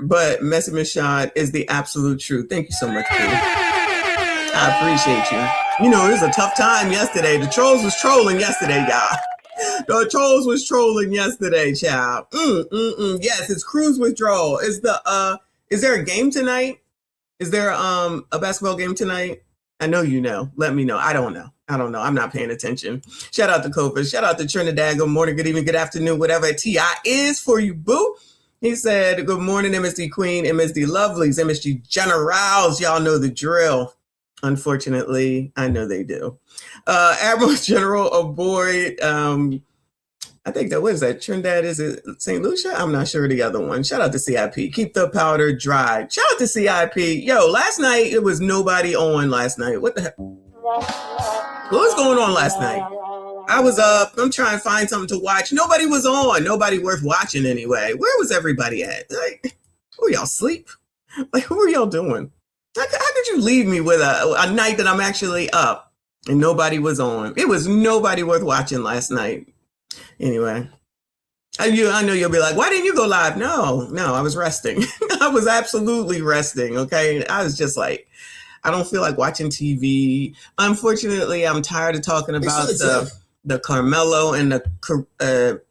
but Messy Michonne is the absolute truth. Thank you so much, Boo. I appreciate you. You know, it was a tough time yesterday. The trolls was trolling yesterday, y'all. The trolls was trolling yesterday, child. Yes, it's cruise withdrawal. Is there a game tonight? Is there a basketball game tonight? I know you know. Let me know. I don't know. I'm not paying attention. Shout out to Kofa. Shout out to Trinidad. Good morning, good evening, good afternoon, whatever TI is for you, boo. He said, good morning, MSD Queen, MSD Lovelies, MSG Generals. Y'all know the drill. Unfortunately, I know they do. Admiral General aboard. I think what is that? Trinidad, is it St. Lucia? I'm not sure the other one. Shout out to CIP. Keep the powder dry. Shout out to CIP. Yo, last night, it was nobody on last night. What the heck? What was going on last night? I was up. I'm trying to find something to watch. Nobody was on. Nobody worth watching anyway. Where was everybody at? Like, were y'all asleep? Like, who are y'all doing? How could you leave me with a night that I'm actually up and nobody was on? It was nobody worth watching last night. Anyway, I know you'll be like, why didn't you go live? No, I was resting. I was absolutely resting. Okay. I was just like, I don't feel like watching TV. Unfortunately, I'm tired of talking about the Carmelo and the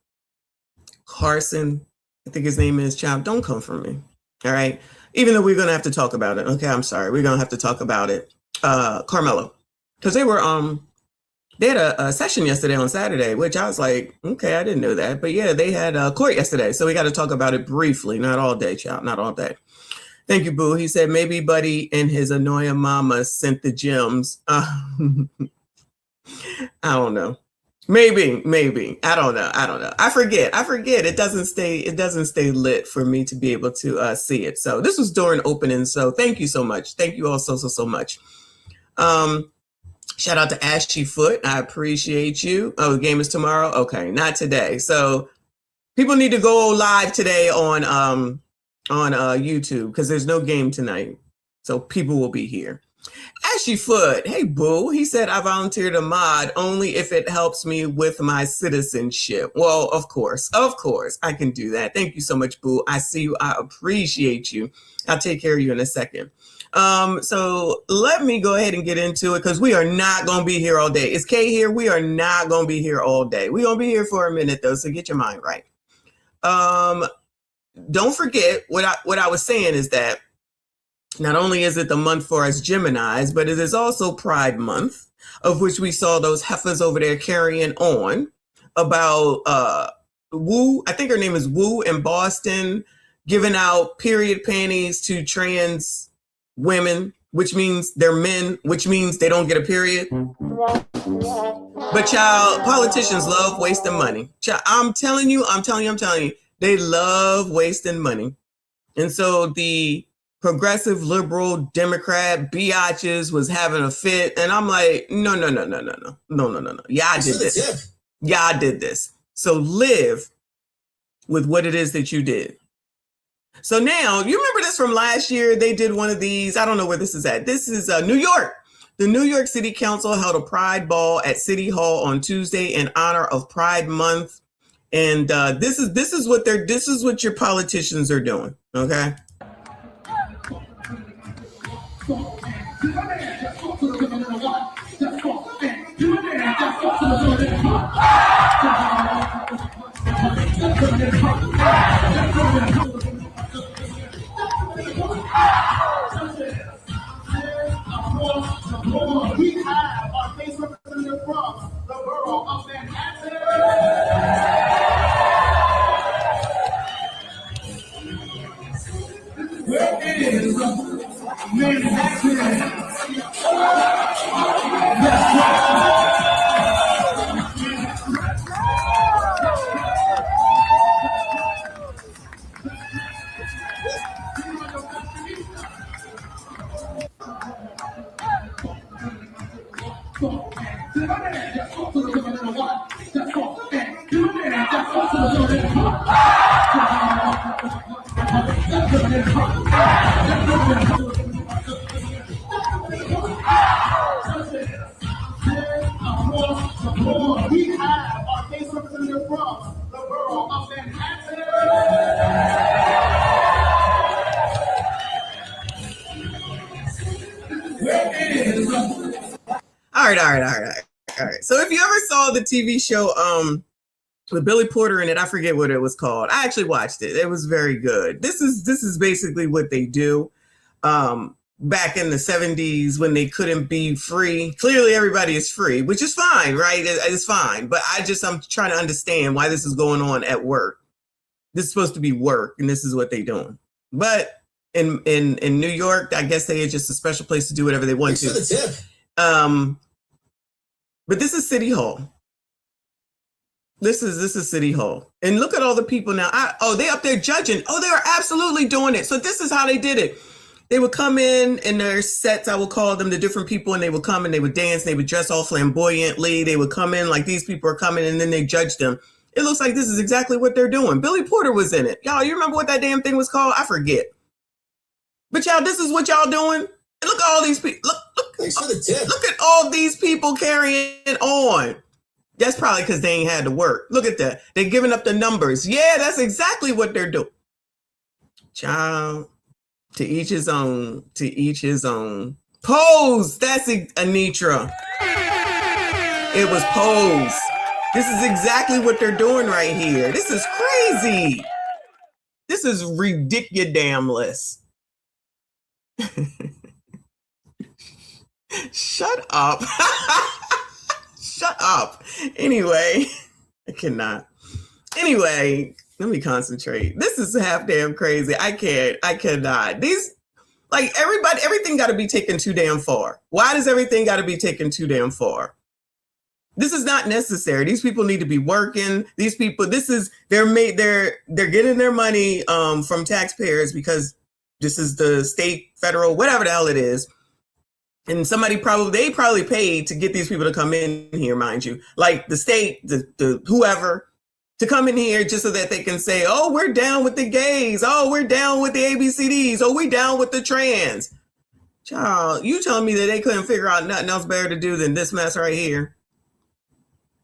Carson. I think his name is Child. Don't come for me. All right. Even though we're going to have to talk about it. Okay, I'm sorry. We're going to have to talk about it. Carmelo. Because they had a session yesterday on Saturday, which I was like, okay, I didn't know that. But yeah, they had court yesterday. So we got to talk about it briefly. Not all day, child. Not all day. Thank you, Boo. He said, maybe Buddy and his annoying mama sent the gems. I don't know. Maybe. I don't know. I forget. It doesn't stay lit for me to be able to see it. So this was during opening. So thank you so much. Thank you all so much. Shout out to Ashy Foot. I appreciate you. Oh, the game is tomorrow. Okay, not today. So people need to go live today on YouTube because there's no game tonight. So people will be here. Ashy Foot, hey boo, he said I volunteered a mod only if it helps me with my citizenship. Well, of course, I can do that. Thank you so much, boo. I see you. I appreciate you. I'll take care of you in a second. So let me go ahead and get into it because we are not going to be here all day. Is Kay here? We are not going to be here all day. We're going to be here for a minute though, so get your mind right. Don't forget what I was saying is that not only is it the month for us Geminis, but it is also Pride Month, of which we saw those heifers over there carrying on about Wu. I think her name is Wu in Boston, giving out period panties to trans women, which means they're men, which means they don't get a period. But child, politicians love wasting money. Child, I'm telling you, they love wasting money. And so the progressive liberal Democrat biatches was having a fit. And I'm like, no. Y'all did this. Y'all did this. So live with what it is that you did. So now, you remember this from last year? They did one of these. I don't know where this is at. This is New York. The New York City Council held a Pride Ball at City Hall on Tuesday in honor of Pride Month. And this is what your politicians are doing. Okay. We have our face representative from the borough of Manhattan. Where is Manhattan? We have our case representative from the borough of Manhattan. All right. So if you ever saw the TV show with Billy Porter in it, I forget what it was called. I actually watched it. It was very good. This is basically what they do. Back in the 70s when they couldn't be free. Clearly everybody is free, which is fine, right? It's fine. But I'm trying to understand why this is going on at work. This is supposed to be work, and this is what they're doing. But in New York, I guess they are just a special place to do whatever they want to. But this is City Hall. This is City Hall. And look at all the people now. They up there judging. Oh, they are absolutely doing it. So this is how they did it. They would come in their sets, I would call them, the different people, and they would come and they would dance. And they would dress all flamboyantly. They would come in like these people are coming, and then they judge them. It looks like this is exactly what they're doing. Billy Porter was in it. Y'all, you remember what that damn thing was called? I forget. But y'all, this is what y'all doing. And look at all these people. Look at all these people carrying on. That's probably because they ain't had to work. Look at that. They're giving up the numbers. Yeah, that's exactly what they're doing. Child, to each his own. To each his own. Pose. That's Anitra. It was Pose. This is exactly what they're doing right here. This is crazy. This is ridiculous. Shut up. Shut up. Anyway, I cannot. Anyway, let me concentrate. This is half damn crazy. I cannot. These, like, everything got to be taken too damn far. Why does everything got to be taken too damn far? This is not necessary. These people need to be working. These people, they're getting their money from taxpayers because this is the state, federal, whatever the hell it is. And they probably paid to get these people to come in here, mind you, like the state, the whoever, to come in here just so that they can say, oh, we're down with the gays. Oh, we're down with the ABCDs. Oh, we down with the trans. Child, you telling me that they couldn't figure out nothing else better to do than this mess right here?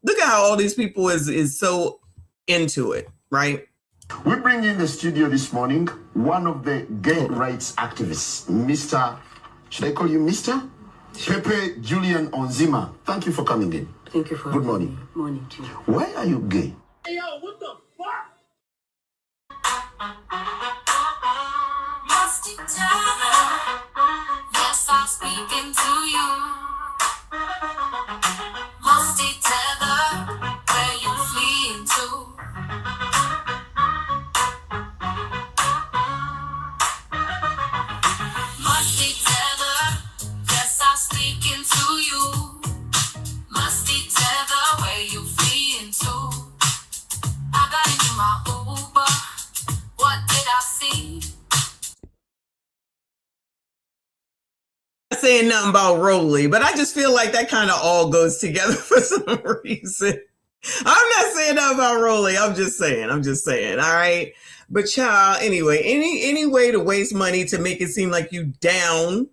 Look at how all these people is so into it, right? We bring in the studio this morning one of the gay rights activists, Mr. Should I call you Mr.? Pepe Julian Onzima. Thank you for coming in. Thank you for Good morning. Me. Morning to you. Why are you gay? Hey, yo, what the fuck? Yes, I'm speaking to you. Musty tether, where you fleeing to? Musty tether, yes, I'm speaking to you. Musty tether, where you fleeing to? I got into my Uber, what did I see? Saying nothing about Rolly, but I just feel like that kind of all goes together for some reason. I'm not saying nothing about Rolly. I'm just saying. All right. But child, anyway, any way to waste money to make it seem like you down,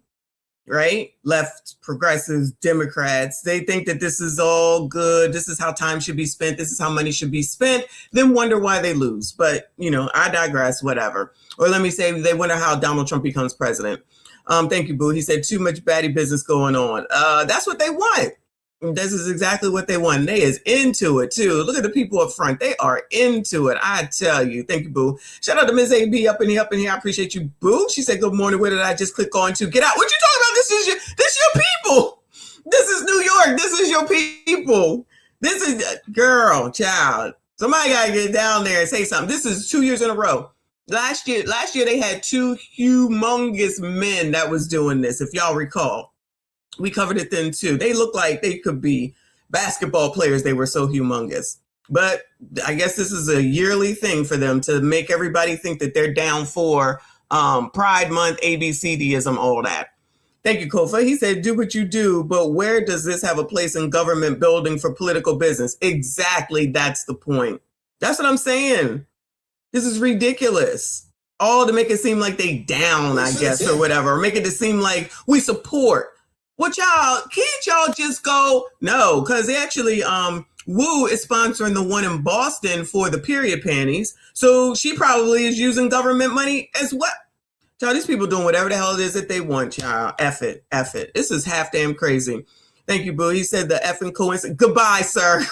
right? Left, progressives, Democrats, they think that this is all good. This is how time should be spent. This is how money should be spent. Then wonder why they lose. But, I digress, whatever. Or let me say they wonder how Donald Trump becomes president. Thank you, Boo. He said too much baddie business going on. That's what they want. This is exactly what they want. They is into it too. Look at the people up front. They are into it. I tell you. Thank you, Boo. Shout out to Ms. AB up in here. I appreciate you, Boo. She said, good morning. Where did I just click on to? Get out. What you talking about? This your people. This is New York. This is your people. This is girl, child. Somebody got to get down there and say something. This is 2 years in a row. Last year they had two humongous men that was doing this. If y'all recall, we covered it then too. They looked like they could be basketball players. They were so humongous. But I guess this is a yearly thing for them to make everybody think that they're down for Pride Month, ABCDism, all that. Thank you, Kofa. He said, do what you do, but where does this have a place in government building for political business? Exactly. That's the point. That's what I'm saying. This is ridiculous. All to make it seem like they down, I guess, or whatever. Or make it seem like we support. What y'all, can't y'all just go? No, because they actually, Woo is sponsoring the one in Boston for the period panties. So she probably is using government money as well. Child, these people doing whatever the hell it is that they want, child. F it. This is half damn crazy. Thank you, boo. He said the effing coincidence. Goodbye, sir.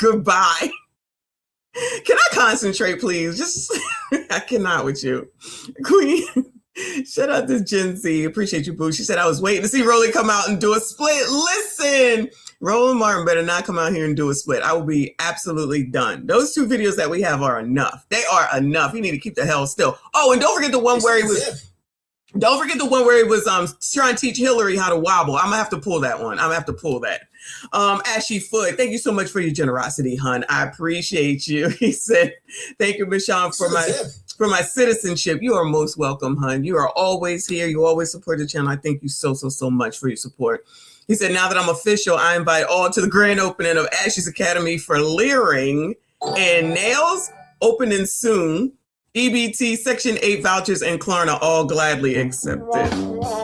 Goodbye. Can I concentrate, please? Just, I cannot with you. Queen, shout out to Gen Z. Appreciate you, boo. She said, I was waiting to see Rolly come out and do a split. Listen, Roland Martin better not come out here and do a split. I will be absolutely done. Those 2 videos that we have are enough. They are enough. You need to keep the hell still. Oh, and don't forget the one where he was... Don't forget the one where he was trying to teach Hillary how to wobble. I'm gonna have to pull that one. I'm gonna have to pull that. Ashy Foot, thank you so much for your generosity, hun. I appreciate you. He said, thank you, Michonne, for my citizenship. You are most welcome, hun. You are always here. You always support the channel. I thank you so much for your support. He said, now that I'm official, I invite all to the grand opening of Ashley's Academy for Leering and Nails, opening soon. EBT, Section 8 vouchers, and Klarna all gladly accepted.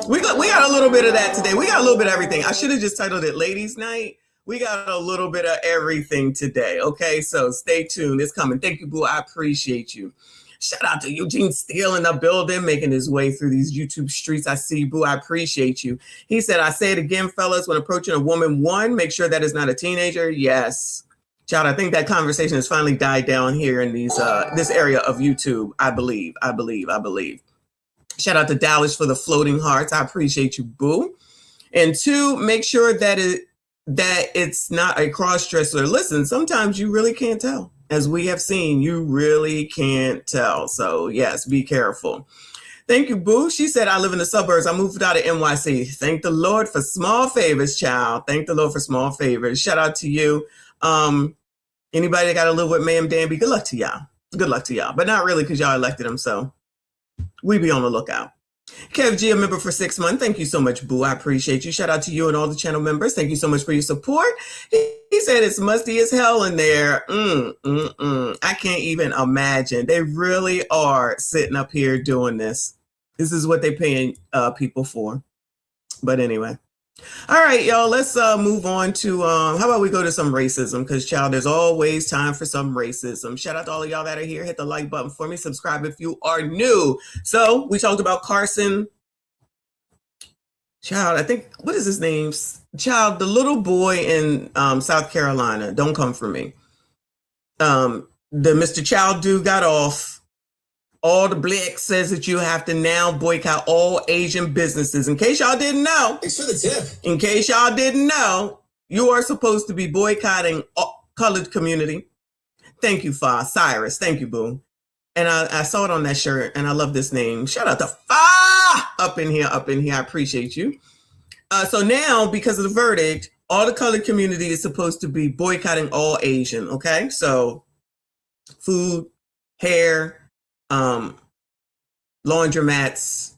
We got a little bit of that today. We got a little bit of everything. I should have just titled it Ladies Night. We got a little bit of everything today. Okay, so stay tuned. It's coming. Thank you, boo. I appreciate you. Shout out to Eugene Steele in the building, making his way through these YouTube streets. I see, boo. I appreciate you. He said, I say it again, fellas, when approaching a woman, 1, make sure that is not a teenager. Yes. Child, I think that conversation has finally died down here in these this area of YouTube. I believe. Shout out to Dallas for the floating hearts. I appreciate you, boo. And 2, make sure that it's not a cross-dresser. Listen, sometimes you really can't tell. As we have seen, you really can't tell. So yes, be careful. Thank you, boo. She said, I live in the suburbs. I moved out of NYC. Thank the Lord for small favors, child. Thank the Lord for small favors. Shout out to you. Anybody that got to live with Ma'am Danby, good luck to y'all. Good luck to y'all. But not really, because y'all elected him, so we be on the lookout. Kev G, a member for 6 months. Thank you so much, boo. I appreciate you. Shout out to you and all the channel members. Thank you so much for your support. He said it's musty as hell in there. I can't even imagine. They really are sitting up here doing this. This is what they're paying people for. But anyway. All right, y'all, let's move on to, how about we go to some racism? Because, child, there's always time for some racism. Shout out to all of y'all that are here. Hit the like button for me. Subscribe if you are new. So we talked about Carson. Child, I think, what is his name? Child, the little boy in South Carolina. Don't come for me. The Mr. Child dude got off. All the Black says that you have to now boycott all Asian businesses. In case y'all didn't know. Thanks for the tip. In case y'all didn't know, you are supposed to be boycotting colored community. Thank you, Fa. Cyrus. Thank you, boo. And I saw it on that shirt, and I love this name. Shout out to Fa up in here. I appreciate you. So now, because of the verdict, all the colored community is supposed to be boycotting all Asian. Okay, so food, hair, laundromats,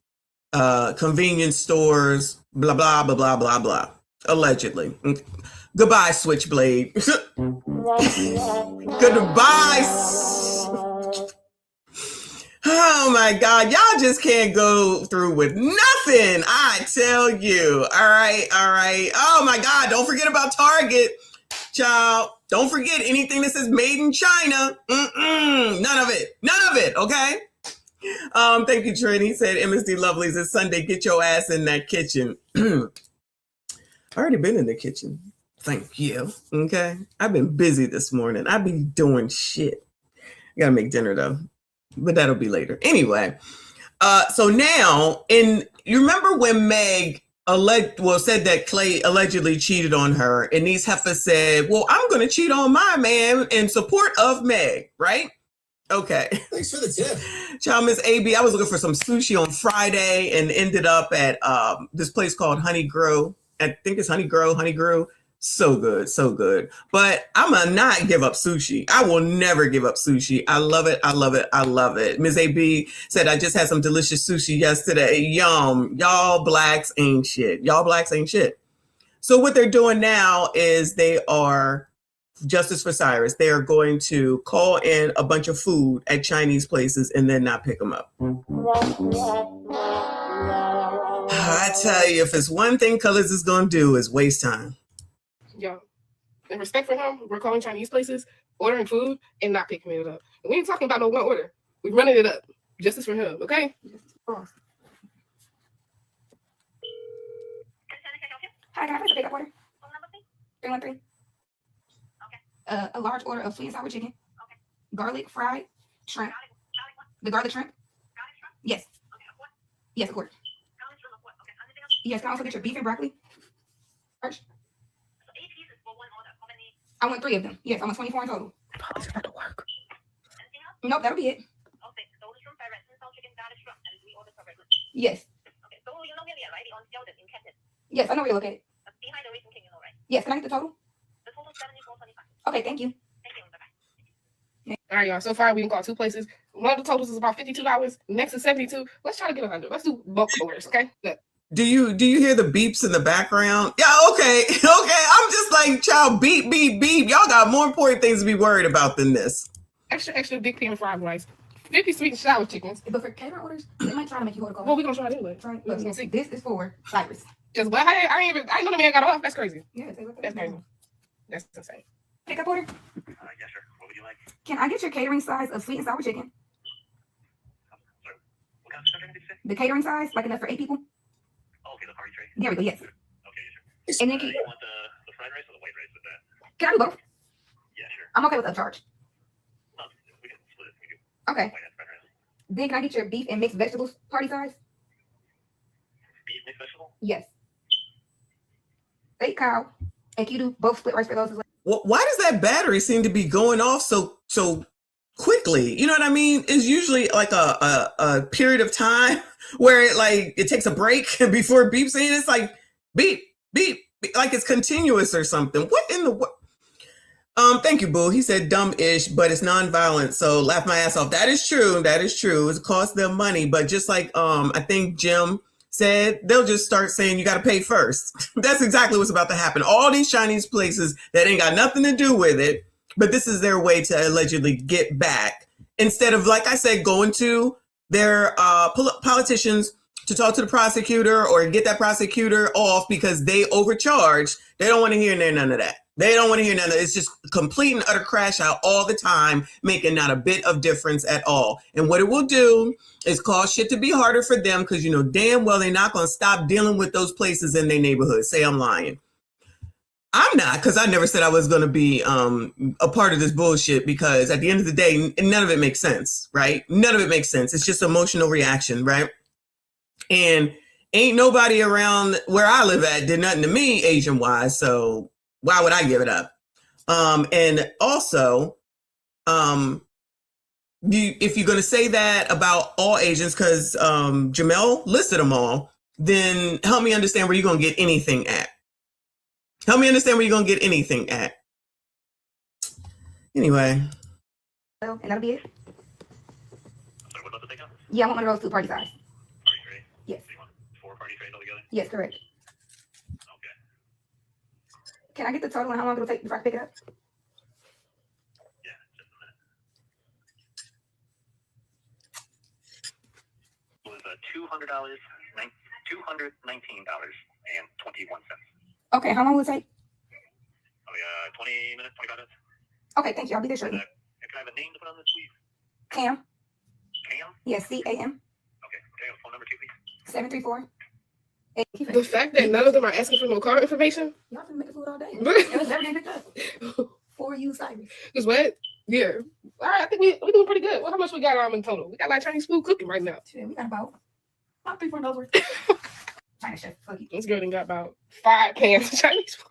convenience stores, blah, blah, blah, blah, blah, blah. Allegedly. Goodbye, Switchblade. Goodbye. Oh my God. Y'all just can't go through with nothing. I tell you. All right. Oh my God. Don't forget about Target, child. Don't forget anything that says made in China. None of it. Okay. Thank you, Trin. He said, MSD Lovelies, it's Sunday. Get your ass in that kitchen. I already been in the kitchen. Thank you. Okay. I've been busy this morning. I've been doing shit. I gotta make dinner though, but that'll be later. Anyway. So now, you remember when Meg said that Clay allegedly cheated on her, and these heifers said, well, I'm going to cheat on my man in support of Meg, right? Okay. Thanks for the tip. Child, Miss AB, I was looking for some sushi on Friday and ended up at this place called Honey Grow. I think it's Honey Grow. So good. But I'm going to not give up sushi. I will never give up sushi. I love it. Ms. AB said, I just had some delicious sushi yesterday. Yum. Y'all blacks ain't shit. So what they're doing now is they are, Justice for Cyrus, they are going to call in a bunch of food at Chinese places and then not pick them up. I tell you, if it's one thing Colors is going to do is waste time. Yo, in respect for him, we're calling Chinese places, ordering food, and not picking it up. And we ain't talking about no one order. We're running it up. Justice for him, okay? Oh. Hi, can I place a pickup order? 313. Okay. A large order of sweet and sour chicken. Okay. Garlic fried shrimp. The garlic shrimp? Yes. Okay, a quart? Yes, a quart. Garlic shrimp, a quart. Okay, anything else? Yes, can I also get your beef and broccoli? Large. So 8 pieces for one order. How many? I want 3 of them. Yes, I want 24 in total. It's about to work. Anything else? Nope, that'll be it. Okay, so the shrimp fried rice, salt chicken, garlic shrimp, and 3 orders of regular. Yes. Okay, so you know Melia, right? The on Sheldon in Canton. Yes, I know where you're located. Behind the Racing King, you know, right? Yes, can I get the total? The total is 74.25. Okay, thank you. Thank you. Bye-bye. All right, y'all. So far, we can call 2 places. One of the totals is about $52. Next is 72. Let's try to get 100. Let's do bulk orders, okay? Good. Do you hear the beeps in the background? Yeah, okay. I'm just like, child, beep, beep, beep. Y'all got more important things to be worried about than this. Extra big pan fried rice. 50 sweet and sour chickens. But for catering orders, they might try to make you order coffee. Well, we're gonna try to do it. Let's see. This is for Cyrus. Just what? I ain't know the man got off. That's crazy. Yeah, That's crazy. That's insane. Pickup order? Yes, sir. What would you like? Can I get your catering size of sweet and sour chicken? Sorry. What kind of chicken did you say? The catering size, like enough for 8 people? Oh, okay, the party tray. There we go, yes. Okay, yes, sir. And then You want the fried rice or the white rice with that? can I do both? Yeah, sure. I'm okay with upcharge. No, we can split it. We can Okay. white and fried rice. Then can I get your beef and mixed vegetables party size? Beef mixed vegetable? Yes. Steak cow. And can you do both split rice for those as well? Why does that battery seem to be going off so quickly? You know what I mean? It's usually like a period of time where it takes a break before it beeps in. It's like beep, beep, beep, like it's continuous or something. What in the what? Thank you, Boo. He said dumb-ish, but it's non-violent. So laugh my ass off. That is true. That is true. It costs them money, but just like I think Jim said, they'll just start saying you got to pay first. That's exactly what's about to happen. All these Chinese places that ain't got nothing to do with it, but this is their way to allegedly get back. Instead of, like I said, going to their politicians to talk to the prosecutor or get that prosecutor off because they overcharged. They don't want to hear none of that. They don't want to hear none of that. It's just complete and utter crash out all the time, making not a bit of difference at all. And what it will do is cause shit to be harder for them because you know damn well they're not going to stop dealing with those places in their neighborhood. Say I'm lying. I'm not, because I never said I was going to be a part of this bullshit because at the end of the day, none of it makes sense, right? None of it makes sense. It's just emotional reaction, right? And ain't nobody around where I live at did nothing to me Asian-wise, so why would I give it up? And also, if you're going to say that about all Asians, because Jamel listed them all, then help me understand where you're going to get anything at. Help me understand where you're going to get anything at. Anyway. Well, and that'll be it. Sorry, what about the takeout? Yeah, I want one of those 2 party size. Party tray? Yes. So you want 4 party trays altogether? Yes, correct. Okay. Can I get the total and how long it'll take before I pick it up? Yeah, just a minute. It was $219.21. Okay, how long will it take? Oh, yeah, 20 minutes, 25 minutes. Okay, thank you. I'll be there shortly. Can I have a name to put on this, please? Cam? Cam? Yes, CAM. Okay, a phone number too, please. 734. The fact that none of them are asking for no card information. Y'all been making food all day. It was never getting picked up. For you, Cyrus. Because what? Yeah. All right, I think we're doing pretty good. Well, how much we got in total? We got like Chinese food cooking right now. Shit, we got about 3-4 dollars. China chef. Fuck you. This girl done got about 5 cans of Chinese food.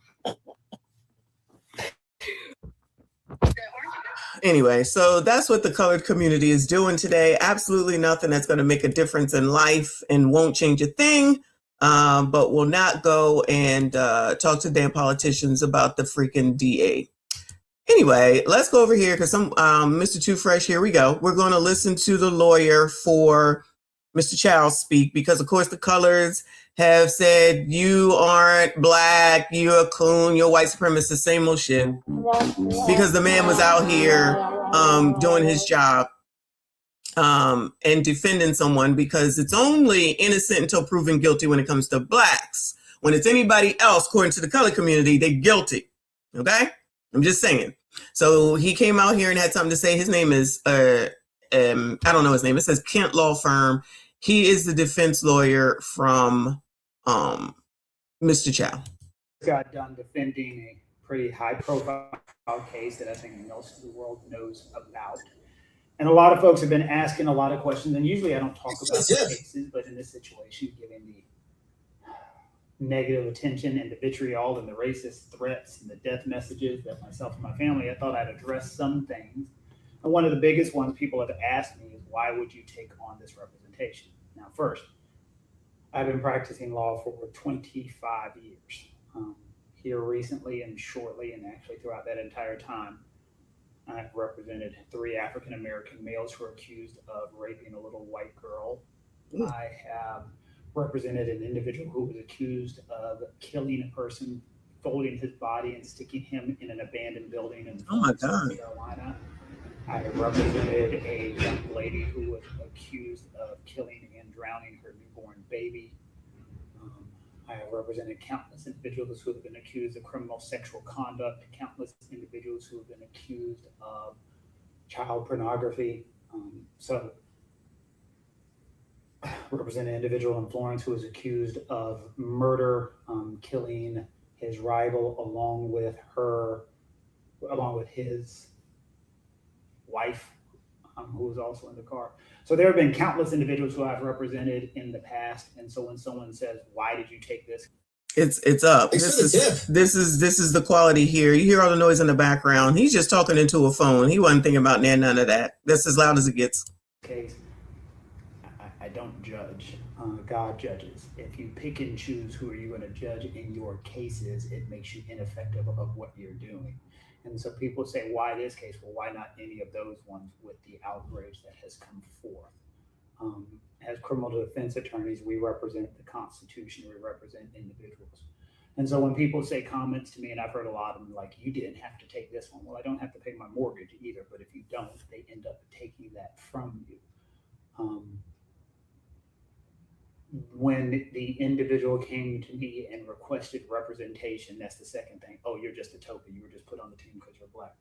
Anyway, so that's what the colored community is doing today. Absolutely nothing that's going to make a difference in life and won't change a thing. But will not go and talk to damn politicians about the freaking DA. Anyway, let's go over here because some Mr. Too Fresh, here we go. We're going to listen to the lawyer for Mr. Chow speak because, of course, the coloreds have said you aren't black, you're a coon, you're white supremacist, same old shit. Because the man was out here doing his job and defending someone because it's only innocent until proven guilty when it comes to blacks. When it's anybody else, according to the color community, they're guilty. Okay? I'm just saying. So he came out here and had something to say. His name is, I don't know his name. It says Kent Law Firm. He is the defense lawyer from Mr. Chow. Got done defending a pretty high profile case that I think most of the world knows about. And a lot of folks have been asking a lot of questions, and usually I don't talk about the cases, but in this situation, given the negative attention and the vitriol and the racist threats and the death messages that myself and my family, I thought I'd address some things. And one of the biggest ones people have asked me is, why would you take on this representation? Now, first, I've been practicing law for 25 years. Here recently and shortly, and actually throughout that entire time, I've represented 3 African-American males who are accused of raping a little white girl. I have represented an individual who was accused of killing a person, folding his body and sticking him in an abandoned building in South Carolina. I have represented a young lady who was accused of killing and drowning her newborn baby. I have represented countless individuals who have been accused of criminal sexual conduct, countless individuals who have been accused of child pornography. So I represent an individual in Florence who was accused of murder, killing his rival along with his wife, who was also in the car. So there have been countless individuals who I've represented in the past. And so when someone says, why did you take this? It's up. This is the quality here. You hear all the noise in the background. He's just talking into a phone. He wasn't thinking about none of that. That's as loud as it gets. Case, I don't judge. God judges. If you pick and choose who are you going to judge in your cases, it makes you ineffective of what you're doing. And so people say, why this case? Well, why not any of those ones with the outrage that has come forth? As criminal defense attorneys, we represent the Constitution, we represent individuals. And so when people say comments to me, and I've heard a lot of them like, you didn't have to take this one. Well, I don't have to pay my mortgage either, but if you don't, they end up taking that from you. When the individual came to me and requested representation, that's the second thing. Oh, you're just a token. You were just put on the team because you're black.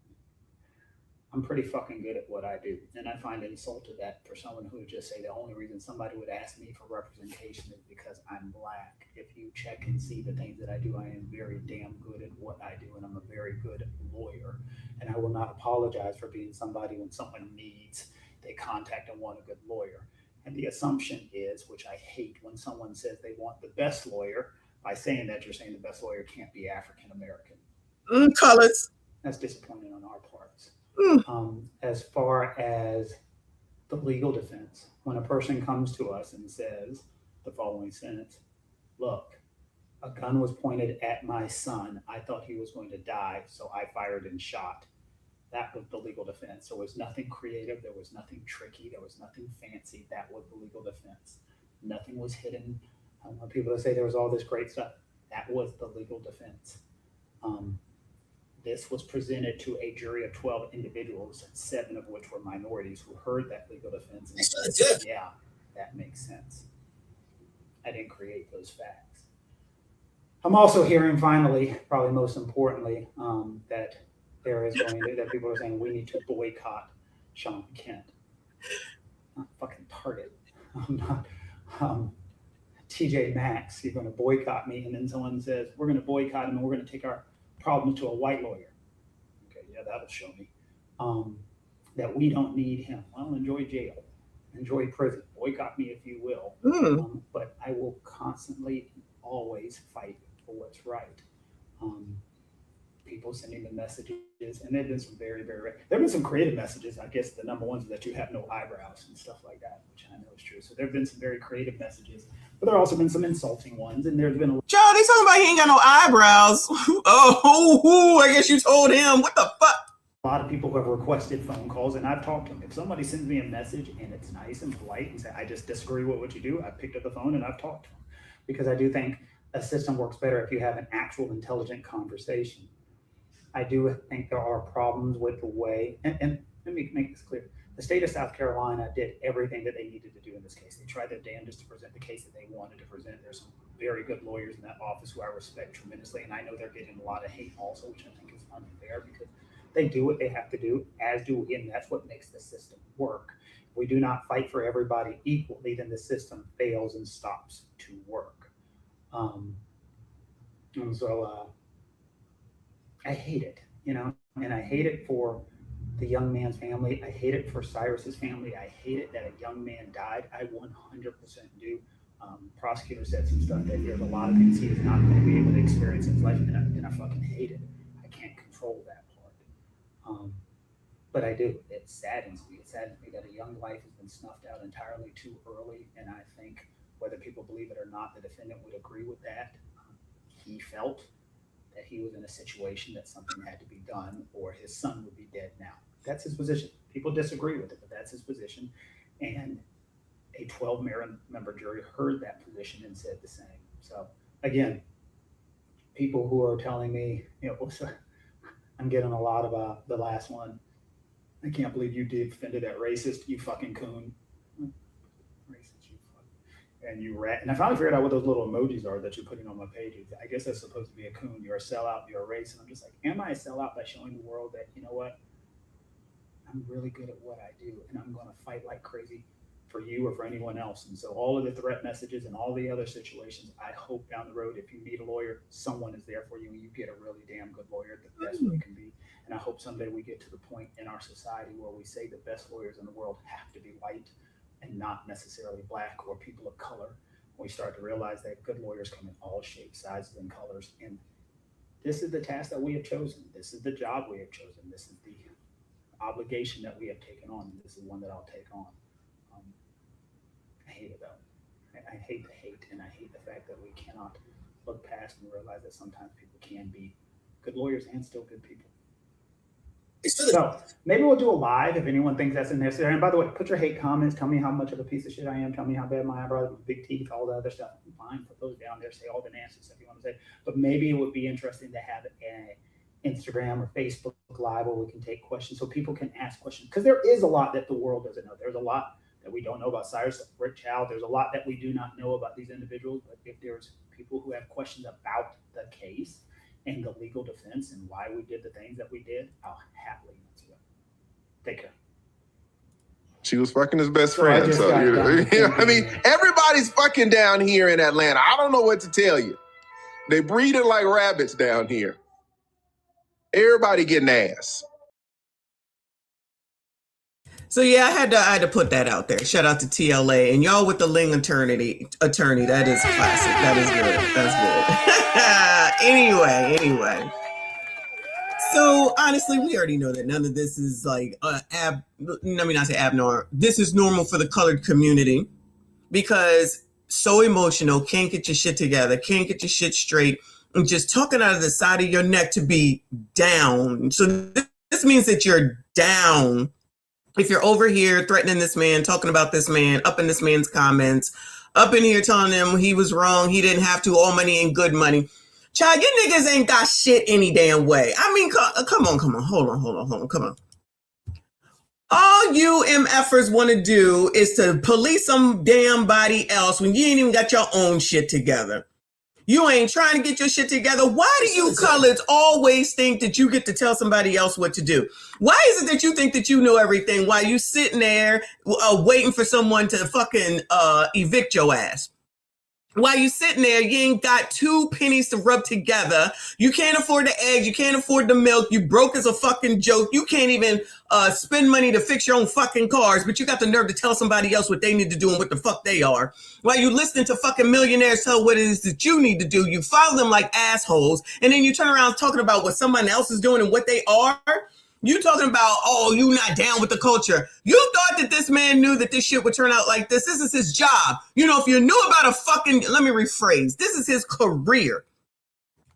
I'm pretty fucking good at what I do. And I find insult to that for someone who would just say the only reason somebody would ask me for representation is because I'm black. If you check and see the things that I do, I am very damn good at what I do. And I'm a very good lawyer. And I will not apologize for being somebody when someone needs, they contact and want a good lawyer. And the assumption is, which I hate, when someone says they want the best lawyer, by saying that, you're saying the best lawyer can't be African-American. Colors. That's disappointing on our parts. As far as the legal defense, when a person comes to us and says the following sentence, look, a gun was pointed at my son. I thought he was going to die, so I fired and shot. That was the legal defense. There was nothing creative. There was nothing tricky. There was nothing fancy. That was the legal defense. Nothing was hidden. I want people to say there was all this great stuff. That was the legal defense. This was presented to a jury of 12 individuals, 7 of which were minorities, who heard that legal defense and said, yeah, that makes sense. I didn't create those facts. I'm also hearing, finally, probably most importantly, that there is going to, that people are saying we need to boycott Sean Kent. I'm not fucking Target. I'm not TJ Maxx. You're going to boycott me, and then someone says we're going to boycott him and we're going to take our problems to a white lawyer. Okay, yeah, that'll show me that we don't need him. Well, enjoy jail, enjoy prison, boycott me if you will, but I will constantly, always fight for what's right. People sending the messages, and there've been some there've been some creative messages. I guess the number ones that you have no eyebrows and stuff like that, which I know is true. So there've been some very creative messages, but there have also been some insulting ones, and there's been Joe, they talking about he ain't got no eyebrows. I guess you told him. What the fuck? a lot of people who have requested phone calls, and I've talked to them. If somebody sends me a message and it's nice and polite and say, I just disagree with what you do, I've picked up the phone and I've talked to them, because I do think a system works better if you have an actual intelligent conversation. I do think there are problems with the way, and let me make this clear. The state of South Carolina did everything that they needed to do in this case. They tried their damnedest to present the case that they wanted to present. There's some very good lawyers in that office who I respect tremendously, and I know they're getting a lot of hate also, which I think is unfair, because they do what they have to do, as do we, and that's what makes the system work. If we do not fight for everybody equally, then the system fails and stops to work. And so I hate it, you know, and I hate it for the young man's family. I hate it for Cyrus's family. I hate it that a young man died. I 100% do. Prosecutor said some stuff that there's a lot of things he is not going to be able to experience in his life, and I fucking hate it. I can't control that part. But I do. It saddens me. It saddens me that a young life has been snuffed out entirely too early, and I think whether people believe it or not, the defendant would agree with that. He felt that he was in a situation that something had to be done or his son would be dead now. That's his position. People disagree with it, but that's his position. And a 12-member jury heard that position and said the same. So again, people who are telling me, you know, I'm getting a lot of the last one. I can't believe you defended that racist, you fucking coon. Racist, you fucking, and you rat. And I finally figured out what those little emojis are that you're putting on my page. I guess that's supposed to be a coon. You're a sellout, you're a racist. And I'm just like, am I a sellout by showing the world that, you know what? I'm really good at what I do, and I'm going to fight like crazy for you or for anyone else. And so all of the threat messages and all the other situations, I hope down the road, if you need a lawyer, someone is there for you and you get a really damn good lawyer, the best way it can be. And I hope someday we get to the point in our society where we say the best lawyers in the world have to be white and not necessarily black or people of color. We start to realize that good lawyers come in all shapes, sizes, and colors. And this is the task that we have chosen. This is the job we have chosen. This is the obligation that we have taken on. And this is one that I'll take on. I hate it though. I hate the hate, and I hate the fact that we cannot look past and realize that sometimes people can be good lawyers and still good people. So maybe we'll do a live if anyone thinks that's necessary. And by the way, put your hate comments. Tell me how much of a piece of shit I am. Tell me how bad my eyebrows, big teeth, all the other stuff. I'm fine. Put those down there. Say all the nasty stuff you want to say. But maybe it would be interesting to have an Instagram or Facebook Live where we can take questions so people can ask questions. Because there is a lot that the world doesn't know. There's a lot that we don't know about Cyrus, Rick Chow. There's a lot that we do not know about these individuals. But if there's people who have questions about the case and the legal defense and why we did the things that we did, I'll happily answer them. Take care. She was fucking his best friend. So, I mean, everybody's fucking down here in Atlanta. I don't know what to tell you. They breeding like rabbits down here. Everybody getting ass. So yeah, I had to put that out there. Shout out to TLA and y'all with the Ling attorney. That is classic. That is good. That's good. Anyway. So honestly, we already know that none of this is like let me not say abnormal. This is normal for the colored community because so emotional, can't get your shit together, can't get your shit straight, and just talking out of the side of your neck to be down. So this means that you're down. If you're over here threatening this man, talking about this man, up in this man's comments, up in here telling him he was wrong, he didn't have to, all money ain't good money. Child, you niggas ain't got shit any damn way. I mean, come on. Hold on. Come on. All you MFers want to do is to police some damn body else when you ain't even got your own shit together. You ain't trying to get your shit together. Why do you coloreds always think that you get to tell somebody else what to do? Why is it that you think that you know everything while you sitting there waiting for someone to fucking evict your ass? While you sitting there, you ain't got 2 pennies to rub together. You can't afford the eggs. You can't afford the milk. You broke as a fucking joke. You can't even spend money to fix your own fucking cars, but you got the nerve to tell somebody else what they need to do and what the fuck they are. While you listening to fucking millionaires tell what it is that you need to do, you follow them like assholes, and then you turn around talking about what someone else is doing and what they are. You talking about, oh, you not down with the culture. You thought that this man knew that this shit would turn out like this. This is his job. You know, if you knew about a fucking, let me rephrase. This is his career.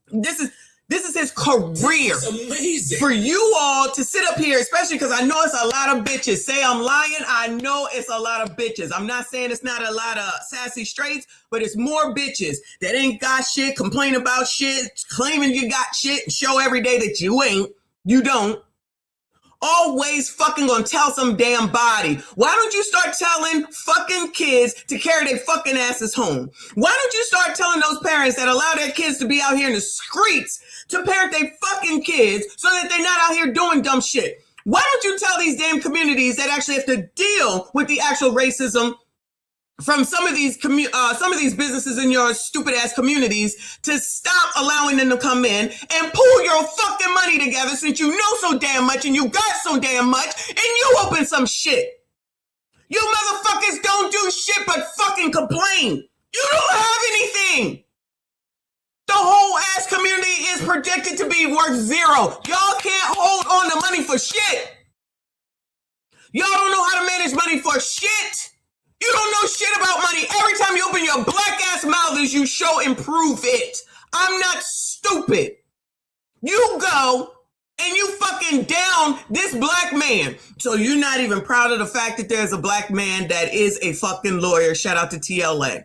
This is his career. It's amazing. For you all to sit up here, especially because I know it's a lot of bitches. Say I'm lying. I know it's a lot of bitches. I'm not saying it's not a lot of sassy straights, but it's more bitches that ain't got shit, complain about shit, claiming you got shit, and show every day that you ain't. You don't. Always fucking gonna tell some damn body. Why don't you start telling fucking kids to carry their fucking asses home? Why don't you start telling those parents that allow their kids to be out here in the streets to parent their fucking kids so that they're not out here doing dumb shit? Why don't you tell these damn communities that actually have to deal with the actual racism from some of these businesses in your stupid ass communities to stop allowing them to come in and pull your fucking money together, since you know so damn much and you got so damn much and you open some shit. You motherfuckers don't do shit but fucking complain. You don't have anything. The whole ass community is predicted to be worth zero. Y'all can't hold on to money for shit. Y'all don't know how to manage money for shit. You don't know shit about money. Every time you open your black ass mouth is you show improve it. I'm not stupid. You go and you fucking down this black man. So you're not even proud of the fact that there's a black man that is a fucking lawyer. Shout out to TLA.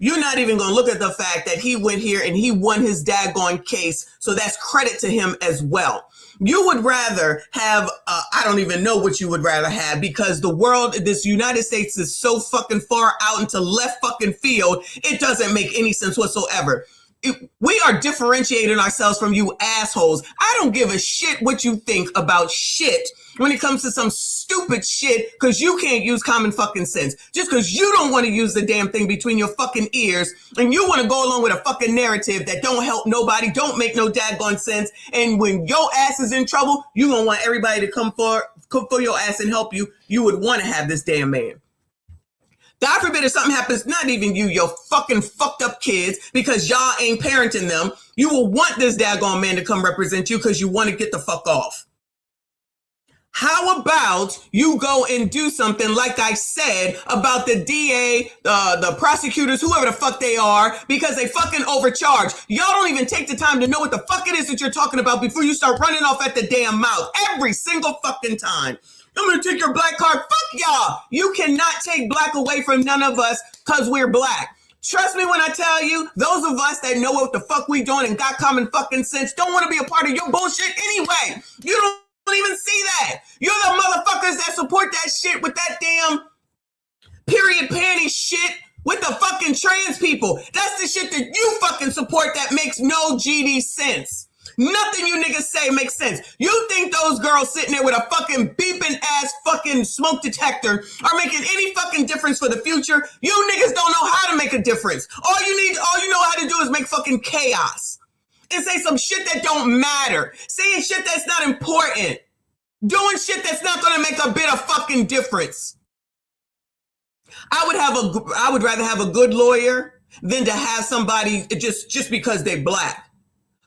You're not even going to look at the fact that he went here and he won his daggone case. So that's credit to him as well. You would rather have, I don't even know what you would rather have, because the world, this United States is so fucking far out into left fucking field. It doesn't make any sense whatsoever. We are differentiating ourselves from you assholes. I don't give a shit what you think about shit when it comes to some stupid shit, because you can't use common fucking sense. Just because you don't want to use the damn thing between your fucking ears and you want to go along with a fucking narrative that don't help nobody, don't make no daggone sense. And when your ass is in trouble, you going to want everybody to come for your ass and help you. You would want to have this damn man. God forbid if something happens, not even you, your fucking fucked up kids, because y'all ain't parenting them. You will want this daggone man to come represent you because you want to get the fuck off. How about you go and do something like I said about the DA, the prosecutors, whoever the fuck they are, because they fucking overcharge. Y'all don't even take the time to know what the fuck it is that you're talking about before you start running off at the damn mouth every single fucking time. I'm going to take your black card. Fuck y'all. You cannot take black away from none of us because we're black. Trust me when I tell you, those of us that know what the fuck we doing and got common fucking sense don't want to be a part of your bullshit anyway. You don't even see that. You're the motherfuckers that support that shit with that damn period panty shit with the fucking trans people. That's the shit that you fucking support that makes no GD sense. Nothing you niggas say makes sense. You think those girls sitting there with a fucking beeping ass fucking smoke detector are making any fucking difference for the future? You niggas don't know how to make a difference. All you know how to do is make fucking chaos and say some shit that don't matter. Saying shit that's not important. Doing shit that's not going to make a bit of fucking difference. I would rather have a good lawyer than to have somebody just because they black.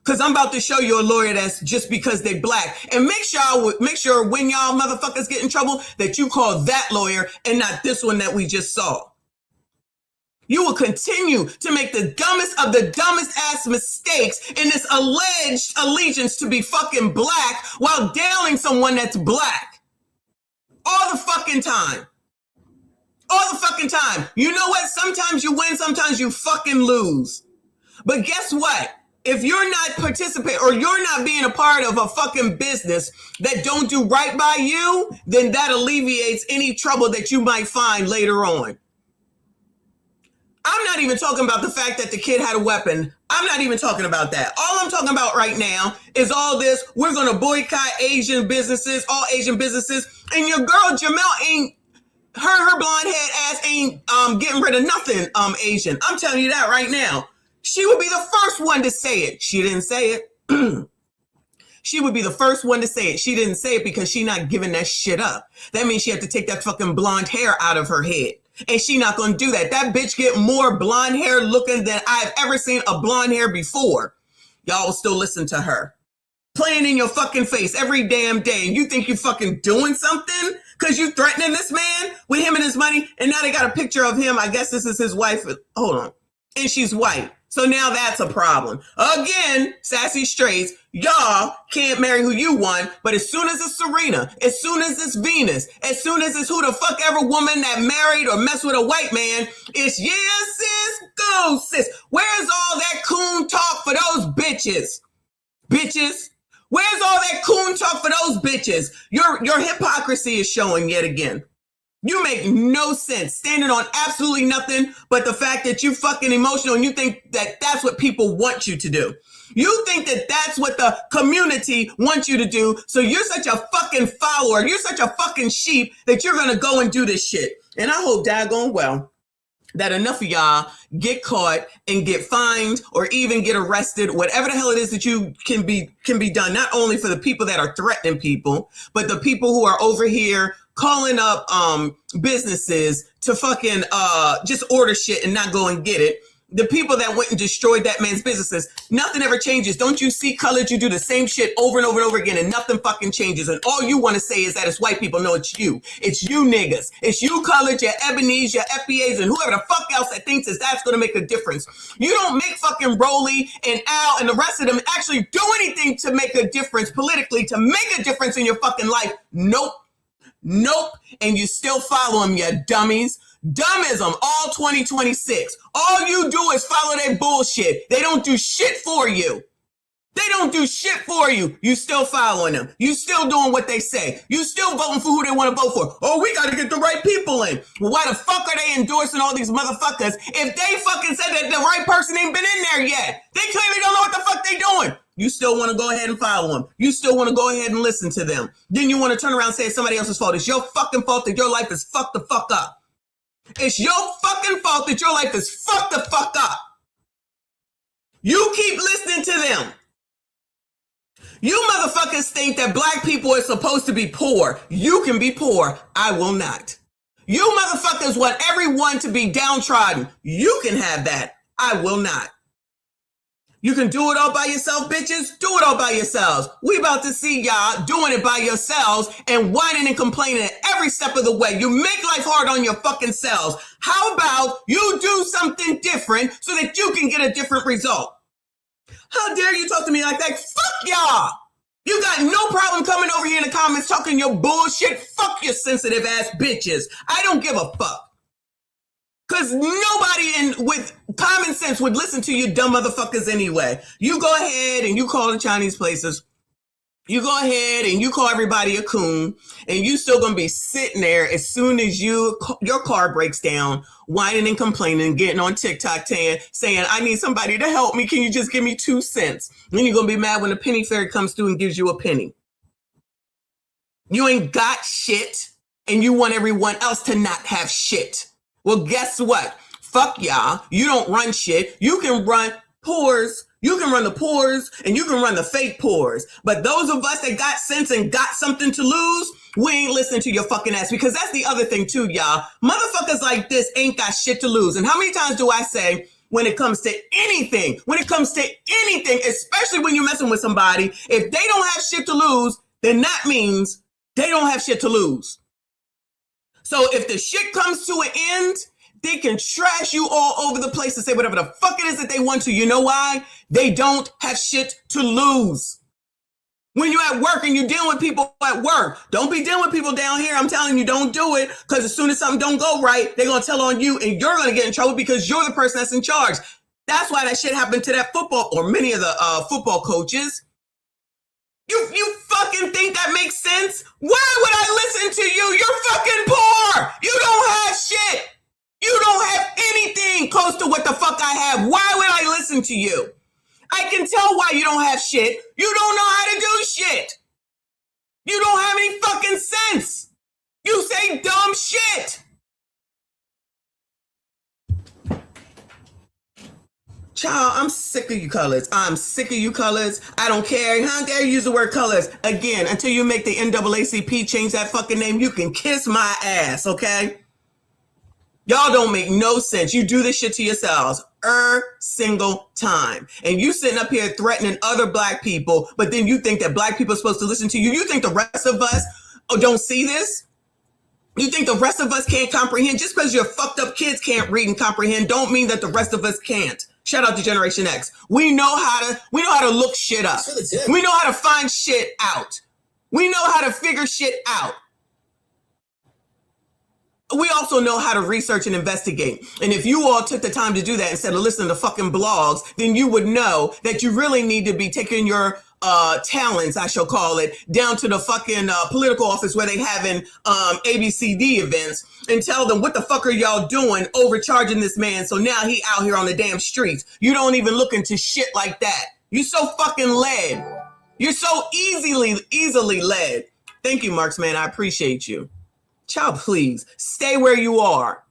Because I'm about to show you a lawyer that's just because they black. And make sure when y'all motherfuckers get in trouble that you call that lawyer and not this one that we just saw. You will continue to make the dumbest of the dumbest ass mistakes in this alleged allegiance to be fucking black while downing someone that's black. All the fucking time. All the fucking time. You know what? Sometimes you win, sometimes you fucking lose. But guess what? If you're not participating or you're not being a part of a fucking business that don't do right by you, then that alleviates any trouble that you might find later on. I'm not even talking about the fact that the kid had a weapon. I'm not even talking about that. All I'm talking about right now is all this. We're going to boycott Asian businesses, all Asian businesses. And your girl Jamel ain't, her blonde head ass ain't getting rid of nothing Asian. I'm telling you that right now. She would be the first one to say it. She didn't say it. She would be the first one to say it. She didn't say it because she not giving that shit up. That means she had to take that fucking blonde hair out of her head. And she not going to do that. That bitch get more blonde hair looking than I've ever seen a blonde hair before. Y'all will still listen to her. Playing in your fucking face every damn day. And you think you fucking doing something? Because you threatening this man with him and his money. And now they got a picture of him. I guess this is his wife. Hold on. And she's white. So now that's a problem. Again, sassy straights, y'all can't marry who you want, but as soon as it's Serena, as soon as it's Venus, as soon as it's who the fuck ever woman that married or messed with a white man, it's yeah, sis, go, sis. Where's all that coon talk for those bitches? Bitches. Where's all that coon talk for those bitches? Your hypocrisy is showing yet again. You make no sense, standing on absolutely nothing but the fact that you fucking emotional and you think that that's what people want you to do. You think that that's what the community wants you to do. So you're such a fucking follower. You're such a fucking sheep that you're going to go and do this shit. And I hope daggone well that enough of y'all get caught and get fined or even get arrested, whatever the hell it is that you can be done, not only for the people that are threatening people, but the people who are over here calling up businesses to fucking just order shit and not go and get it. The people that went and destroyed that man's businesses, nothing ever changes. Don't you see, Colored? You do the same shit over and over and over again and nothing fucking changes. And all you want to say is that it's white people. No, it's you. It's you niggas. It's you, Colored, your Ebonies, your FBAs, and whoever the fuck else that thinks that's going to make a difference. You don't make fucking Rolly and Al and the rest of them actually do anything to make a difference politically, to make a difference in your fucking life. Nope. Nope. And you still follow them, you dummies. Dummism all 2026. All you do is follow their bullshit. They don't do shit for you. They don't do shit for you. You still following them. You still doing what they say. You still voting for who they want to vote for. Oh, we got to get the right people in. Well, why the fuck are they endorsing all these motherfuckers if they fucking said that the right person ain't been in there yet? They clearly don't know what the fuck they doing. You still want to go ahead and follow them. You still want to go ahead and listen to them. Then you want to turn around and say it's somebody else's fault. It's your fucking fault that your life is fucked the fuck up. It's your fucking fault that your life is fucked the fuck up. You keep listening to them. You motherfuckers think that black people are supposed to be poor. You can be poor. I will not. You motherfuckers want everyone to be downtrodden. You can have that. I will not. You can do it all by yourself, bitches. Do it all by yourselves. We about to see y'all doing it by yourselves and whining and complaining at every step of the way. You make life hard on your fucking selves. How about you do something different so that you can get a different result? How dare you talk to me like that? Fuck y'all. You got no problem coming over here in the comments talking your bullshit. Fuck your sensitive ass bitches. I don't give a fuck. Because nobody with common sense would listen to you dumb motherfuckers anyway. You go ahead and you call the Chinese places. You go ahead and you call everybody a coon. And you still going to be sitting there as soon as your car breaks down, whining and complaining, getting on TikTok saying, I need somebody to help me. Can you just give me 2 cents? Then you're going to be mad when the penny fairy comes through and gives you a penny. You ain't got shit. And you want everyone else to not have shit. Well, guess what? Fuck y'all. You don't run shit. You can run pores. You can run the pores and you can run the fake pores. But those of us that got sense and got something to lose, we ain't listening to your fucking ass. Because that's the other thing too, y'all. Motherfuckers like this ain't got shit to lose. And how many times do I say when it comes to anything, especially when you're messing with somebody, if they don't have shit to lose, then that means they don't have shit to lose. So if the shit comes to an end, they can trash you all over the place and say whatever the fuck it is that they want to. You know why? They don't have shit to lose. When you're at work and you're dealing with people at work, don't be dealing with people down here. I'm telling you, don't do it. Because as soon as something don't go right, they're going to tell on you and you're going to get in trouble because you're the person that's in charge. That's why that shit happened to that football or many of the football coaches. You fucking think that makes sense? Why would I listen to you? You're fucking poor. You don't have shit. You don't have anything close to what the fuck I have. Why would I listen to you? I can tell why you don't have shit. You don't know how to do shit. You don't have any fucking sense. You say dumb shit. Child, I'm sick of you colors. I'm sick of you colors. I don't care. How dare you use the word colors? Again, until you make the NAACP change that fucking name, you can kiss my ass, okay? Y'all don't make no sense. You do this shit to yourselves single time. And you sitting up here threatening other black people, but then you think that black people are supposed to listen to you. You think the rest of us don't see this? You think the rest of us can't comprehend? Just because your fucked up kids can't read and comprehend don't mean that the rest of us can't. Shout out to Generation X. We know how to look shit up. We know how to find shit out. We know how to figure shit out. We also know how to research and investigate. And if you all took the time to do that instead of listening to fucking blogs, then you would know that you really need to be taking your talents, I shall call it, down to the fucking political office where they having ABCD events and tell them, what the fuck are y'all doing overcharging this man? So now he out here on the damn streets. You don't even look into shit like that. You so fucking led. You're so easily led. Thank you, Marks, man. I appreciate you. Child, please stay where you are.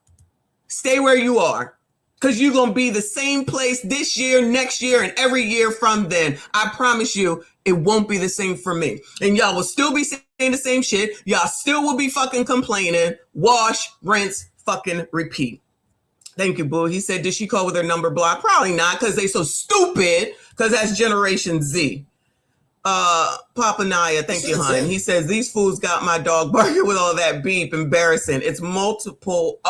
Stay where you are. Because you're going to be the same place this year, next year, and every year from then. I promise you, it won't be the same for me. And y'all will still be saying the same shit. Y'all still will be fucking complaining. Wash, rinse, fucking repeat. Thank you, boo. He said, did she call with her number block? Probably not, because they so stupid, because that's Generation Z. Papa Naya, thank you, hon. He says, these fools got my dog barking with all that beep. Embarrassing. It's multiple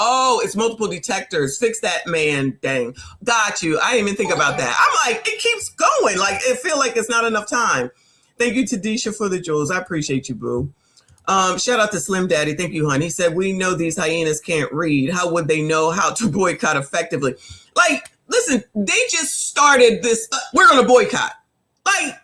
detectors. Fix that, man. Dang. Got you. I didn't even think about that. I'm like, it keeps going. Like, it feel like it's not enough time. Thank you, Tadisha, for the jewels. I appreciate you, boo. Shout out to Slim Daddy. Thank you, hon. He said, we know these hyenas can't read. How would they know how to boycott effectively? Like, listen, they just started this. We're going to boycott. Like,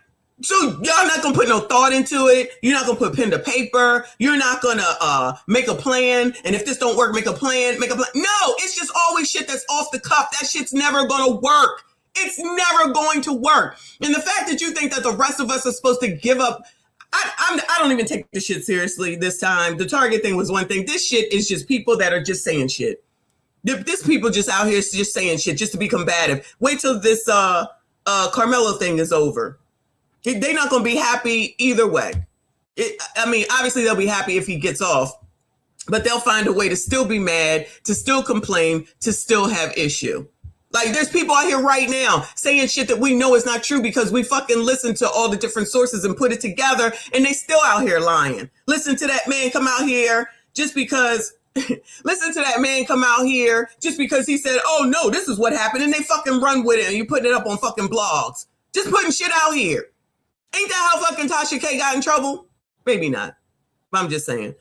so y'all not gonna put no thought into it. You're not gonna put pen to paper. You're not gonna make a plan. And if this don't work, make a plan. No, it's just always shit that's off the cuff. That shit's never gonna work. It's never going to work. And the fact that you think that the rest of us are supposed to give up, I don't even take this shit seriously this time. The Target thing was one thing. This shit is just people that are just saying shit. This people just out here just saying shit just to be combative. Wait till this Carmelo thing is over. They're not going to be happy either way. Obviously they'll be happy if he gets off, but they'll find a way to still be mad, to still complain, to still have issue. Like, there's people out here right now saying shit that we know is not true because we fucking listen to all the different sources and put it together, and they still out here lying. Listen to that man come out here just because... Listen to that man come out here just because he said, oh, no, this is what happened, and they fucking run with it, and you putting it up on fucking blogs. Just putting shit out here. Ain't that how fucking Tasha K got in trouble? Maybe not. I'm just saying.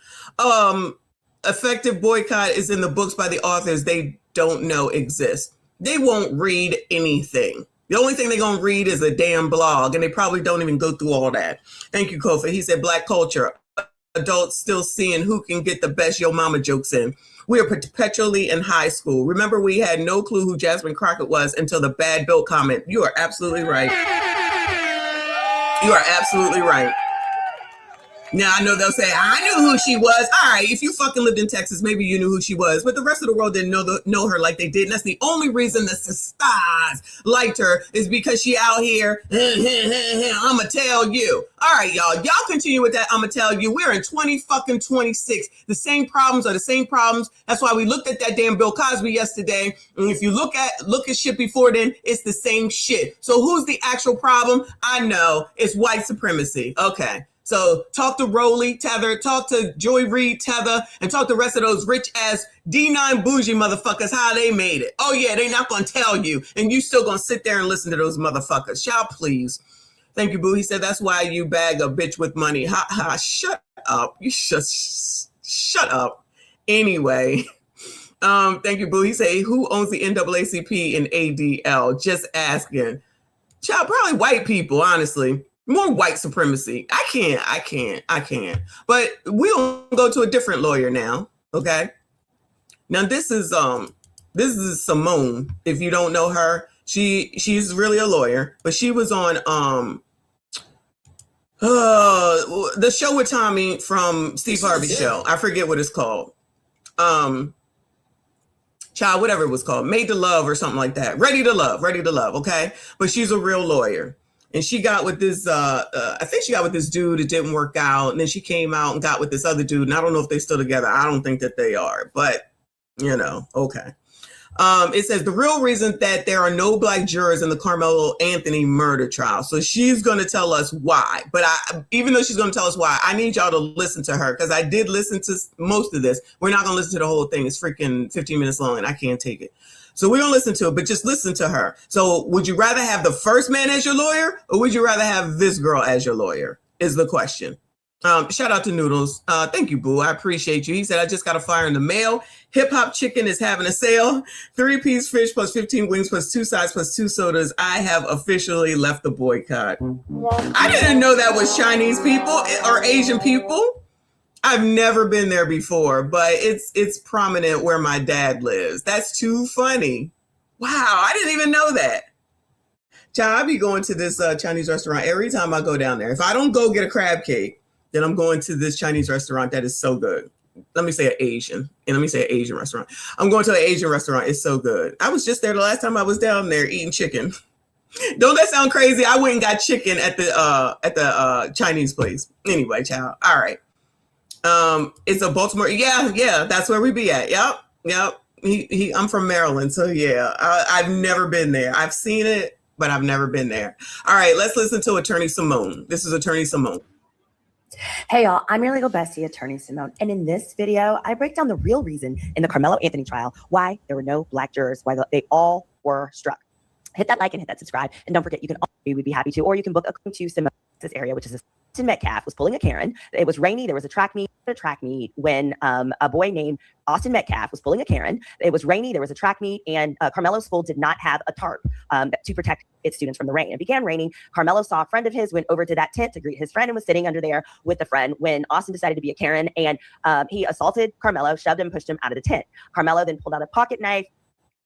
Effective boycott is in the books by the authors they don't know exist. They won't read anything. The only thing they're going to read is a damn blog, and they probably don't even go through all that. Thank you, Kofi. He said, Black culture. Adults still seeing who can get the best yo mama jokes in. We are perpetually in high school. Remember, we had no clue who Jasmine Crockett was until the bad Bill comment. You are absolutely right. You are absolutely right. Now, I know they'll say, I knew who she was. All right, if you fucking lived in Texas, maybe you knew who she was. But the rest of the world didn't know her like they did. And that's the only reason the sisters liked her is because she out here, I'ma tell you. All right, y'all. Y'all continue with that, I'ma tell you. We're in 2026. The same problems are the same problems. That's why we looked at that damn Bill Cosby yesterday. And if you look at shit before then, it's the same shit. So who's the actual problem? I know. It's white supremacy. Okay. So talk to Rowley, Tether, talk to Joy Reid, Tether, and talk to the rest of those rich ass D9 bougie motherfuckers how they made it. Oh yeah, they not gonna tell you, and you still gonna sit there and listen to those motherfuckers. Y'all please. Thank you, boo. He said that's why you bag a bitch with money. Ha ha. Shut up. You shut up. Anyway, thank you, boo. He said who owns the NAACP and ADL? Just asking. Child, probably white people, honestly. More white supremacy. I can't. But we'll go to a different lawyer now. Okay. Now this is Simone. If you don't know her, she's really a lawyer, but she was on the show with Tommy from Steve Harvey's show. I forget what it's called. Child, whatever it was called, Made to Love or something like that. Ready to Love. Okay. But she's a real lawyer. And she got with this, I think she got with this dude. It didn't work out. And then she came out and got with this other dude. And I don't know if they're still together. I don't think that they are. But, okay. It says the real reason that there are no black jurors in the Carmelo Anthony murder trial. So she's going to tell us why. But even though she's going to tell us why, I need y'all to listen to her. Because I did listen to most of this. We're not going to listen to the whole thing. It's freaking 15 minutes long. And I can't take it. So we're going to listen to it, but just listen to her. So would you rather have the first man as your lawyer or would you rather have this girl as your lawyer is the question. Shout out to Noodles. Thank you, boo. I appreciate you. He said, I just got a flyer in the mail. Hip Hop Chicken is having a sale. 3-piece fish plus 15 wings plus 2 sides plus 2 sodas. I have officially left the boycott. I didn't know that was Chinese people or Asian people. I've never been there before, but it's prominent where my dad lives. That's too funny. Wow, I didn't even know that. Child, I be going to this Chinese restaurant every time I go down there. If I don't go get a crab cake, then I'm going to this Chinese restaurant that is so good. let me say an Asian, and let me say an Asian restaurant. I'm going to an Asian restaurant. It's so good. I was just there the last time I was down there eating chicken. Don't that sound crazy? I went and got chicken at the Chinese place. Anyway, child. All right. It's a Baltimore. Yeah, that's where we be at. Yep. I'm from Maryland, so yeah. I've never been there. I've seen it, but I've never been there. All right, let's listen to Attorney Simone. This is Attorney Simone. Hey y'all, I'm your legal bestie, Attorney Simone, and in this video, I break down the real reason in the Carmelo Anthony trial why there were no black jurors, why they all were struck. Hit that like and hit that subscribe, and don't forget, you can also, we would be happy to, or you can book a to Simone's area, which is Austin Metcalf was pulling a Karen. It was rainy. There was a track meet when a boy named Austin Metcalf was pulling a Karen. It was rainy. There was a track meet, and Carmelo's school did not have a tarp to protect its students from the rain. It began raining. Carmelo saw a friend of his, went over to that tent to greet his friend, and was sitting under there with the friend when Austin decided to be a Karen, and he assaulted Carmelo, shoved him, pushed him out of the tent. Carmelo then pulled out a pocket knife,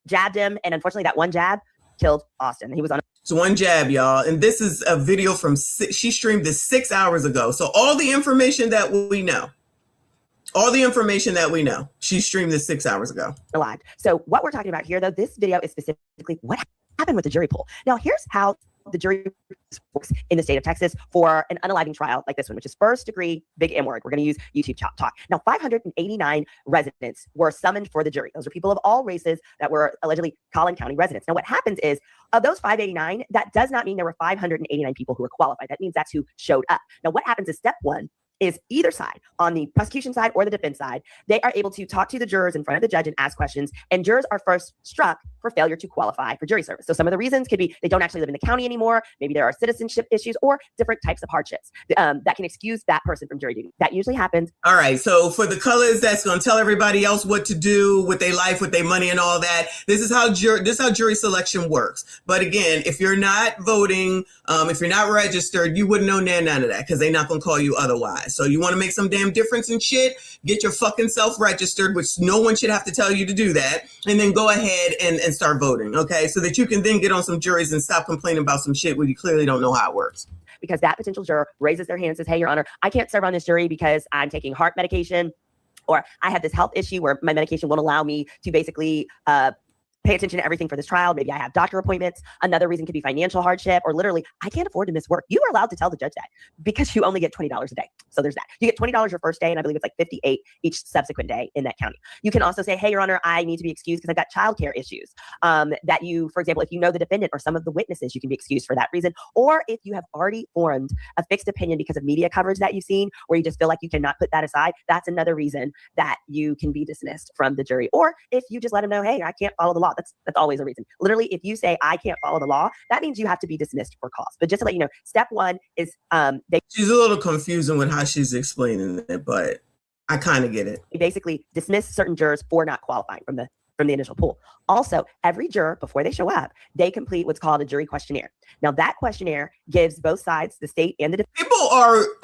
jabbed him, and unfortunately that one jab killed Austin. He was on It's one jab, y'all. And this is a video from, she streamed this 6 hours ago. So all the information that we know, she streamed this 6 hours ago. Alive. So what we're talking about here, though, this video is specifically what happened with the jury pool. Now, here's how the jury works in the state of Texas for an unaliving trial like this one, which is first degree, big M word. We're going to use YouTube talk. Now, 589 residents were summoned for the jury. Those are people of all races that were allegedly Collin County residents. Now, what happens is, of those 589, that does not mean there were 589 people who were qualified. That means that's who showed up. Now, what happens is step one is either side, on the prosecution side or the defense side, they are able to talk to the jurors in front of the judge and ask questions, and jurors are first struck for failure to qualify for jury service. So some of the reasons could be they don't actually live in the county anymore, maybe there are citizenship issues, or different types of hardships that can excuse that person from jury duty. That usually happens. All right, so for the colors that's going to tell everybody else what to do with their life, with their money and all that, this is how jury selection works. But again, if you're not voting, if you're not registered, you wouldn't know none of that, because they're not going to call you otherwise. So you want to make some damn difference in shit, get your fucking self registered, which no one should have to tell you to do that, and then go ahead and start voting, okay? So that you can then get on some juries and stop complaining about some shit where you clearly don't know how it works. Because that potential juror raises their hand and says, hey, Your Honor, I can't serve on this jury because I'm taking heart medication, or I have this health issue where my medication won't allow me to basically pay attention to everything for this trial. Maybe I have doctor appointments. Another reason could be financial hardship, or literally, I can't afford to miss work. You are allowed to tell the judge that, because you only get $20 a day. So there's that. You get $20 your first day, and I believe it's like $58 each subsequent day in that county. You can also say, hey, Your Honor, I need to be excused because I've got childcare issues. That you, for example, if you know the defendant or some of the witnesses, you can be excused for that reason. Or if you have already formed a fixed opinion because of media coverage that you've seen, where you just feel like you cannot put that aside, that's another reason that you can be dismissed from the jury. Or if you just let them know, hey, I can't follow the law. That's always a reason. Literally, if you say I can't follow the law, that means you have to be dismissed for cause. But just to let you know, step one is she's a little confusing with how she's explaining it, but I kind of get it. They basically dismiss certain jurors for not qualifying from the initial pool. Also, every juror, before they show up, they complete what's called a jury questionnaire. Now, that questionnaire gives both sides, the state and the defense. People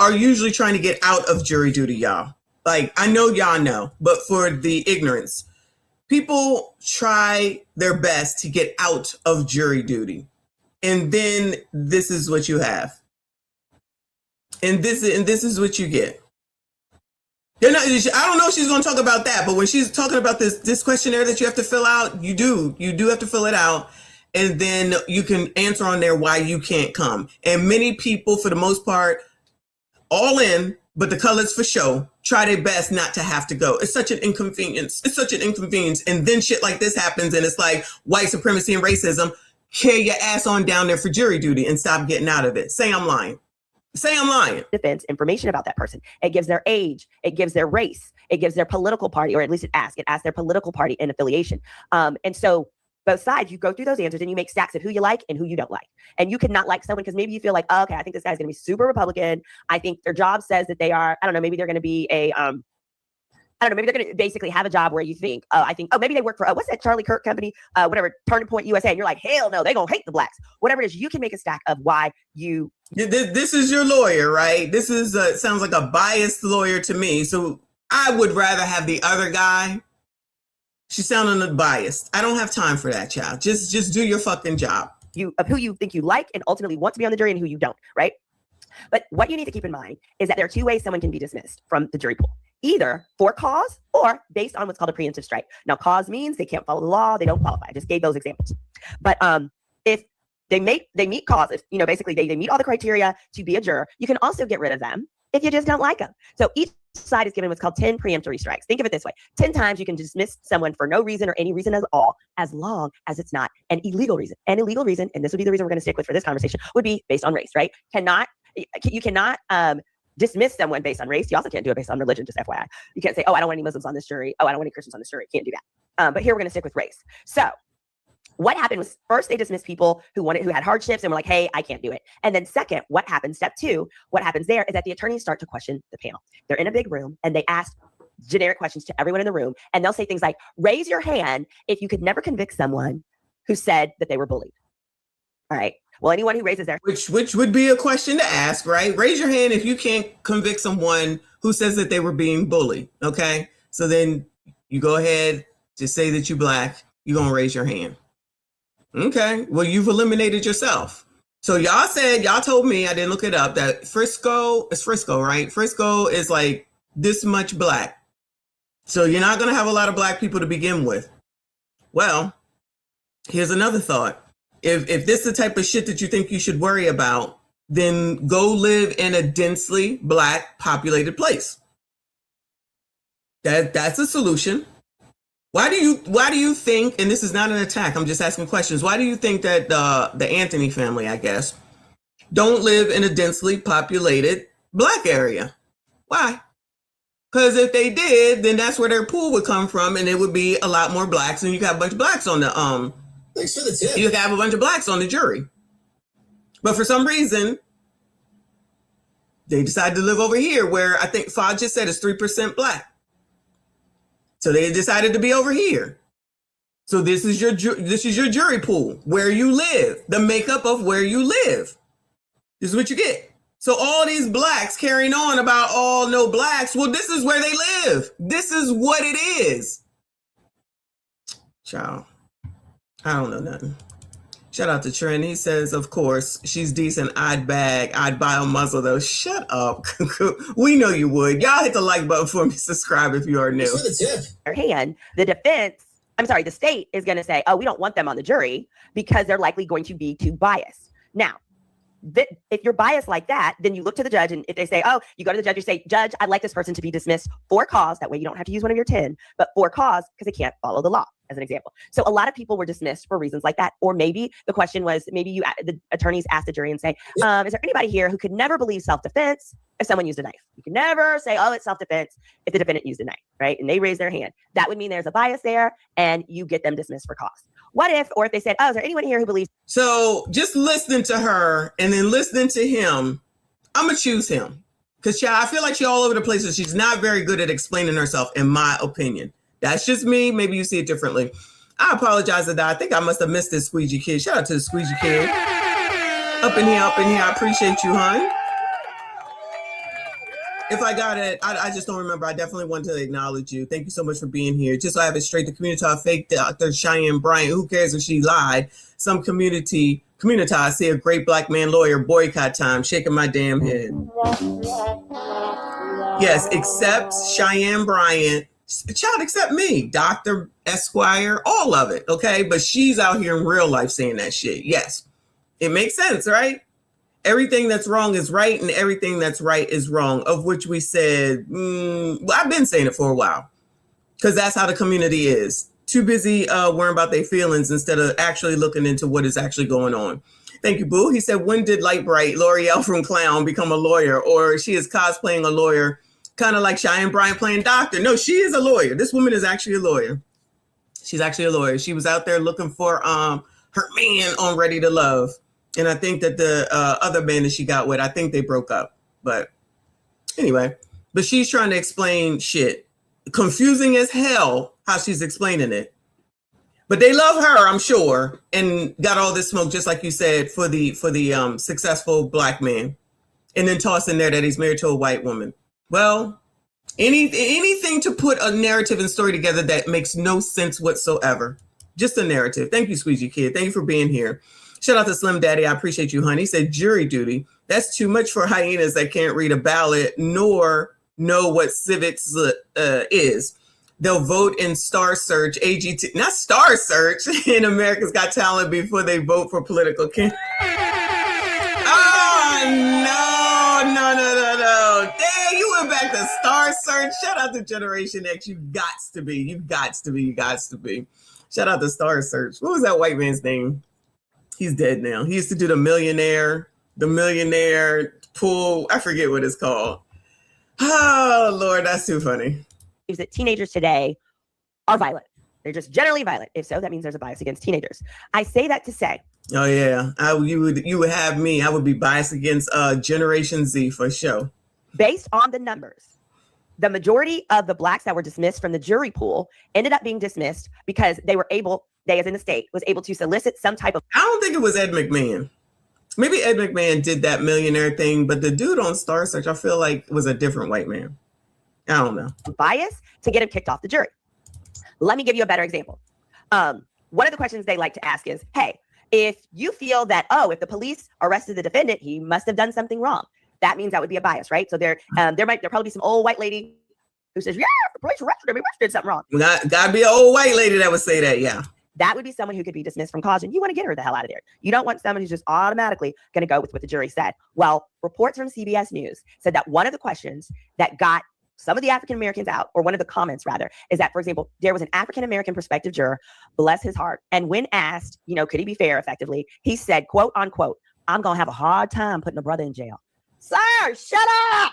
are usually trying to get out of jury duty, y'all. Like, I know y'all know, but for the ignorance, people try their best to get out of jury duty. And then this is what you have. And this is what you get. They're not, I don't know if she's going to talk about that, but when she's talking about this questionnaire that you have to fill out, you do have to fill it out. And then you can answer on there why you can't come. And many people, for the most part, all in, but the colors for show, try their best not to have to go. It's such an inconvenience. And then shit like this happens, and it's like white supremacy and racism. Carry your ass on down there for jury duty and stop getting out of it. Say I'm lying. Defense information about that person. It gives their age. It gives their race. It gives their political party, or at least it asks their political party and affiliation. And so both sides, you go through those answers and you make stacks of who you like and who you don't like. And you could not like someone because maybe you feel like, oh, okay, I think this guy's going to be super Republican. I think their job says that they are, I don't know, maybe they're going to be a, maybe they're going to basically have a job where you think, maybe they work for, what's that Charlie Kirk company? Whatever, Turning Point USA. And you're like, hell no, they're going to hate the blacks. Whatever it is, you can make a stack of why you. This is your lawyer, right? This is sounds like a biased lawyer to me. So I would rather have the other guy. She's sounding biased. I don't have time for that, child. Just do your fucking job. Of who you think you like and ultimately want to be on the jury and who you don't, right? But what you need to keep in mind is that there are two ways someone can be dismissed from the jury pool. either for cause or based on what's called a preemptive strike. Now, cause means they can't follow the law, they don't qualify. I just gave those examples. But if they meet cause, if basically they meet all the criteria to be a juror, you can also get rid of them if you just don't like them. So each side is given what's called 10 preemptory strikes. Think of it this way: 10 times you can dismiss someone for no reason or any reason at all, as long as it's not an illegal reason. An illegal reason, and this would be the reason we're going to stick with for this conversation, would be based on race, right? You cannot dismiss someone based on race. You also can't do it based on religion, just FYI. You can't say, oh, I don't want any Muslims on this jury. Oh, I don't want any Christians on this jury. Can't do that. But here we're going to stick with race. So what happened was, first they dismissed people who had hardships and were like, hey, I can't do it. And then second, what happens, step two, what happens there is that the attorneys start to question the panel. They're in a big room and they ask generic questions to everyone in the room. And they'll say things like, raise your hand if you could never convict someone who said that they were bullied. All right. Well, anyone who raises their... Which would be a question to ask, right? Raise your hand if you can't convict someone who says that they were being bullied, okay? So then you go ahead, just say that you're Black, you're going to raise your hand. Okay, well, you've eliminated yourself. So y'all told me, I didn't look it up, that Frisco, right? Frisco is like this much Black. So you're not going to have a lot of Black people to begin with. Well, here's another thought. If this is the type of shit that you think you should worry about, then go live in a densely Black populated place. That's a solution. Why do you think, and this is not an attack, I'm just asking questions, why do you think that the Anthony family, I guess, don't live in a densely populated Black area? Why? Because if they did, then that's where their pool would come from, and it would be a lot more Blacks, and you got a bunch of Blacks on the Thanks for the tip. You have a bunch of Blacks on the jury. But for some reason, they decided to live over here where I think Fod just said it's 3% Black. So they decided to be over here. So this is your jury pool, where you live, the makeup of where you live. This is what you get. So all these Blacks carrying on about all no Blacks, well, this is where they live. This is what it is. Ciao. I don't know nothing. Shout out to Trent. He says, of course, she's decent. I'd buy a muzzle though. Shut up. We know you would. Y'all hit the like button for me. Subscribe if you are new. The state is going to say, oh, we don't want them on the jury because they're likely going to be too biased. Now, if you're biased like that, then you look to the judge, and if they say, oh, you go to the judge, you say, Judge, I'd like this person to be dismissed for cause. That way you don't have to use one of your 10, but for cause because they can't follow the law, as an example. So a lot of people were dismissed for reasons like that. Or maybe the question was, maybe the attorneys asked the jury and say, is there anybody here who could never believe self-defense if someone used a knife? You can never say, oh, it's self-defense if the defendant used a knife, right? And they raise their hand. That would mean there's a bias there, and you get them dismissed for cause. What if they said, oh, is there anyone here who believes? So just listening to her and then listening to him, I'm going to choose him. Because I feel like she's all over the place, and she's not very good at explaining herself, in my opinion. That's just me. Maybe you see it differently. I apologize for that. I think I must have missed this Squeegee Kid. Shout out to the Squeegee Kid. Up in here. I appreciate you, hon. If I got it, I just don't remember. I definitely want to acknowledge you. Thank you so much for being here. Just so I have it straight, the community fake Dr. Cheyenne Bryant. Who cares if she lied? Some community, I see a great Black man lawyer, boycott time, shaking my damn head. Yes, except Cheyenne Bryant. Child, except me, Dr. Esquire, all of it, okay? But she's out here in real life saying that shit. Yes, it makes sense, right? Everything that's wrong is right, and everything that's right is wrong, of which we said, well, I've been saying it for a while, because that's how the community is. Too busy worrying about their feelings instead of actually looking into what is actually going on. Thank you, Boo. He said, when did Light Bright, L'Oreal from Clown, become a lawyer? Or she is cosplaying a lawyer, kind of like Cheyenne Bryant playing doctor. No, she is a lawyer. This woman is actually a lawyer. She's actually a lawyer. She was out there looking for her man on Ready to Love. And I think that the other man that she got with, I think they broke up. But anyway, but she's trying to explain shit. Confusing as hell how she's explaining it. But they love her, I'm sure, and got all this smoke, just like you said, for the successful Black man. And then toss in there that he's married to a white woman. Well, anything to put a narrative and story together that makes no sense whatsoever. Just a narrative. Thank you, Squeegee Kid. Thank you for being here. Shout out to Slim Daddy. I appreciate you, honey. He said jury duty. That's too much for hyenas that can't read a ballot nor know what civics is. They'll vote in Star Search, AGT, not Star Search, in America's Got Talent before they vote for political candidates. Oh, no. Dang, you went back to Star Search. Shout out to Generation X. You gots to be. Shout out to Star Search. What was that white man's name? He's dead now. He used to do the millionaire pool. I forget what it's called. Oh, Lord, that's too funny. That teenagers today are violent. They're just generally violent. If so, that means there's a bias against teenagers. I say that to say, oh yeah, you would have me. I would be biased against Generation Z for sure. Based on the numbers, the majority of the blacks that were dismissed from the jury pool ended up being dismissed because they as in the state, was able to solicit some type of. I don't think it was Ed McMahon. Maybe Ed McMahon did that millionaire thing, but the dude on Star Search, I feel like was a different white man. I don't know. Bias to get him kicked off the jury. Let me give you a better example. One of the questions they like to ask is, hey, if you feel that, if the police arrested the defendant, he must have done something wrong. That means that would be a bias, right? So there probably be some old white lady who says, yeah, the police arrested him, he must have did something wrong. Gotta be an old white lady that would say that, yeah. That would be someone who could be dismissed from cause, and you want to get her the hell out of there. You don't want someone who's just automatically going to go with what the jury said. Well, reports from CBS News said that one of the questions that got some of the African-Americans out, or one of the comments rather, is that, for example, there was an African-American prospective juror, bless his heart. And when asked, could he be fair effectively? He said, quote unquote, I'm going to have a hard time putting a brother in jail. Sir, shut up.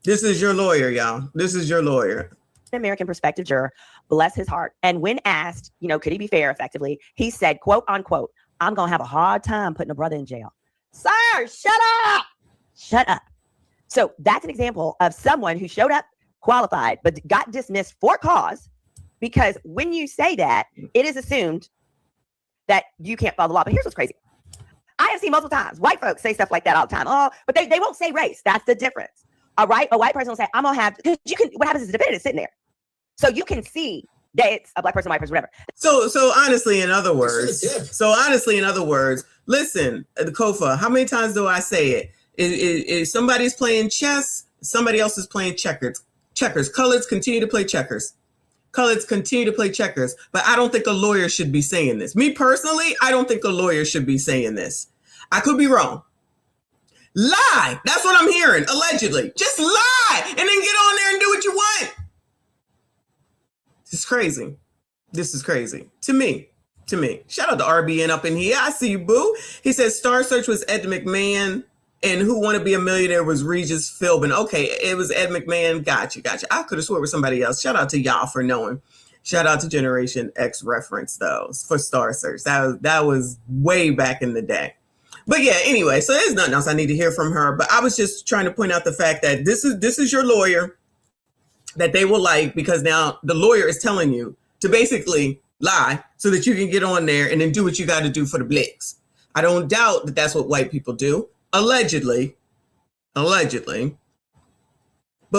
This is your lawyer, y'all. This is your lawyer. American prospective juror, bless his heart. And when asked, could he be fair effectively? He said, quote unquote, I'm going to have a hard time putting a brother in jail. Sir, shut up. Shut up. So that's an example of someone who showed up qualified, but got dismissed for cause, because when you say that, it is assumed that you can't follow the law. But here's what's crazy. I have seen multiple times white folks say stuff like that all the time. Oh, but they won't say race. That's the difference. All right. A white person will say, I'm going to have, because what happens is the defendant is sitting there. So you can see that it's a black person, white person, whatever. So honestly, in other words, listen, the Kofa, how many times do I say it? If somebody's playing chess, somebody else is playing checkers. Colors continue to play checkers. But I don't think a lawyer should be saying this. Me personally, I don't think a lawyer should be saying this. I could be wrong. Lie. That's what I'm hearing. Allegedly. Just lie and then get on there and do what you want. This is crazy. To me. Shout out to RBN up in here. I see you, boo. He says Star Search was Ed McMahon. And Who Want to Be a Millionaire was Regis Philbin. Okay, it was Ed McMahon. Gotcha. I could have swore it was somebody else. Shout out to y'all for knowing. Shout out to Generation X reference, though, for Star Search. That was way back in the day. But yeah, anyway, so there's nothing else I need to hear from her. But I was just trying to point out the fact that this is your lawyer that they will like, because now the lawyer is telling you to basically lie so that you can get on there and then do what you got to do for the blicks. I don't doubt that that's what white people do. Allegedly. But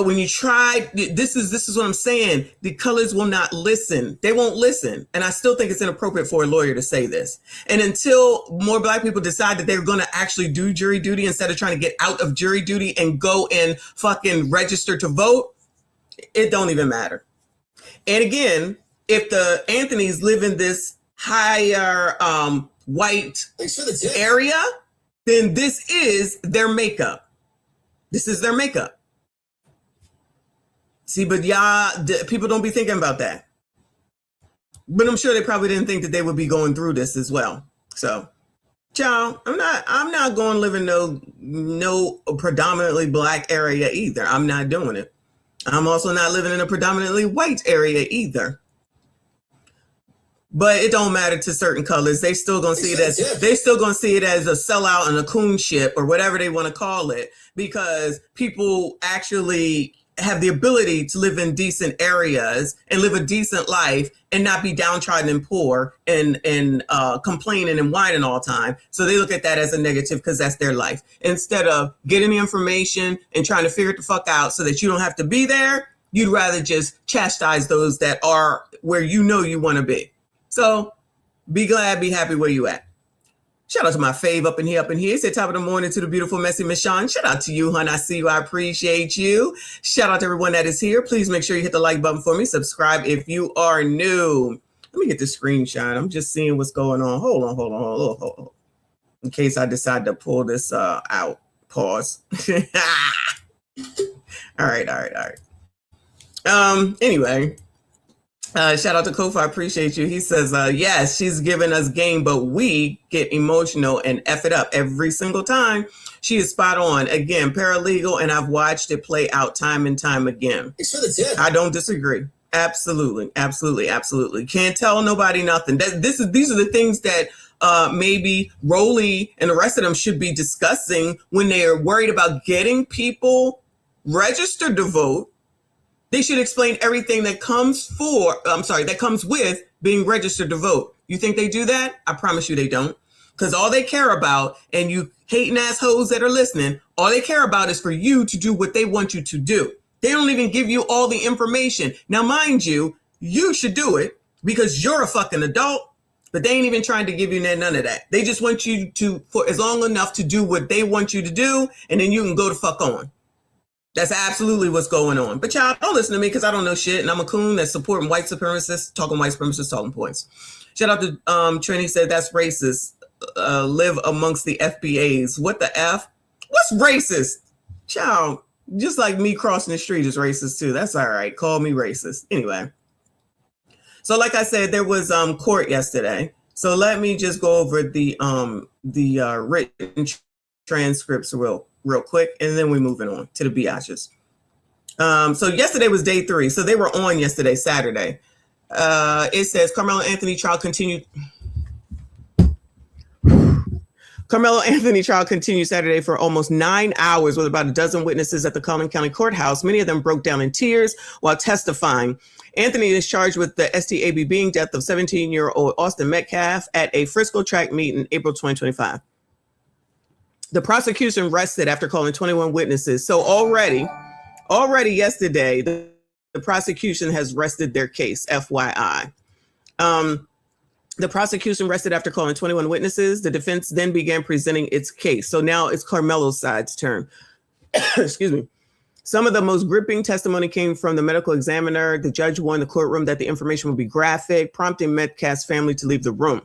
when you try, this is what I'm saying. The colors will not listen. They won't listen. And I still think it's inappropriate for a lawyer to say this. And until more black people decide that they're going to actually do jury duty instead of trying to get out of jury duty and go and fucking register to vote, it don't even matter. And again, if the Anthonys live in this higher white area, then this is their makeup. See, but people don't be thinking about that. But I'm sure they probably didn't think that they would be going through this as well. So, child, I'm not going to live in no predominantly black area either. I'm not doing it. I'm also not living in a predominantly white area either. But it don't matter to certain colors. They still gonna see it as a sellout and a coonship or whatever they want to call it, because people actually have the ability to live in decent areas and live a decent life and not be downtrodden and poor and complaining and whining all the time. So they look at that as a negative because that's their life. Instead of getting the information and trying to figure it the fuck out so that you don't have to be there, you'd rather just chastise those that are where you want to be. So be glad, be happy where you at. Shout out to my fave up in here. It said top of the morning to the beautiful, messy Miss Shawn. Shout out to you, hon. I see you. I appreciate you. Shout out to everyone that is here. Please make sure you hit the like button for me. Subscribe if you are new. Let me get the screenshot. I'm just seeing what's going on. Hold on. In case I decide to pull this out. Pause. All right. Anyway. Shout out to Kofi. I appreciate you. He says, yes, she's giving us game, but we get emotional and F it up every single time. She is spot on. Again, paralegal, and I've watched it play out time and time again. Thanks for the tip. I don't disagree. Absolutely. Can't tell nobody nothing. These are the things that maybe Rolly and the rest of them should be discussing when they are worried about getting people registered to vote. They should explain everything that comes with being registered to vote. You think they do that? I promise you they don't. Because all they care about, and you hating assholes that are listening, all they care about is for you to do what they want you to do. They don't even give you all the information. Now, mind you, you should do it because you're a fucking adult, but they ain't even trying to give you none of that. They just want you to, for as long enough to do what they want you to do, and then you can go the fuck on. That's absolutely what's going on. But y'all don't listen to me because I don't know shit. And I'm a coon that's supporting white supremacists, talking points. Shout out to Trini said that's racist. Live amongst the FBAs. What the F? What's racist? Child, just like me crossing the street is racist too. That's all right. Call me racist. Anyway. So like I said, there was court yesterday. So let me just go over the written transcripts real quick, and then we're moving on to the biatches. So yesterday was day 3. So they were on yesterday, Saturday. It says Carmelo Anthony trial continued. Carmelo Anthony trial continued Saturday for almost 9 hours with about a dozen witnesses at the Collin County Courthouse. Many of them broke down in tears while testifying. Anthony is charged with the STABB death of 17-year-old Austin Metcalf at a Frisco track meet in April 2025. The prosecution rested after calling 21 witnesses. So already yesterday, the prosecution has rested their case, FYI. The prosecution rested after calling 21 witnesses. The defense then began presenting its case. So now it's Carmelo's side's turn. Excuse me. Some of the most gripping testimony came from the medical examiner. The judge warned the courtroom that the information would be graphic, prompting Metcalf's family to leave the room.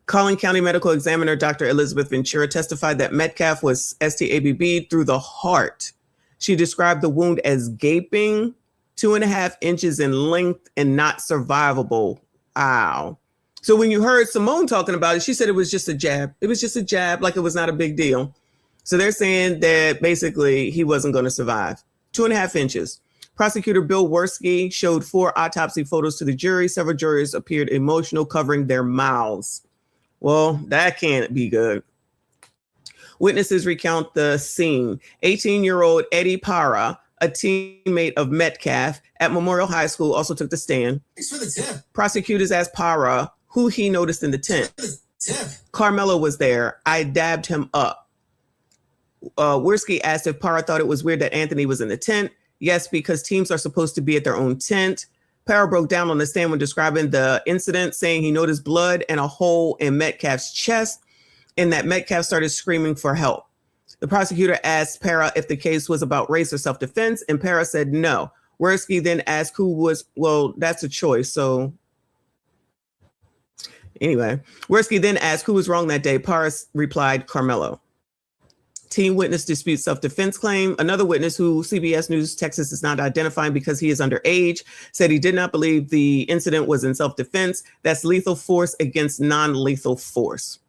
Collin County Medical Examiner Dr. Elizabeth Ventura testified that Metcalf was STABB'd through the heart. She described the wound as gaping, 2.5 inches in length, and not survivable. Wow. So when you heard Simone talking about it, she said it was just a jab. It was just a jab, like it was not a big deal. So they're saying that basically he wasn't going to survive. 2.5 inches. Prosecutor Bill Worski showed 4 autopsy photos to the jury. Several jurors appeared emotional, covering their mouths. Well, that can't be good. Witnesses recount the scene. 18-year-old Eddie Parra, a teammate of Metcalf at Memorial High School, also took the stand. Thanks for the tip. Prosecutors asked Parra who he noticed in the tent. Carmelo was there. I dabbed him up. Worski asked if Parra thought it was weird that Anthony was in the tent. Yes, because teams are supposed to be at their own tent. Parra broke down on the stand when describing the incident, saying he noticed blood and a hole in Metcalf's chest and that Metcalf started screaming for help. The prosecutor asked Parra if the case was about race or self-defense, and Parra said no. Worski then asked who was, well, that's a choice. So anyway, Worski then asked who was wrong that day. Parra replied, Carmelo. Team witness disputes self-defense claim. Another witness who CBS News Texas is not identifying because he is underage said he did not believe the incident was in self-defense. That's lethal force against non-lethal force.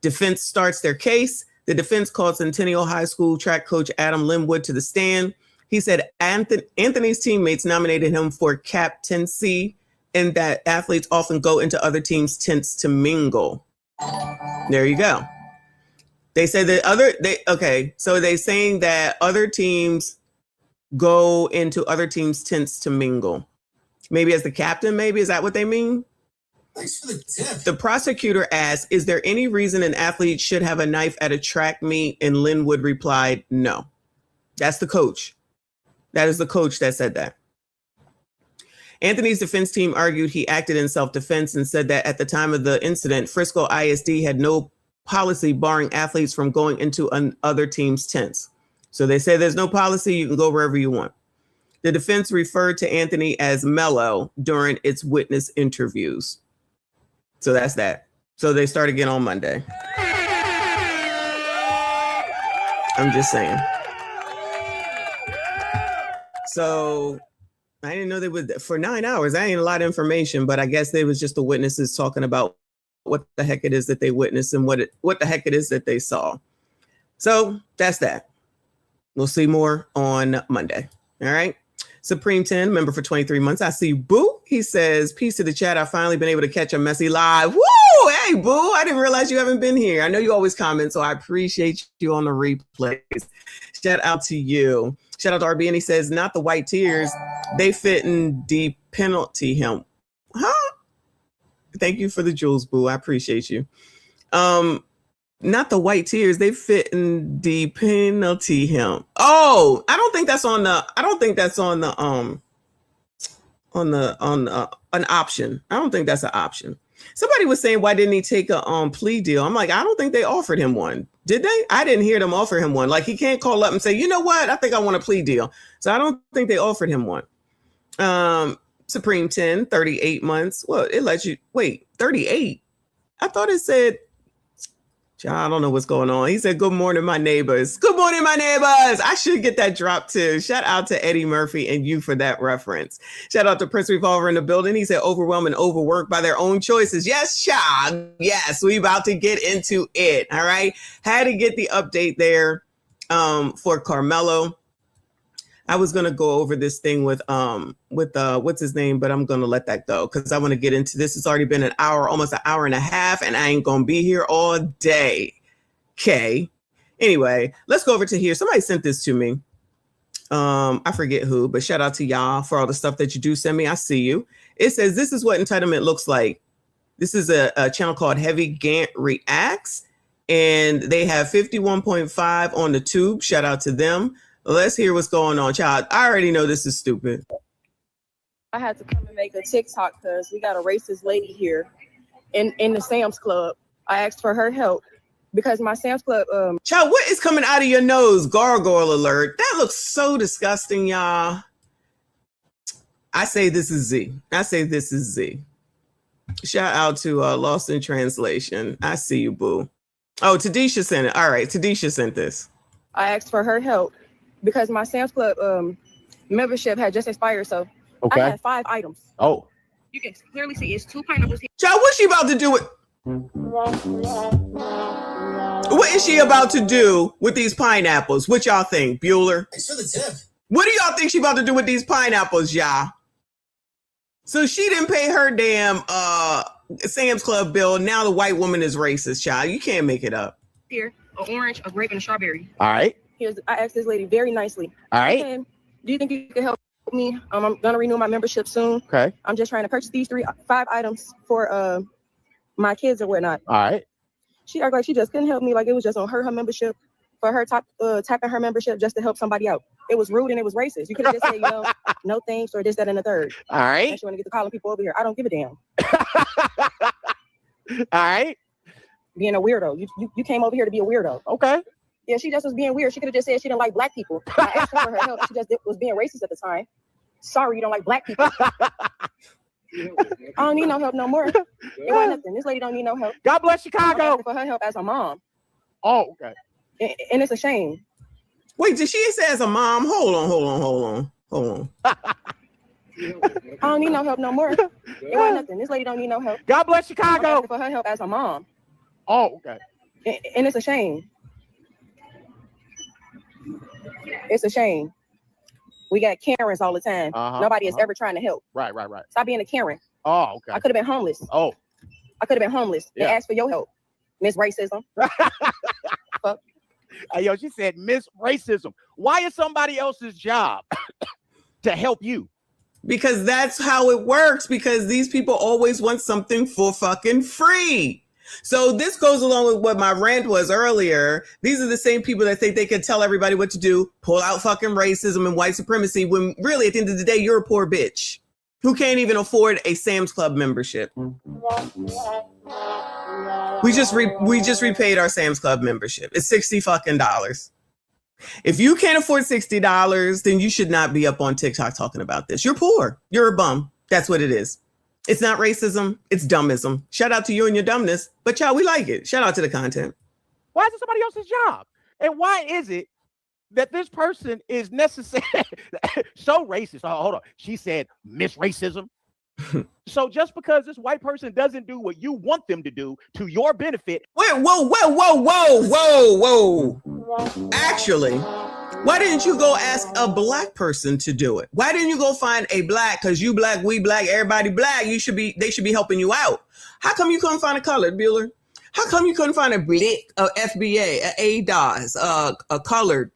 Defense starts their case. The defense called Centennial High School track coach Adam Linwood to the stand. He said Anthony's teammates nominated him for captaincy and that athletes often go into other teams' tents to mingle. There you go. They say that so they're saying that other teams go into other teams' tents to mingle. Maybe as the captain, maybe? Is that what they mean? Thanks for the tip. The prosecutor asked, is there any reason an athlete should have a knife at a track meet? And Linwood replied, no. That's the coach. That is the coach that said that. Anthony's defense team argued he acted in self-defense and said that at the time of the incident, Frisco ISD had no policy barring athletes from going into other teams' tents. So they say there's no policy, you can go wherever you want. The defense referred to Anthony as mellow during its witness interviews. So that's that. So they start again on Monday. I'm just saying. So I didn't know they would, for 9 hours, I ain't a lot of information, but I guess they was just the witnesses talking about what the heck it is that they witnessed and what the heck it is that they saw. So that's that. We'll see more on Monday. All right. Supreme 10, member for 23 months. I see Boo. He says, peace to the chat. I've finally been able to catch a messy live. Woo! Hey, Boo. I didn't realize you haven't been here. I know you always comment, so I appreciate you on the replays. Shout out to you. Shout out to RB. And he says, not the white tears. They fit in the penalty him. Huh? Thank you for the jewels, Boo. I appreciate you. Not the white tears. They fit in the penalty him. Oh, I don't think that's on the. I don't think that's on the an option. I don't think that's an option. Somebody was saying, why didn't he take a plea deal? I'm like, I don't think they offered him one. Did they? I didn't hear them offer him one. Like, he can't call up and say, you know what? I think I want a plea deal. So I don't think they offered him one. Supreme 10, 38 months. Well, it lets you wait, 38. I thought it said, I don't know what's going on. He said, good morning, my neighbors. Good morning, my neighbors. I should get that drop too. Shout out to Eddie Murphy and you for that reference. Shout out to Prince Revolver in the building. He said, overwhelmed and overworked by their own choices. Yes, child. Yes, we about to get into it. All right. Had to get the update there for Carmelo. I was going to go over this thing with what's his name, but I'm going to let that go because I want to get into this. It's already been an hour, almost an hour and a half, and I ain't going to be here all day. Okay. Anyway, let's go over to here. Somebody sent this to me. I forget who, but shout out to y'all for all the stuff that you do send me. I see you. It says, this is what entitlement looks like. This is a channel called Heavy Gant Reacts, and they have 51.5 on the tube. Shout out to them. Let's hear what's going on, child. I already know this is stupid. I had to come and make a TikTok because we got a racist lady here in the Sam's Club. I asked for her help because my Sam's Club. Child, what is coming out of your nose? Gargoyle alert. That looks so disgusting, y'all. I say this is Z. I say this is Z. Shout out to Lost in Translation. I see you, boo. Oh, Tadisha sent it. All right, Tadisha sent this. I asked for her help because my Sam's Club membership had just expired. So I had 5 items. Oh. You can clearly see it's 2 pineapples here. Child, what's she about to do with... What is she about to do with these pineapples? What y'all think, Bueller? Thanks for the tip. What do y'all think she about to do with these pineapples, y'all? So she didn't pay her damn Sam's Club bill. Now the white woman is racist, child. You can't make it up. Here, an orange, a grape, and a strawberry. All right. I asked this lady very nicely. All right. Okay, do you think you can help me? I'm gonna renew my membership soon. Okay. I'm just trying to purchase these 5 items for my kids or whatnot. All right. She acted like she just couldn't help me, like it was just on her membership, for her tapping her membership just to help somebody out. It was rude and it was racist. You could have just said, no thanks, or this, that, and the third. All right. And she want to get to calling people over here. I don't give a damn. All right. Being a weirdo. You came over here to be a weirdo. Okay. Yeah, she just was being weird. She could have just said she didn't like black people. I asked her for her help. She just was being racist at the time. Sorry, you don't like black people. I don't need no help no more. It wasn't nothing. This lady don't need no help. God bless Chicago. For her help as a mom. Oh, okay. And it's a shame. Wait, did she say as a mom? Hold on. I don't need no help no more. It wasn't nothing. This lady don't need no help. God bless Chicago. For her help as a mom. Oh, okay. And it's a shame. It's a shame. We got Karens all the time. Nobody is ever trying to help. Right. Stop being a Karen. Oh, okay. I could have been homeless. Oh. I could have been homeless and asked for your help. Miss Racism. Fuck. Hey, yo, she said Miss Racism. Why is somebody else's job to help you? Because that's how it works. Because these people always want something for fucking free. So this goes along with what my rant was earlier. These are the same people that think they can tell everybody what to do, pull out fucking racism and white supremacy, when really at the end of the day, you're a poor bitch. who can't even afford a Sam's Club membership. We just repaid our Sam's Club membership. It's $60 fucking. If you can't afford $60, then you should not be up on TikTok talking about this. You're poor. You're a bum. That's what it is. It's not racism. It's dummism. Shout out to you and your dumbness, but y'all, we like it. Shout out to the content. Why is it somebody else's job? And why is it that this person is necessary so racist? Oh, hold on. She said Miss Racism. So just because this white person doesn't do what you want them to do to your benefit. Wait, whoa. Actually, why didn't you go ask a black person to do it? Why didn't you go find a black? Because you black, we black, everybody black. They should be helping you out. How come you couldn't find a colored, Bueller? How come you couldn't find a black, a FBA, a ADOS, a colored,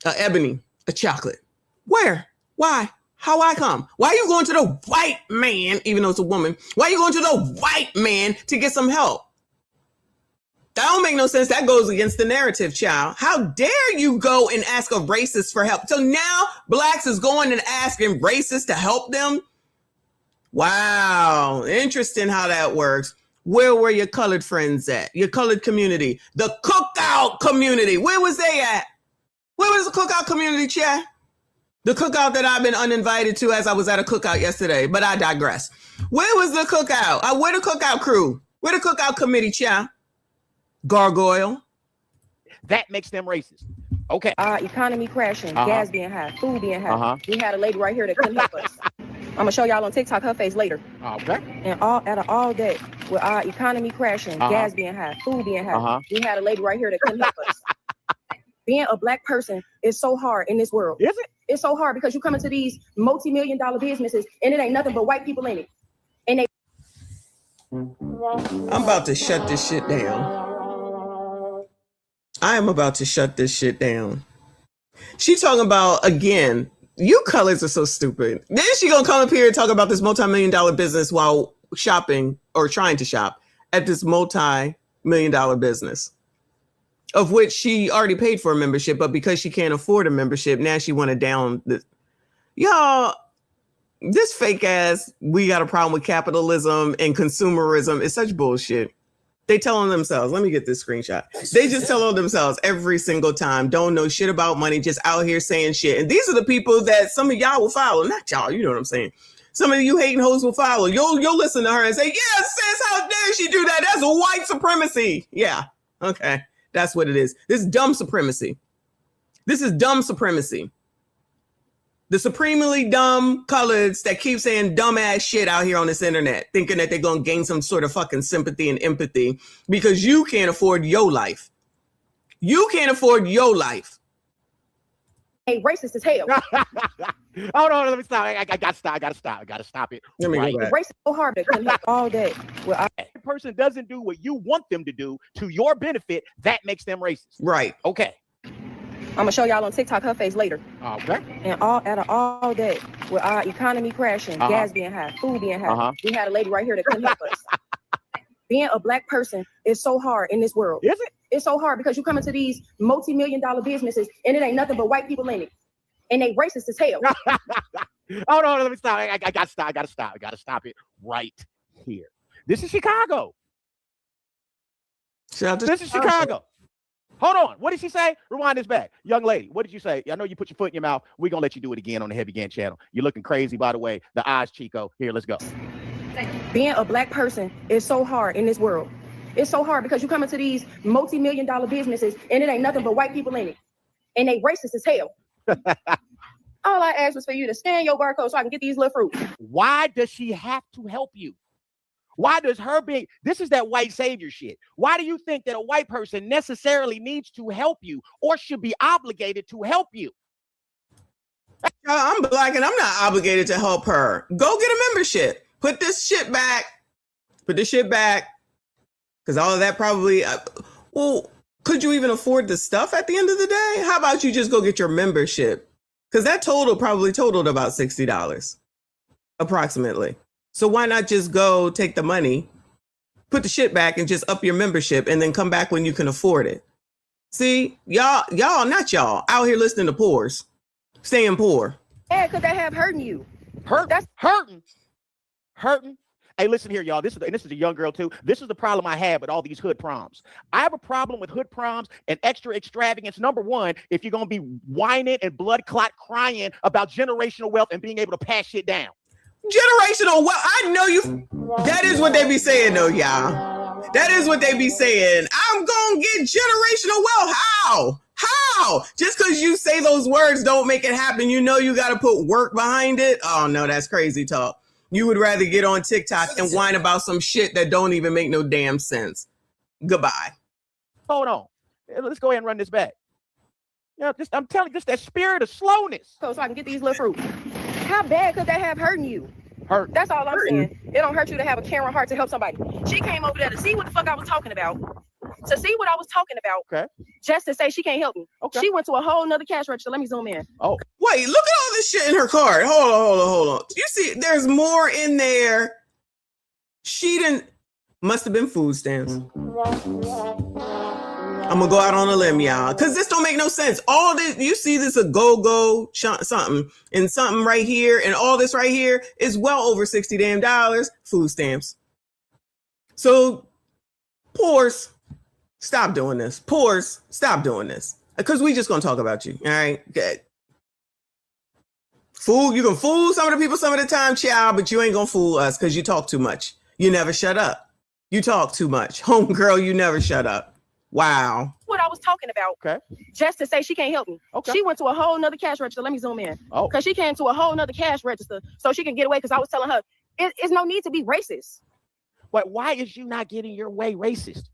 a ebony, a chocolate? Where? Why? How I come? Why are you going to the white man, even though it's a woman? Why are you going to the white man to get some help? That don't make no sense. That goes against the narrative, child. How dare you go and ask a racist for help? So now blacks is going and asking racists to help them? Wow. Interesting how that works. Where were your colored friends at? Your colored community? The cookout community. Where was they at? Where was the cookout community, chat? The cookout that I've been uninvited to as I was at a cookout yesterday, but I digress. Where was the cookout? Where the cookout crew? Where the cookout committee, child? Gargoyle. That makes them racist. Okay. Economy crashing, gas being high, food being high. We had a lady right here that couldn't help us. I'm gonna show y'all on TikTok her face later. Okay. And out of all that, with our economy crashing, gas being high, food being high, we had a lady right here that couldn't help us. Being a black person is so hard in this world. Is it? It's so hard because you come into these multi-million-dollar businesses and it ain't nothing but white people in it. And they I'm about to shut this shit down. I am about to shut this shit down. She talking about, again, you colors are so stupid. Then she gonna come up here and talk about this multi-million-dollar business while shopping or trying to shop at this multi-million-dollar business, of which she already paid for a membership, but because she can't afford a membership, now she want to down the. Y'all, this fake ass, we got a problem with capitalism and consumerism is such bullshit. They tell on themselves. Let me get this screenshot. They just tell on themselves every single time. Don't know shit about money, just out here saying shit. And these are the people that some of y'all will follow. Not y'all, you know what I'm saying. Some of you hating hoes will follow. You'll listen to her and say, yeah, sis, how dare she do that? That's white supremacy. Yeah, okay. That's what it is. This is dumb supremacy. This is dumb supremacy. The supremely dumb coloreds that keep saying dumbass shit out here on this internet, thinking that they're going to gain some sort of fucking sympathy and empathy because you can't afford your life. You can't afford your life. Hey, racist as hell. Hold on, let me stop. I gotta stop it. Let me go back. Racist so hard that couldn't help all day. Well, a person doesn't do what you want them to do to your benefit, that makes them racist. Right. Okay. I'm gonna show y'all on TikTok her face later. Okay. And out of all that, with our economy crashing, gas being high, food being high, we had a lady right here that couldn't help us. Being a black person is so hard in this world. Is it? It's so hard because you come into these multi-million-dollar businesses and it ain't nothing but white people in it. And they racist as hell. Hold on, let me stop. I gotta stop it right here. This is Chicago. This is Chicago. Hold on. What did she say? Rewind this back. Young lady, what did you say? I know you put your foot in your mouth. We're going to let you do it again on the Heavy Gan channel. You're looking crazy, by the way. The eyes, Chico. Here, let's go. Being a black person is so hard in this world. It's so hard because you come into these multi-million-dollar businesses and it ain't nothing but white people in it. And they racist as hell. All I asked was for you to scan your barcode so I can get these little fruits. Why does she have to help you? Why does her being, this is that white savior shit. Why do you think that a white person necessarily needs to help you or should be obligated to help you? I'm black and I'm not obligated to help her. Go get a membership. Put this shit back. Put this shit back. Because all of that probably, well, could you even afford the stuff at the end of the day? How about you just go get your membership? Because that probably totaled about $60, approximately. So why not just go take the money, put the shit back and just up your membership and then come back when you can afford it? See, y'all, not y'all, out here listening to poors, staying poor. Yeah, because they have hurting you. Hurting. Hey, listen here, y'all. This is a young girl too. This is the problem I have with all these hood proms. I have a problem with hood proms and extra extravagance. Number one, if you're gonna be whining and blood clot crying about generational wealth and being able to pass shit down. Generational wealth. I know you. That is what they be saying, though, y'all. That is what they be saying. I'm gonna get generational wealth. How? Just because you say those words don't make it happen. You know you got to put work behind it. Oh no, that's crazy talk. You would rather get on TikTok and whine about some shit that don't even make no damn sense. Goodbye. Hold on. Let's go ahead and run this back. You know, I'm telling you, just that spirit of slowness. So I can get these little fruits. How bad could that have hurting you? Hurt. That's all I'm saying. It don't hurt you to have a caring heart to help somebody. She came over there to see what the fuck I was talking about. To see what I was talking about. Okay. Just to say she can't help me. Okay. She went to a whole nother cash register. Let me zoom in. Oh. Wait, look at all this shit in her card. Hold on. You see, there's more in there. She must have been food stamps. I'm gonna go out on a limb, y'all, because this don't make no sense. All this, you see this a go something and something right here, and all this right here is well over $60 damn food stamps. So, poors, stop doing this. Poors, stop doing this, because we just gonna talk about you. All right, good. You can fool some of the people some of the time, child, but you ain't gonna fool us because you talk too much. You never shut up. You talk too much, homegirl. You never shut up. Wow. What I was talking about. Okay. Just to say she can't help me. Okay. She went to a whole nother cash register. Let me zoom in. Oh. Because she came to a whole nother cash register so she can get away, because I was telling her, it's no need to be racist. But why is you not getting your way racist?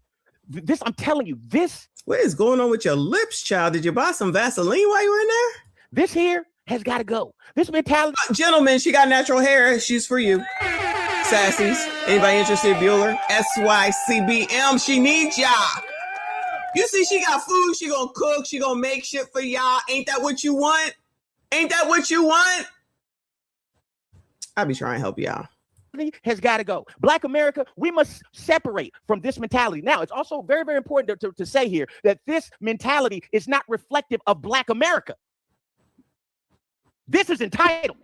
This, I'm telling you, this. What is going on with your lips, child? Did you buy some Vaseline while you were in there? This here has got to go. This mentality. Gentlemen, she got natural hair. She's for you. Sassies. Anybody interested? Bueller. SYCBM. She needs y'all. You see, she got food. She gonna cook. She gonna make shit for y'all. Ain't that what you want? Ain't that what you want? I be trying to help y'all. Has got to go. Black America, we must separate from this mentality. Now, it's also very, very important to say here that this mentality is not reflective of Black America. This is entitlement.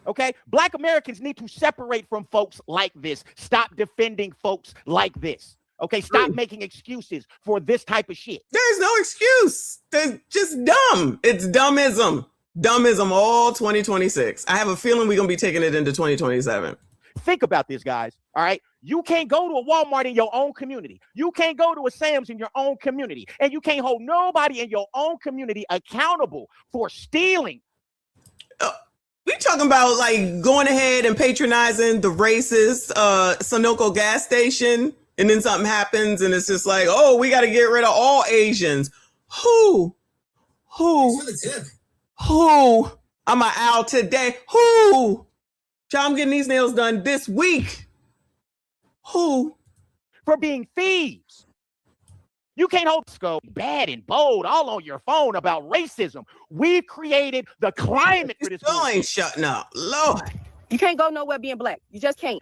Okay? Black Americans need to separate from folks like this. Stop defending folks like this. Okay, stop making excuses for this type of shit. There's no excuse. There's just dumb. It's dummism. Dummism all 2026. I have a feeling we're going to be taking it into 2027. Think about this, guys. All right. You can't go to a Walmart in your own community. You can't go to a Sam's in your own community. And you can't hold nobody in your own community accountable for stealing. We talking about like going ahead and patronizing the racist Sunoco gas station. And then something happens and it's just like, oh, we got to get rid of all Asians. Who? I'm an owl today. Who? Child, I'm getting these nails done this week. Who? For being thieves. You can't hold scope bad and bold all on your phone about racism. We've created the climate for this. Still ain't shutting up. Lord. You can't go nowhere being black. You just can't.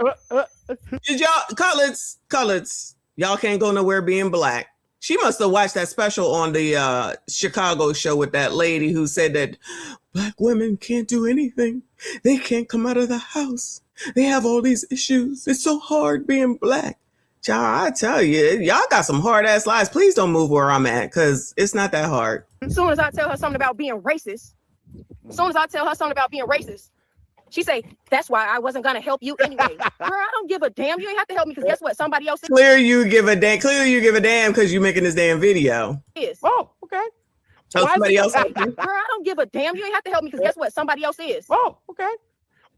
Did y'all, coloreds, y'all can't go nowhere being black. She must have watched that special on the Chicago show with that lady who said that black women can't do anything. They can't come out of the house. They have all these issues. It's so hard being black. Y'all, I tell you, y'all got some hard ass lives. Please don't move where I'm at, because it's not that hard. As soon as I tell her something about being racist, she say, that's why I wasn't going to help you anyway. Girl, I don't give a damn. You ain't have to help me, because guess what? Somebody else is. Clearly you give a damn because you're making this damn video. Oh, okay. So somebody else. Girl, I don't give a damn. You ain't have to help me, because guess what? Somebody else is. Oh, okay.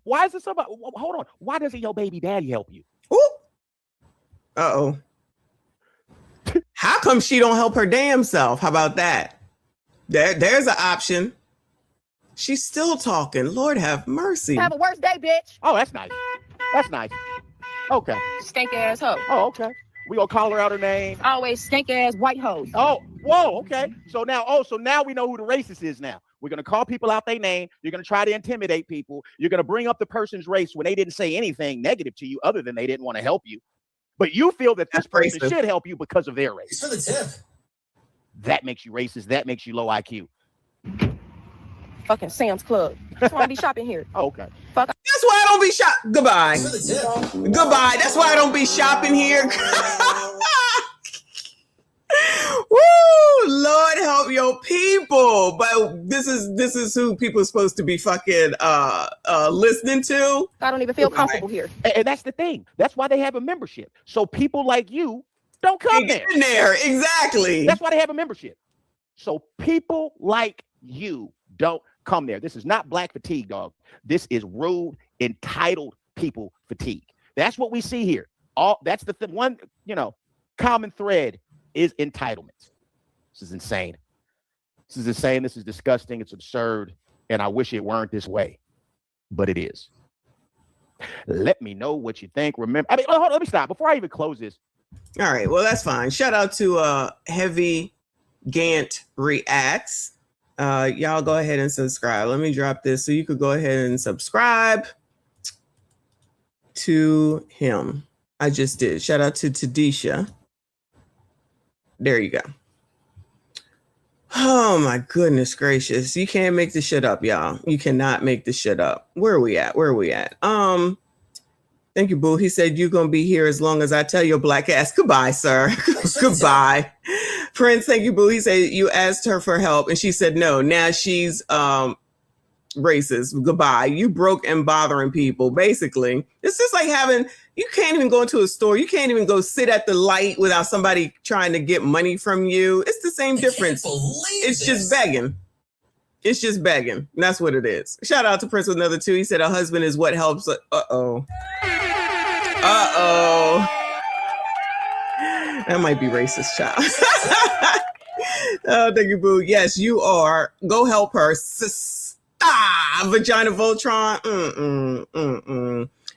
Why is it somebody? Hold on. Why doesn't your baby daddy help you? Ooh. Uh-oh. How come she don't help her damn self? How about that? There's an option. She's still talking. Lord have mercy. Have a worse day, bitch. Oh, that's nice. That's nice. Okay. Stink ass hoe. Oh, okay. We gonna call her out her name. Always stink ass white hoe. Oh, whoa, okay. So now we know who the racist is now. We're gonna call people out their name. You're gonna try to intimidate people. You're gonna bring up the person's race when they didn't say anything negative to you other than they didn't want to help you. But you feel that this person should help you because of their race. It's for the tip. That makes you racist. That makes you low IQ. fucking Sam's Club. That's why I be shopping here. Okay. Fuck. That's why I don't be shopping. Goodbye. Goodbye. That's why I don't be shopping here. Woo! Lord help your people. But this is who people are supposed to be fucking listening to. I don't even feel comfortable here. And that's the thing. That's why they have a membership. So people like you don't come there. In there, exactly. That's why they have a membership. So people like you don't come there. This is not black fatigue, dog. This is rude, entitled people fatigue. That's what we see here. That's the one, common thread is entitlement. This is insane. This is insane. This is disgusting. It's absurd. And I wish it weren't this way, but it is. Let me know what you think. Remember, hold on, let me stop before I even close this. All right. Well, that's fine. Shout out to Heavy Gant Reacts. Y'all go ahead and subscribe. Let me drop this so you could go ahead and subscribe to him. I just did. Shout out to Tadisha. There you go. Oh my goodness gracious. You can't make this shit up, y'all. You cannot make this shit up. Where are we at? Thank you, boo. He said you're gonna be here as long as I tell your black ass goodbye, sir. Goodbye. Prince, thank you, boo. He said you asked her for help and she said no. Now she's racist. Goodbye. You broke and bothering people. Basically, it's just like you can't even go into a store. You can't even go sit at the light without somebody trying to get money from you. It's the same difference. It's just begging. It's just begging. And that's what it is. Shout out to Prince with another 2. He said a husband is what helps. Uh-oh. That might be racist, child. Oh, thank you, boo. Yes, you are. Go help her. Vagina Voltron.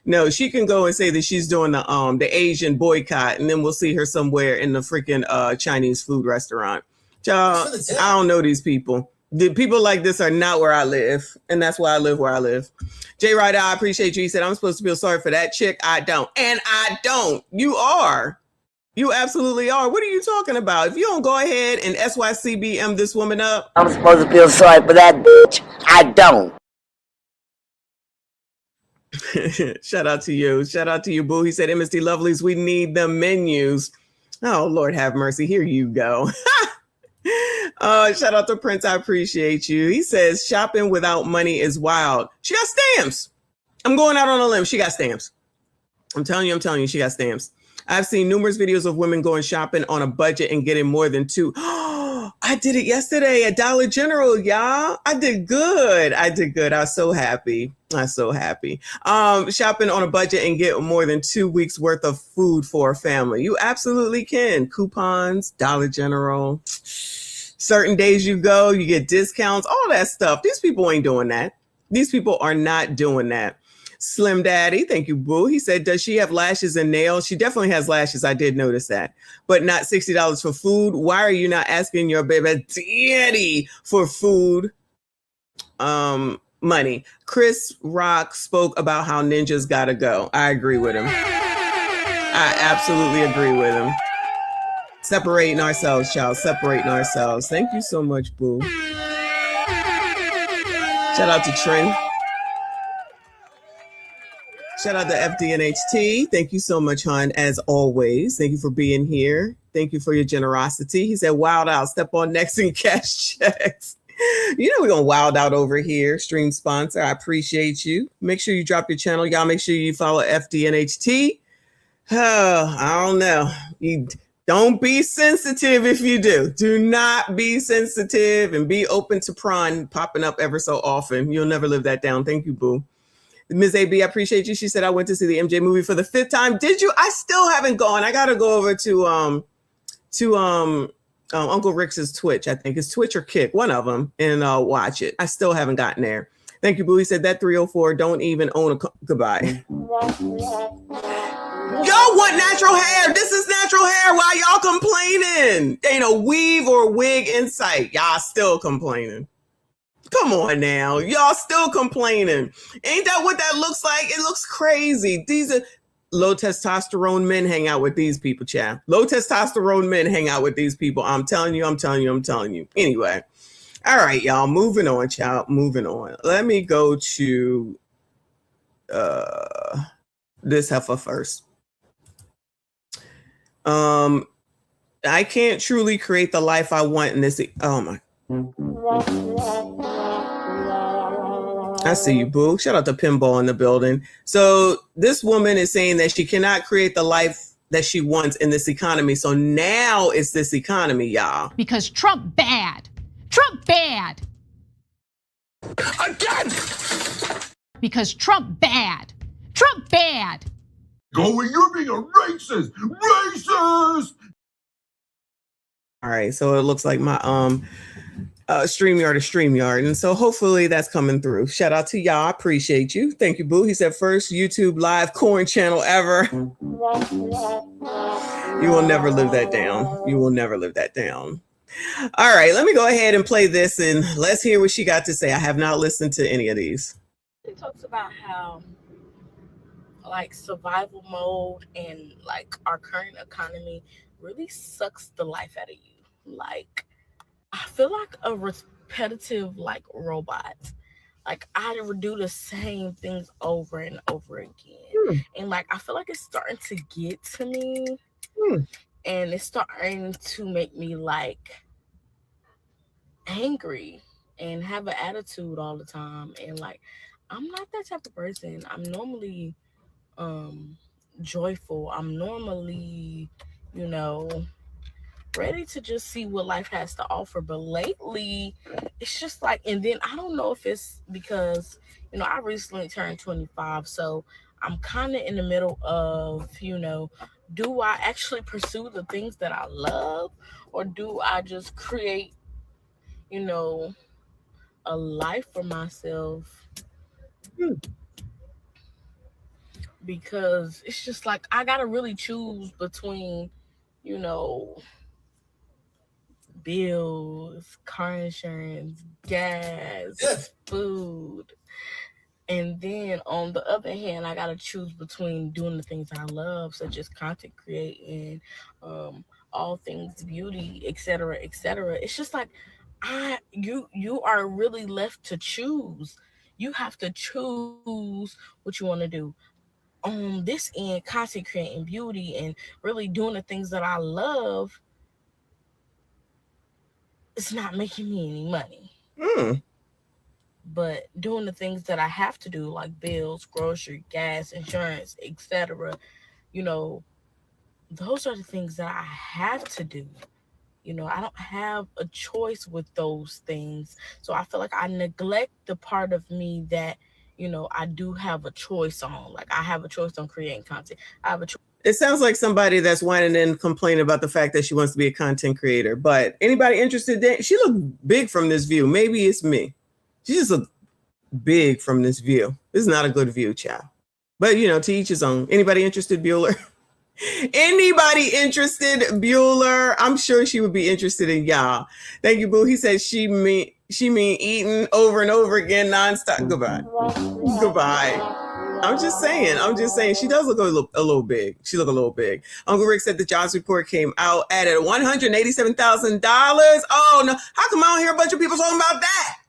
No, she can go and say that she's doing the Asian boycott, and then we'll see her somewhere in the freaking Chinese food restaurant. Child, I don't know these people. The people like this are not where I live, and that's why I live where I live. Jay Ryder, I appreciate you. He said, I'm supposed to feel sorry for that chick. I don't. And I don't. You are. You absolutely are. What are you talking about? If you don't go ahead and SYCBM this woman up. I'm supposed to feel sorry for that bitch. I don't. Shout out to you. Shout out to you, boo. He said, MSD Lovelies, we need the menus. Oh, Lord have mercy. Here you go. Shout out to Prince. I appreciate you. He says, shopping without money is wild. She got stamps. I'm going out on a limb. She got stamps. I'm telling you, she got stamps. I've seen numerous videos of women going shopping on a budget and getting more than 2. I did it yesterday at Dollar General, y'all. I did good. I was so happy. Shopping on a budget and get more than 2 weeks worth of food for a family. You absolutely can. Coupons, Dollar General. Certain days you go, you get discounts, all that stuff. These people ain't doing that. These people are not doing that. Slim Daddy, thank you, boo. He said, does she have lashes and nails? She definitely has lashes. I did notice that. But not $60 for food. Why are you not asking your baby daddy for food money? Chris Rock spoke about how ninjas gotta go. I agree with him. I absolutely agree with him. Separating ourselves, child. Separating ourselves. Thank you so much, boo. Shout out to Trin. Shout out to FDNHT. Thank you so much, hon, as always. Thank you for being here. Thank you for your generosity. He said, wild out, step on next and cash checks. You know we're going to wild out over here. Stream sponsor, I appreciate you. Make sure you drop your channel. Y'all make sure you follow FDNHT. Oh, I don't know. You don't be sensitive if you do. Do not be sensitive and be open to prawn popping up ever so often. You'll never live that down. Thank you, boo. Ms. AB, I appreciate you. She said, I went to see the MJ movie for the 5th time. Did you? I still haven't gone. I got to go over to Uncle Rick's Twitch. I think it's Twitch or Kick, one of them, and watch it. I still haven't gotten there. Thank you, boo. He said that 304 don't even own a goodbye. Y'all want natural hair. This is natural hair. Why y'all complaining? Ain't a weave or wig in sight. Y'all still complaining. Come on now. Y'all still complaining. Ain't that what that looks like? It looks crazy. These are low testosterone men hang out with these people, chat. Low testosterone men hang out with these people. I'm telling you. Anyway, All right, y'all. Moving on, child. Moving on. Let me go to this heifer first. I can't truly create the life I want in this. Oh my. I see you, boo. Shout out to Pinball in the building. So this woman is saying that she cannot create the life that she wants in this economy. So now it's this economy, y'all. Because Trump bad. Trump bad. Again! Because Trump bad. Trump bad. Go where you're being a racist! Racist! All right, so it looks like my StreamYard is StreamYard. And so hopefully that's coming through. Shout out to y'all. Appreciate you. Thank you, boo. He said first YouTube live corn channel ever. You will never live that down. You will never live that down. All right, let me go ahead and play this and let's hear what she got to say. I have not listened to any of these. It talks about how like survival mode and like our current economy really sucks the life out of you. Like I feel like a repetitive like robot. Like I do the same things over and over again. And like I feel like it's starting to get to me. And it's starting to make me like angry and have an attitude all the time. And like I'm not that type of person. I'm normally joyful. I'm normally, you know, ready to just see what life has to offer. But lately it's just like, and then I don't know if it's because, you know, I recently turned 25, so I'm kind of in the middle of, you know, do I actually pursue the things that I love, or do I just create, you know, a life for myself? Because it's just like I gotta really choose between, you know, bills, car insurance, gas, food. And then on the other hand, I gotta choose between doing the things I love, such as content creating, all things beauty, etc., etc. It's just like you are really left to choose. You have to choose what you want to do. On this end, content creating beauty and really doing the things that I love, it's not making me any money. But doing the things that I have to do, like bills, grocery, gas, insurance, etc., you know, those are the things that I have to do. You know, I don't have a choice with those things. So I feel like I neglect the part of me that, you know, I do have a choice on. Like I have a choice on creating content. I have a choice. It sounds like somebody that's whining and complaining about the fact that she wants to be a content creator. But anybody interested? She looked big from this view. Maybe it's me. She just looked big from this view. This is not a good view, child. But, you know, to each his own. Anybody interested, Bueller? Anybody interested, Bueller? I'm sure she would be interested in y'all. Thank you, boo. He said she mean eating over and over again nonstop. Goodbye. I'm just saying. She does look a little big. She look a little big. Uncle Rick said the jobs report came out, added $187,000. Oh no! How come I don't hear a bunch of people talking about that?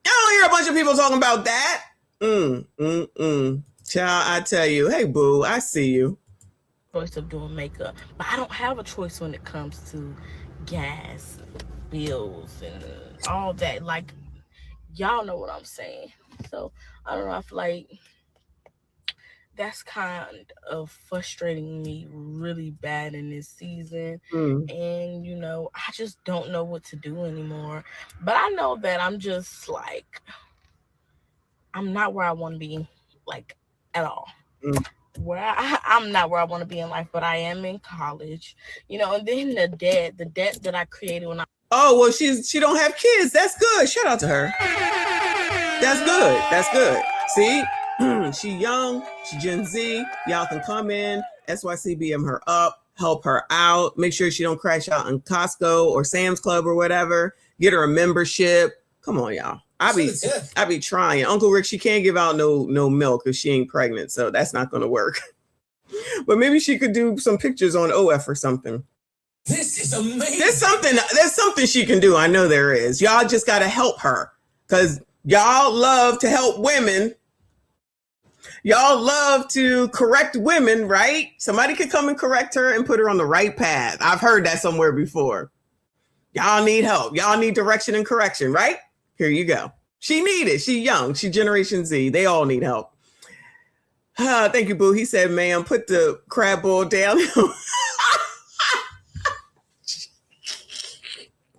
I don't hear a bunch of people talking about that. Child, I tell you, hey boo, I see you. Choice of doing makeup, but I don't have a choice when it comes to gas, bills, and all that. Like, y'all know what I'm saying. So I don't know. I feel like that's kind of frustrating me really bad in this season. And, you know, I just don't know what to do anymore. But I know that I'm just like, I'm not where I want to be, like, at all. I'm not where I want to be in life, but I am in college, you know, and then the debt that I created when I. Oh, well, she don't have kids. That's good. Shout out to her. That's good. See? She young, she Gen Z. Y'all can come in, SYCBM her up, help her out. Make sure she don't crash out in Costco or Sam's Club or whatever. Get her a membership. Come on, y'all. I be trying. Uncle Rick, she can't give out no milk if she ain't pregnant, so that's not gonna work. But maybe she could do some pictures on OF or something. This is amazing. There's something she can do. I know there is. Y'all just got to help her because y'all love to help women. Y'all love to correct women, right? Somebody could come and correct her and put her on the right path. I've heard that somewhere before. Y'all need help. Y'all need direction and correction, right? Here you go. She need it. She young. She Generation Z. They all need help. Thank you, Boo. He said, ma'am, put the crab boil down.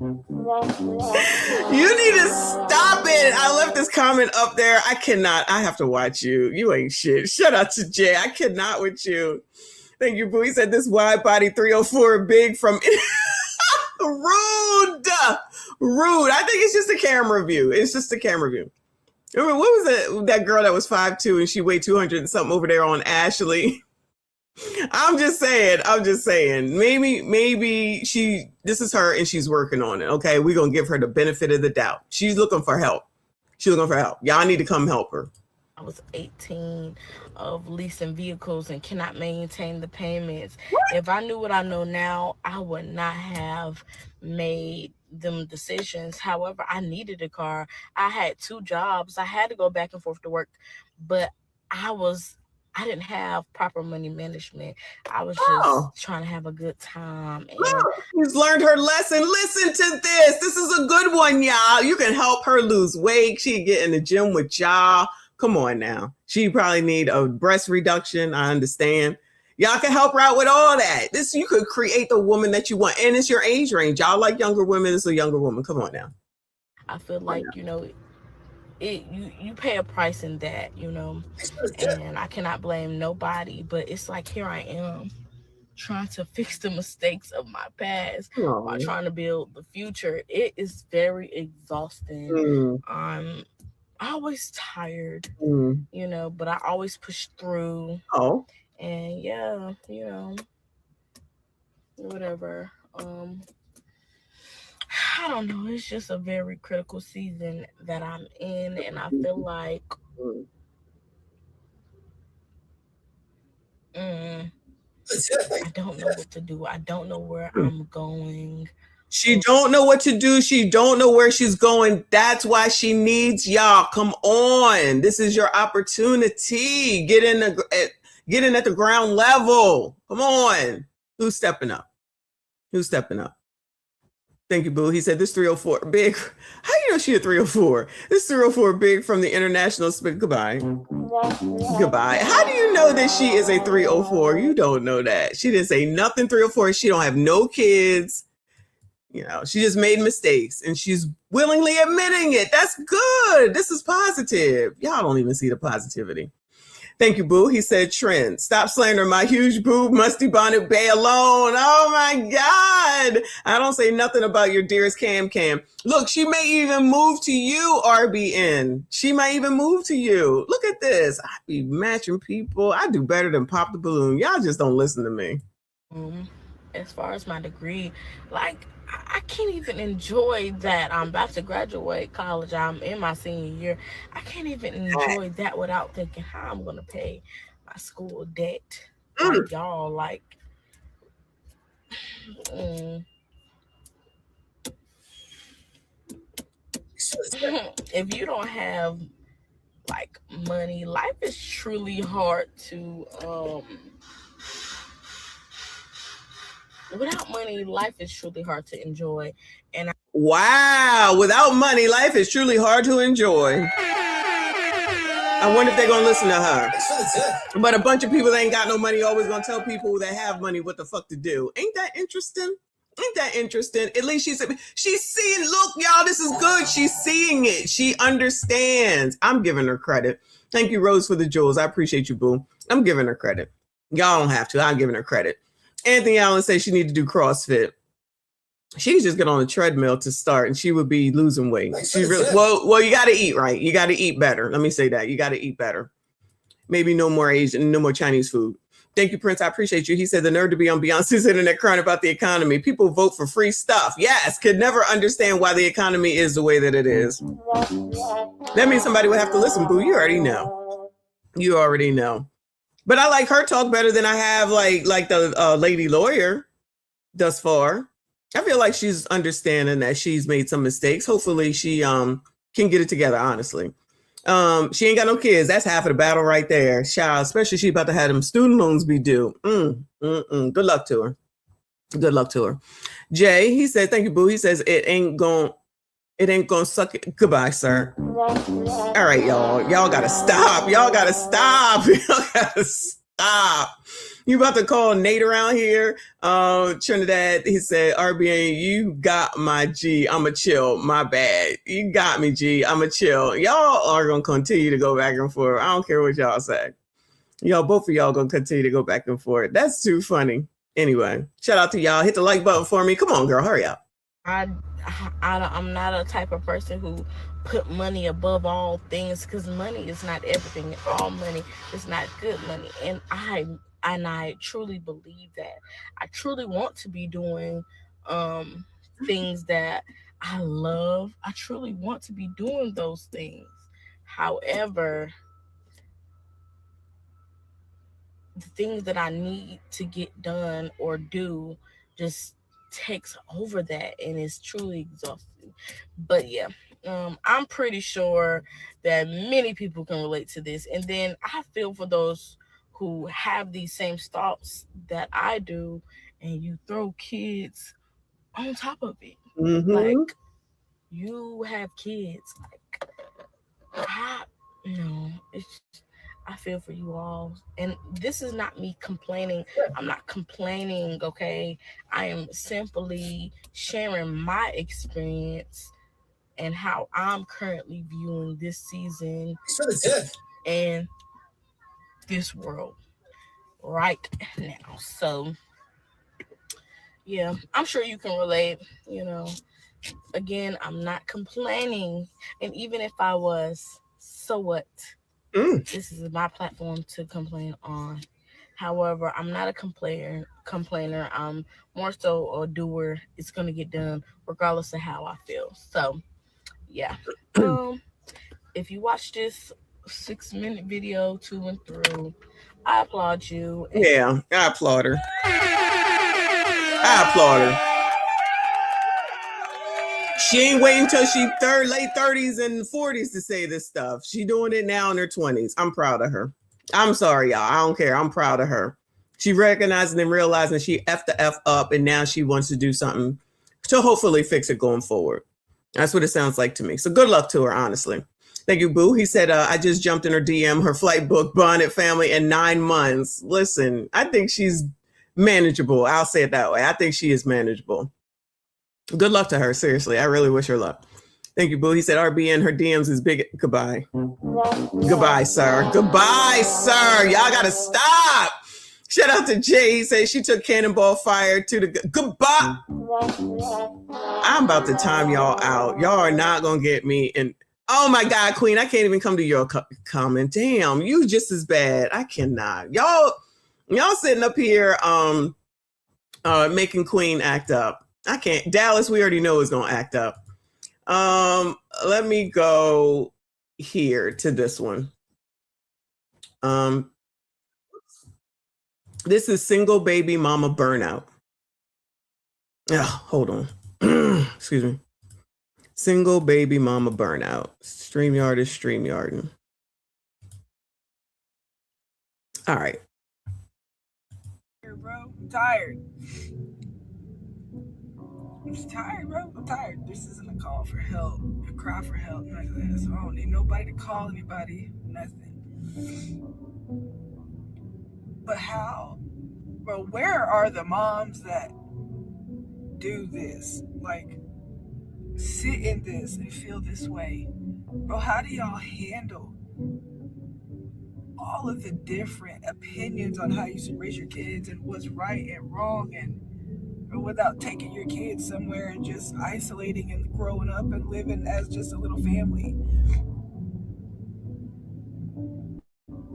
You need to stop it. I left this comment up there. I cannot. I have to watch you. You ain't shit. Shout out to Jay. I cannot with you. Thank you, Boo. He said this wide body 304 big from rude. I think it's just a camera view. It's just a camera view. Remember, what was that girl that was 5'2" and she weighed 200 and something over there on Ashley? I'm just saying. Maybe this is her and she's working on it. Okay, we're gonna give her the benefit of the doubt. She's looking for help. Y'all need to come help her. I was 18 of leasing vehicles and cannot maintain the payments. What? If I knew what I know now, I would not have made them decisions. However, I needed a car. I had 2 jobs. I had to go back and forth to work, but I didn't have proper money management. I was just trying to have a good time. And she's learned her lesson. Listen to this. This is a good one, y'all. You can help her lose weight. She can get in the gym with y'all. Come on now. She probably need a breast reduction. I understand. Y'all can help her out with all that. You could create the woman that you want. And it's your age range. Y'all like younger women. It's a younger woman. Come on now. I feel like, you pay a price in that, and I cannot blame nobody, but it's like, here I am trying to fix the mistakes of my past while trying to build the future. It is very exhausting. I'm always tired, but I always push through. And yeah, whatever. I don't know. It's just a very critical season that I'm in, and I feel like I don't know what to do. I don't know where I'm going. She don't know what to do. She don't know where she's going. That's why she needs y'all. Come on. This is your opportunity. Get in at the ground level. Come on. Who's stepping up? Thank you, Boo. He said this 304 big. How do you know she a 304? This 304 big from the international goodbye. How do you know that she is a 304? You don't know that. She didn't say nothing 304. She don't have no kids. She just made mistakes and she's willingly admitting it. That's good. This is positive. Y'all don't even see the positivity. Thank you, Boo. He said, Trent, stop slandering my huge boob, musty bonnet bay alone. Oh my God. I don't say nothing about your dearest Cam. Look, she may even move to you, RBN. She might even move to you. Look at this. I be matching people. I do better than Pop the Balloon. Y'all just don't listen to me. As far as my degree, I can't even enjoy that. I'm about to graduate college. I'm in my senior year. I can't even enjoy that without thinking how I'm going to pay my school debt. Y'all, if you don't have money, life is truly hard to without money, life is truly hard to enjoy. And wow, without money, life is truly hard to enjoy. I wonder if they're gonna listen to her. But a bunch of people that ain't got no money always gonna tell people that have money what the fuck to do. Ain't that interesting? At least she's seeing. Look, y'all, this is good. She's seeing it. She understands. I'm giving her credit. Thank you, Rose, for the jewels. I appreciate you, Boo. I'm giving her credit. Y'all don't have to. I'm giving her credit. Anthony Allen says she need to do CrossFit. She could just get on a treadmill to start and she would be losing weight. She really, well, you got to eat right. You got to eat better. Let me say that. You got to eat better. Maybe no more Asian, no more Chinese food. Thank you, Prince. I appreciate you. He said the nerve to be on Beyonce's internet crying about the economy. People vote for free stuff. Yes, could never understand why the economy is the way that it is. That means somebody would have to listen, Boo. You already know. But I like her talk better than I have like the lady lawyer. thus far. I feel like she's understanding that she's made some mistakes. Hopefully she can get it together, honestly. She ain't got no kids. That's half of the battle right there. Child, especially she about to have them student loans be due. Good luck to her. Good luck to her. Jay, he said, thank you, boo. He says, it ain't gonna suck it. Goodbye, sir. All right, y'all. Y'all gotta stop. Y'all gotta stop. Y'all gotta stop. You about to call Nate around here? Trinidad, he said, RBA, you got my G. I'ma chill. My bad. You got me, G. I'ma chill. Y'all are gonna continue to go back and forth. I don't care what y'all say. Y'all, both of y'all gonna continue to go back and forth. That's too funny. Anyway, shout out to y'all. Hit the like button for me. Come on, girl. Hurry up. I'm not a type of person who put money above all things, because money is not everything. All money is not good money. And I truly believe that. I truly want to be doing things that I love. I truly want to be doing those things. However, the things that I need to get done or do just takes over that, and it's truly exhausting. But yeah, I'm pretty sure that many people can relate to this. And then I feel for those who have these same thoughts that I do, and you throw kids on top of it. Like, you have kids. Like, I feel for you all. And this is not me complaining. I'm not complaining, okay? I am simply sharing my experience and how I'm currently viewing this season and this world right now. So, yeah, I'm sure you can relate, Again, I'm not complaining. And even if I was, so what? This is my platform to complain on. However, I'm not a complainer. I'm more so a doer. It's gonna get done regardless of how I feel. So, yeah. If you watch this 6-minute video to and through, I applaud you. Yeah, I applaud her. I applaud her. She ain't waiting until she late 30s and 40s to say this stuff. She doing it now in her 20s. I'm proud of her. I'm sorry, y'all. I don't care. I'm proud of her. She recognizing and realizing she effed the F up, and now she wants to do something to hopefully fix it going forward. That's what it sounds like to me. So good luck to her, honestly. Thank you, boo. He said, I just jumped in her DM, her flight book, bonded family in 9 months. Listen, I think she's manageable. I'll say it that way. I think she is manageable. Good luck to her. Seriously, I really wish her luck. Thank you, boo. He said, RBN, her DMs is big. Goodbye. Goodbye, sir. Goodbye, sir. Y'all got to stop. Shout out to Jay. He said she took cannonball fire to the goodbye. I'm about to time y'all out. Y'all are not going to get me. And oh my God, Queen, I can't even come to your comment. Damn, you just as bad. I cannot. Y'all sitting up here making Queen act up. I can't. Dallas, we already know is going to act up. Let me go here to this one. This is single baby mama burnout. Hold on. Excuse me. Single baby mama burnout. StreamYard is StreamYarding. All right. Bro, I'm tired. I'm just tired, bro. I'm tired. This isn't a call for help, a cry for help, nothing like that. So I don't need nobody to call anybody, nothing. But how, bro, where are the moms that do this? Like, sit in this and feel this way. Bro, how do y'all handle all of the different opinions on how you should raise your kids and what's right and wrong, and without taking your kids somewhere and just isolating and growing up and living as just a little family?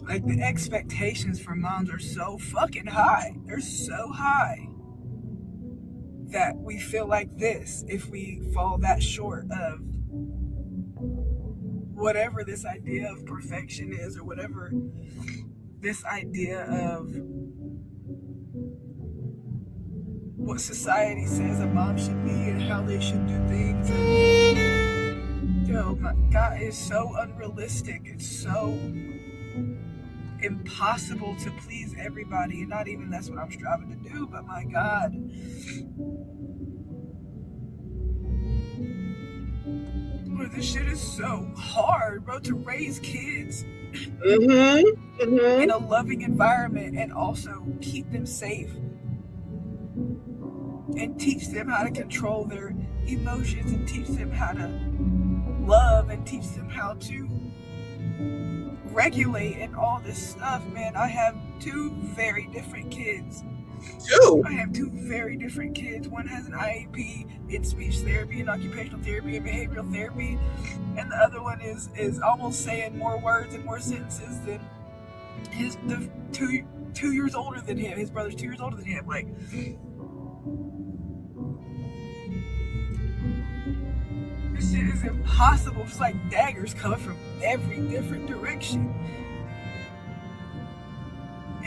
Like, the expectations for moms are so fucking high. They're so high that we feel like this if we fall that short of whatever this idea of perfection is, or whatever this idea of what society says a mom should be and how they should do things. And, oh my God, it's so unrealistic. It's so impossible to please everybody. And not even that's what I'm striving to do, but my God. Bro, this shit is so hard, bro, to raise kids in a loving environment and also keep them safe and teach them how to control their emotions and teach them how to love and teach them how to regulate and all this stuff, man. I have two very different kids. I have two very different kids. One has an IEP in speech therapy and occupational therapy and behavioral therapy, and the other one is almost saying more words and more sentences than the 2 years older than him. His brother's 2 years older than him. Like, this shit is impossible. It's like daggers coming from every different direction.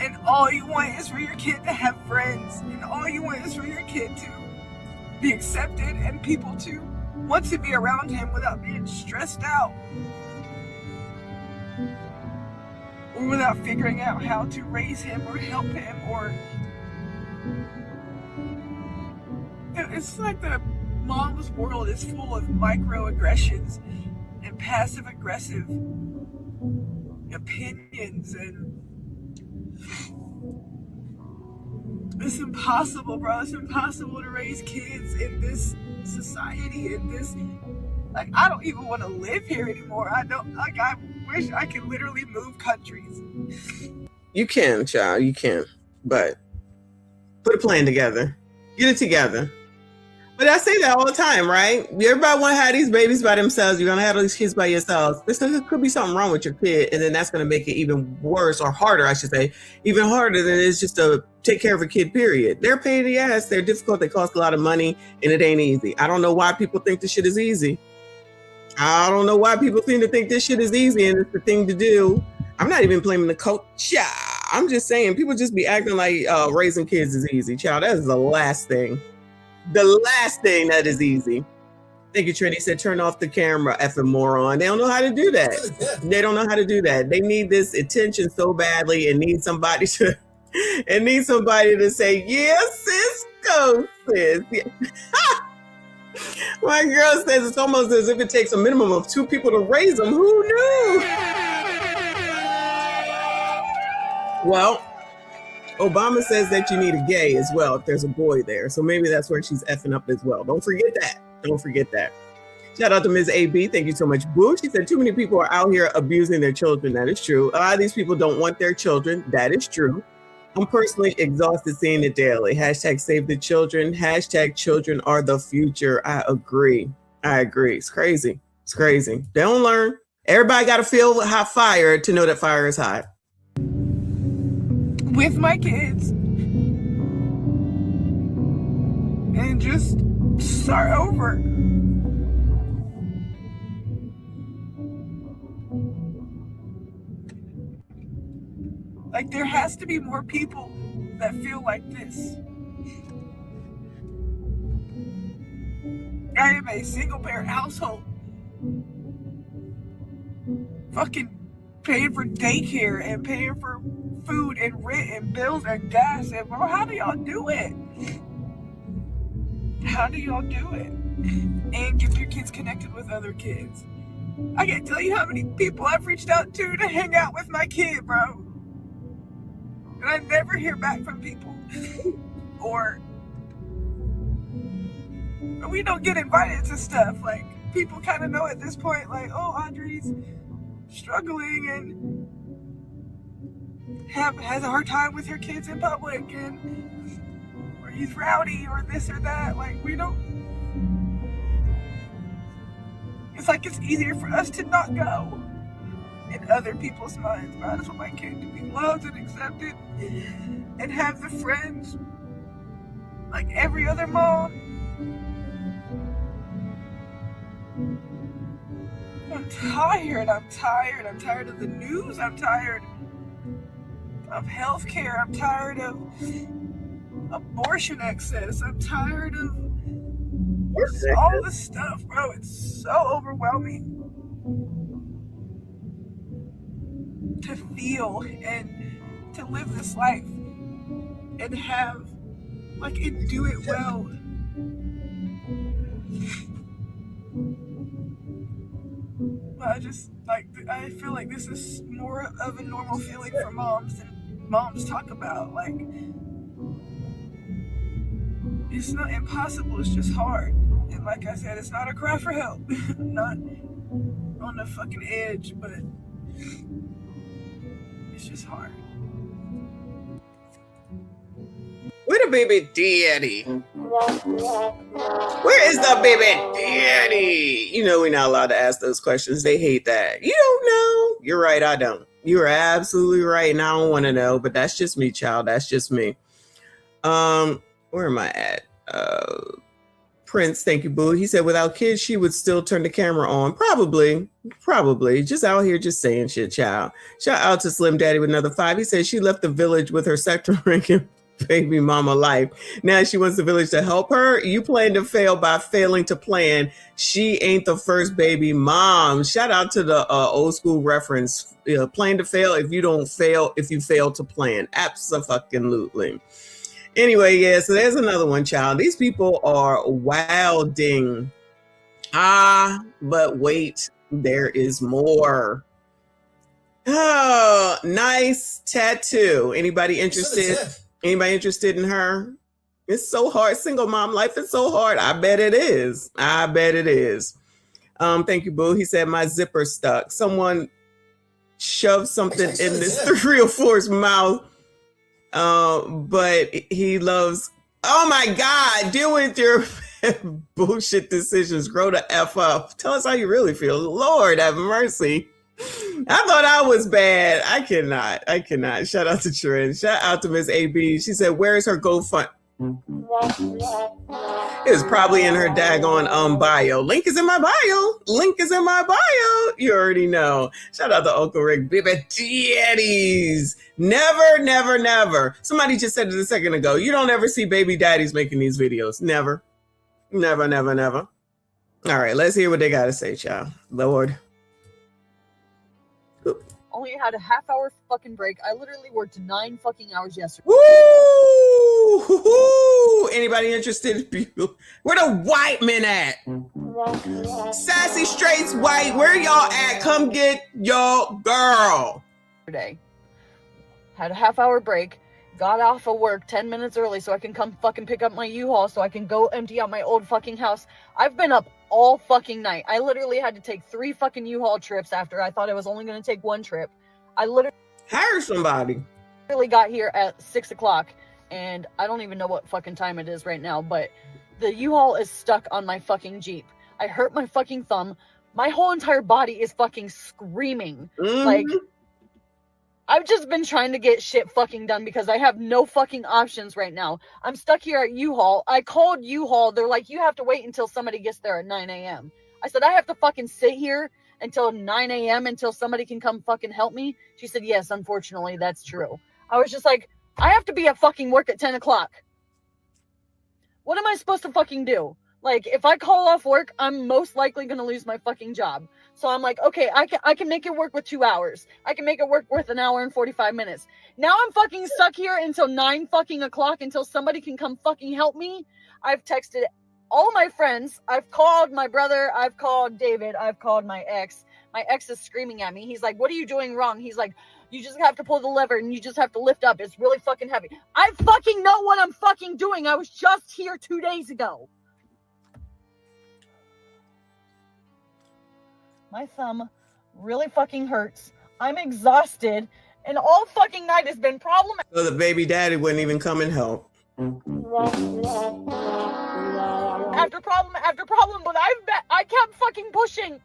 And all you want is for your kid to have friends. And all you want is for your kid to be accepted and people to want to be around him without being stressed out. Or without figuring out how to raise him or help him or... It's like the mom's world is full of microaggressions and passive-aggressive opinions, and it's impossible, bro. It's impossible to raise kids in this society, in this, like, I don't even want to live here anymore. I wish I could literally move countries. You can, child, you can, but put a plan together. Get it together. But I say that all the time, right? Everybody want to have these babies by themselves. You're going to have these kids by yourselves. There could be something wrong with your kid, and then that's going to make it even worse, or harder, I should say, even harder than it is just to take care of a kid, period. They're a pain in the ass. They're difficult. They cost a lot of money, and it ain't easy. I don't know why people think this shit is easy. I don't know why people seem to think this shit is easy and it's the thing to do. I'm not even blaming the coach. Yeah, I'm just saying people just be acting like raising kids is easy. Child, that is the last thing. The last thing that is easy. Thank you, Trinity. Said turn off the camera, effing moron. They don't know how to do that. They don't know how to do that. They need this attention so badly and need somebody to say, yes, sis, go, sis. Yeah. My girl says it's almost as if it takes a minimum of 2 people to raise them. Who knew? Well, Obama says that you need a gay as well if there's a boy there. So maybe that's where she's effing up as well. Don't forget that. Don't forget that. Shout out to Ms. AB. Thank you so much, Boo. She said too many people are out here abusing their children. That is true. A lot of these people don't want their children. That is true. I'm personally exhausted seeing it daily. Hashtag save the children. Hashtag children are the future. I agree. It's crazy. It's crazy. They don't learn. Everybody got to feel hot fire to know that fire is hot. With my kids. And just start over. Like, there has to be more people that feel like this. I am a single parent household. Fucking paying for daycare and paying for food and rent and bills and gas. And bro, how do y'all do it? How do y'all do it? And get your kids connected with other kids. I can't tell you how many people I've reached out to hang out with my kid, bro. And I never hear back from people. Or we don't get invited to stuff. Like, people kind of know at this point, like, oh, Audrey's struggling and has a hard time with her kids in public, and or he's rowdy or this or that. Like, we don't. It's like it's easier for us to not go in other people's minds. But I just want my kid to be loved and accepted and have the friends like every other mom. I'm tired. I'm tired of the news. I'm tired of healthcare. I'm tired of abortion excess. I'm tired of all this stuff, bro. It's so overwhelming to feel and to live this life and have, like, and do it well. But I feel like this is more of a normal feeling for moms than moms talk about. Like, it's not impossible, it's just hard. And like I said, it's not a cry for help. I'm not on the fucking edge, but it's just hard. Where the baby daddy? Where is the baby daddy? You know we're not allowed to ask those questions. They hate that. You don't know. You're right, I don't. You're absolutely right, and I don't want to know, but that's just me, child. That's just me. Where am I at? Prince, thank you, boo. He said without kids, she would still turn the camera on. Probably. Just out here just saying shit, child. Shout out to Slim Daddy with another 5. He said she left the village with her sector ranking baby mama life. Now she wants the village to help her. You plan to fail by failing to plan. She ain't the first baby mom. Shout out to the old school reference. Plan to fail if you don't fail, if you fail to plan. Abso-fucking-lutely. Anyway, yeah, so there's another one, child. These people are wilding. But wait, there is more. Oh, nice tattoo. Anybody interested? Anybody interested in her? It's so hard. Single mom life is so hard. I bet it is. Thank you, boo. He said my zipper stuck. Someone shoved something in this 3 or 4's mouth. But he loves, oh my God, deal with your bullshit decisions. Grow the F up. Tell us how you really feel. Lord have mercy. I thought I was bad. I cannot. Shout out to Trin. Shout out to Miss AB. She said, where's her GoFund? It was probably in her daggone bio. Link is in my bio. You already know. Shout out to Uncle Rick. Baby daddies. Never. Somebody just said it a second ago. You don't ever see baby daddies making these videos. Never. All right, let's hear what they got to say, child. Lord. Only had a half-hour fucking break. I literally worked 9 fucking hours yesterday. Woo! Anybody interested? Where the white men at? Sassy Straights white, where y'all at? Come get your girl. Had a half-hour break. Got off of work 10 minutes early so I can come fucking pick up my U-Haul so I can go empty out my old fucking house. I've been up all fucking night. I literally had to take 3 fucking U-Haul trips after I thought I was only going to take 1 trip. I literally hire somebody. Really got here at 6 o'clock and I don't even know what fucking time it is right now, but the U-Haul is stuck on my fucking Jeep. I hurt my fucking thumb. My whole entire body is fucking screaming. Like, I've just been trying to get shit fucking done because I have no fucking options right now. I'm stuck here at U-Haul. I called U-Haul. They're like, you have to wait until somebody gets there at 9 a.m. I said, I have to fucking sit here until 9 a.m. until somebody can come fucking help me? She said, yes, unfortunately, that's true. I was just like, I have to be at fucking work at 10 o'clock. What am I supposed to fucking do? Like, if I call off work, I'm most likely going to lose my fucking job. So I'm like, okay, I can make it work with 2 hours. I can make it work with 1 hour and 45 minutes. Now I'm fucking stuck here until 9 fucking o'clock until somebody can come fucking help me. I've texted all my friends. I've called my brother. I've called David. I've called my ex. My ex is screaming at me. He's like, what are you doing wrong? He's like, you just have to pull the lever and you just have to lift up. It's really fucking heavy. I fucking know what I'm fucking doing. I was just here 2 days ago. My thumb really fucking hurts. I'm exhausted. And all fucking night has been problematic. So the baby daddy wouldn't even come and help. After problem, but I kept fucking pushing.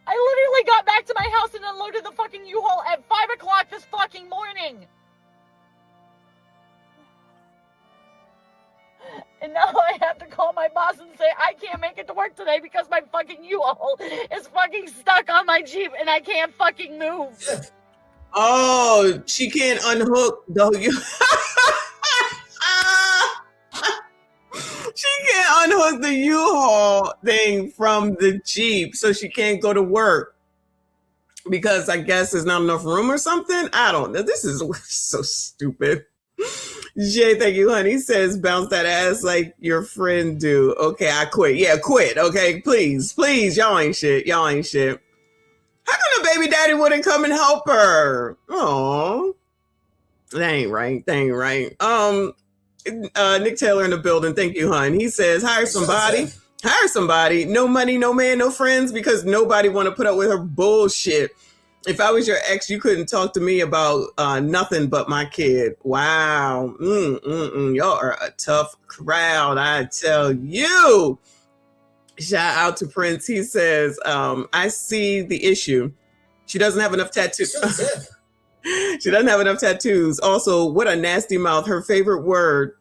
I literally got back to my house and unloaded the fucking U-Haul at 5 o'clock this fucking morning. And now I have to call my boss and say I can't make it to work today because my fucking U-Haul is fucking stuck on my Jeep and I can't fucking move. Oh, she can't unhook the unhook the U-Haul thing from the Jeep so she can't go to work because I guess there's not enough room or something. I don't know. This is so stupid. Jay, thank you, honey. He says, bounce that ass like your friend do. Okay, I quit. Yeah, quit. Okay, please. Y'all ain't shit. How come the baby daddy wouldn't come and help her? Oh, that ain't right. Nick Taylor in the building. Thank you, hon. He says, hire somebody. No money, no man, no friends, because nobody want to put up with her bullshit. If I was your ex, you couldn't talk to me about nothing but my kid. Wow. Y'all are a tough crowd, I tell you. Shout out to Prince. He says, I see the issue. She doesn't have enough tattoos. She doesn't have enough tattoos. Also, what a nasty mouth. Her favorite word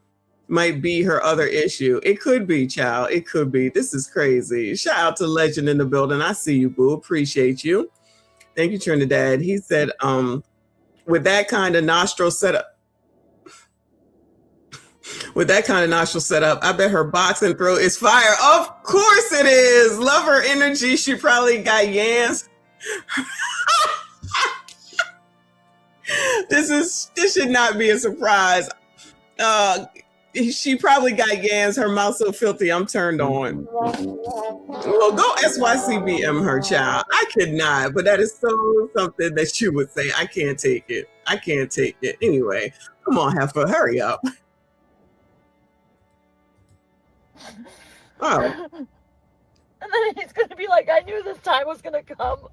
might be her other issue. It could be, child. It could be. This is crazy. Shout out to Legend in the building. I see you, boo. Appreciate you. Thank you, Trinidad. He said, with that kind of nostril setup, I bet her boxing throat is fire. Of course it is. Love her energy. She probably got yams. This should not be a surprise. She probably got yams. Her mouth so filthy, I'm turned on. Well, go SYCBM her, child. I could not, but that is so something that you would say. I can't take it. Anyway, come on, Heifer, hurry up. Oh. And then he's gonna be like, I knew this time was gonna come.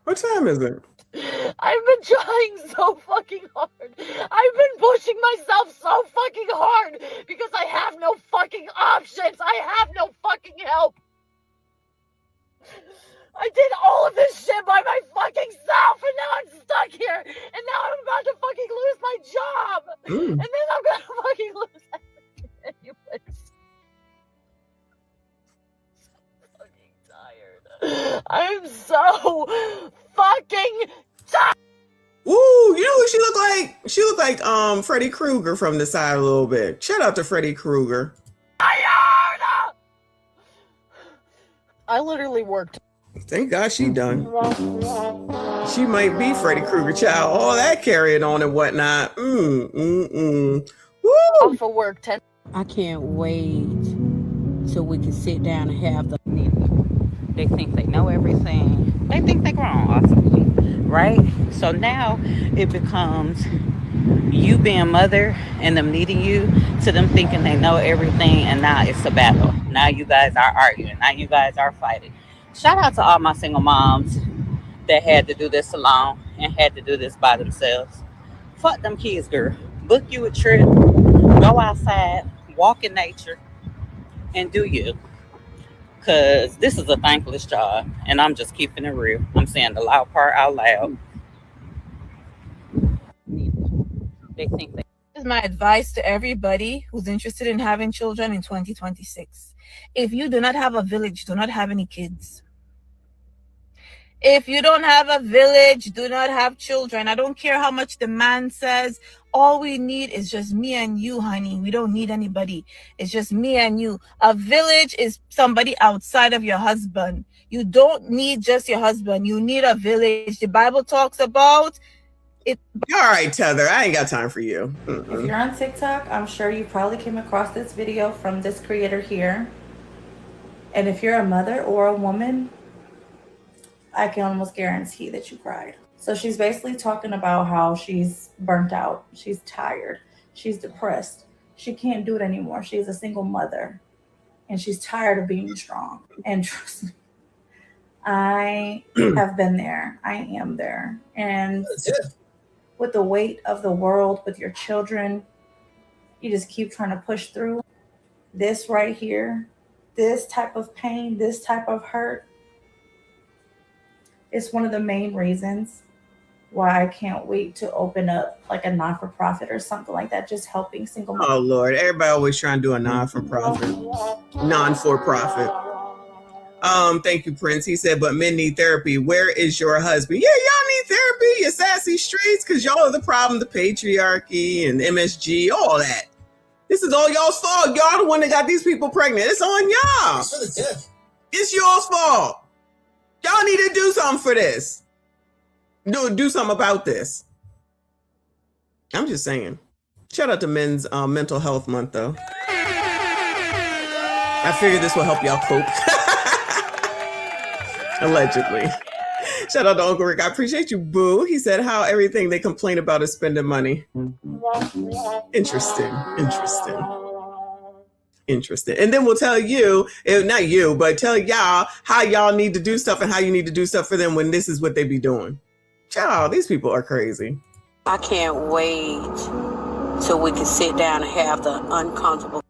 What time is it? I've been trying so fucking hard. I've been pushing myself so fucking hard because I have no fucking options. I have no fucking help. I did all of this shit by my fucking self, and now I'm stuck here, and now I'm about to fucking lose my job, and then I'm gonna fucking lose everything anyways. I'm so fucking tired. Ooh, you know who she looked like? She looked like Freddy Krueger from the side a little bit. Shout out to Freddy Krueger. I literally worked. Thank God she done. She might be Freddy Krueger, child. All that carrying on and whatnot. Woo! Off for work 10. I can't wait till we can sit down and have the They think they know everything. They think they're grown, ultimately, right? So now it becomes you being mother and them needing you to them thinking they know everything, and now it's a battle. Now you guys are arguing. Now you guys are fighting. Shout out to all my single moms that had to do this alone and had to do this by themselves. Fuck them kids, girl. Book you a trip, go outside, walk in nature, and do you. Because this is a thankless job, and I'm just keeping it real. I'm saying the loud part out loud. They think they. This is my advice to everybody who's interested in having children in 2026. If you do not have a village, do not have any kids. If you don't have a village, do not have children. I don't care how much the man says. All we need is just me and you, honey. We don't need anybody. It's just me and you. A village is somebody outside of your husband. You don't need just your husband. You need a village. The Bible talks about it. All right, Tether. I ain't got time for you. If you're on TikTok, I'm sure you probably came across this video from this creator here. And if you're a mother or a woman, I can almost guarantee that you cried. So she's basically talking about how she's burnt out. She's tired. She's depressed. She can't do it anymore. She's a single mother and she's tired of being strong. And trust me, I have been there. I am there. And with the weight of the world, with your children, you just keep trying to push through. This right here, this type of pain, this type of hurt, it's one of the main reasons why I can't wait to open up like a non-for-profit or something like that, just helping single mothers. Oh, Lord. Everybody always trying to do a non-for-profit. Thank you, Prince. He said, but men need therapy. Where is your husband? Yeah, y'all need therapy, your sassy streets, because y'all are the problem, the patriarchy and MSG, all that. This is all y'all's fault. Y'all the one that got these people pregnant. It's on y'all. Thanks for the tip. It's y'all's fault. Y'all need to do something for this. Do something about this. I'm just saying. Shout out to Men's Mental Health Month, though. I figured this will help y'all cope. Allegedly. Shout out to Uncle Rick. I appreciate you, boo. He said how everything they complain about is spending money. Interesting. And then we'll tell you, not you, but tell y'all how y'all need to do stuff and how you need to do stuff for them when this is what they be doing. Child, these people are crazy. I can't wait till we can sit down and have the uncomfortable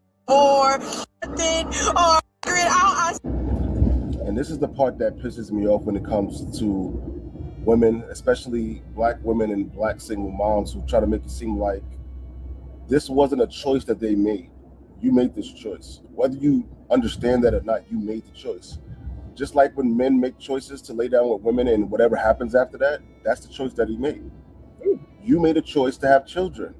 And this is the part that pisses me off when it comes to women, especially black women and black single moms, who try to make it seem like this wasn't a choice that they made. You made this choice. Whether you understand that or not, you made the choice. Just like when men make choices to lay down with women and whatever happens after that, that's the choice that he made. You made a choice to have children.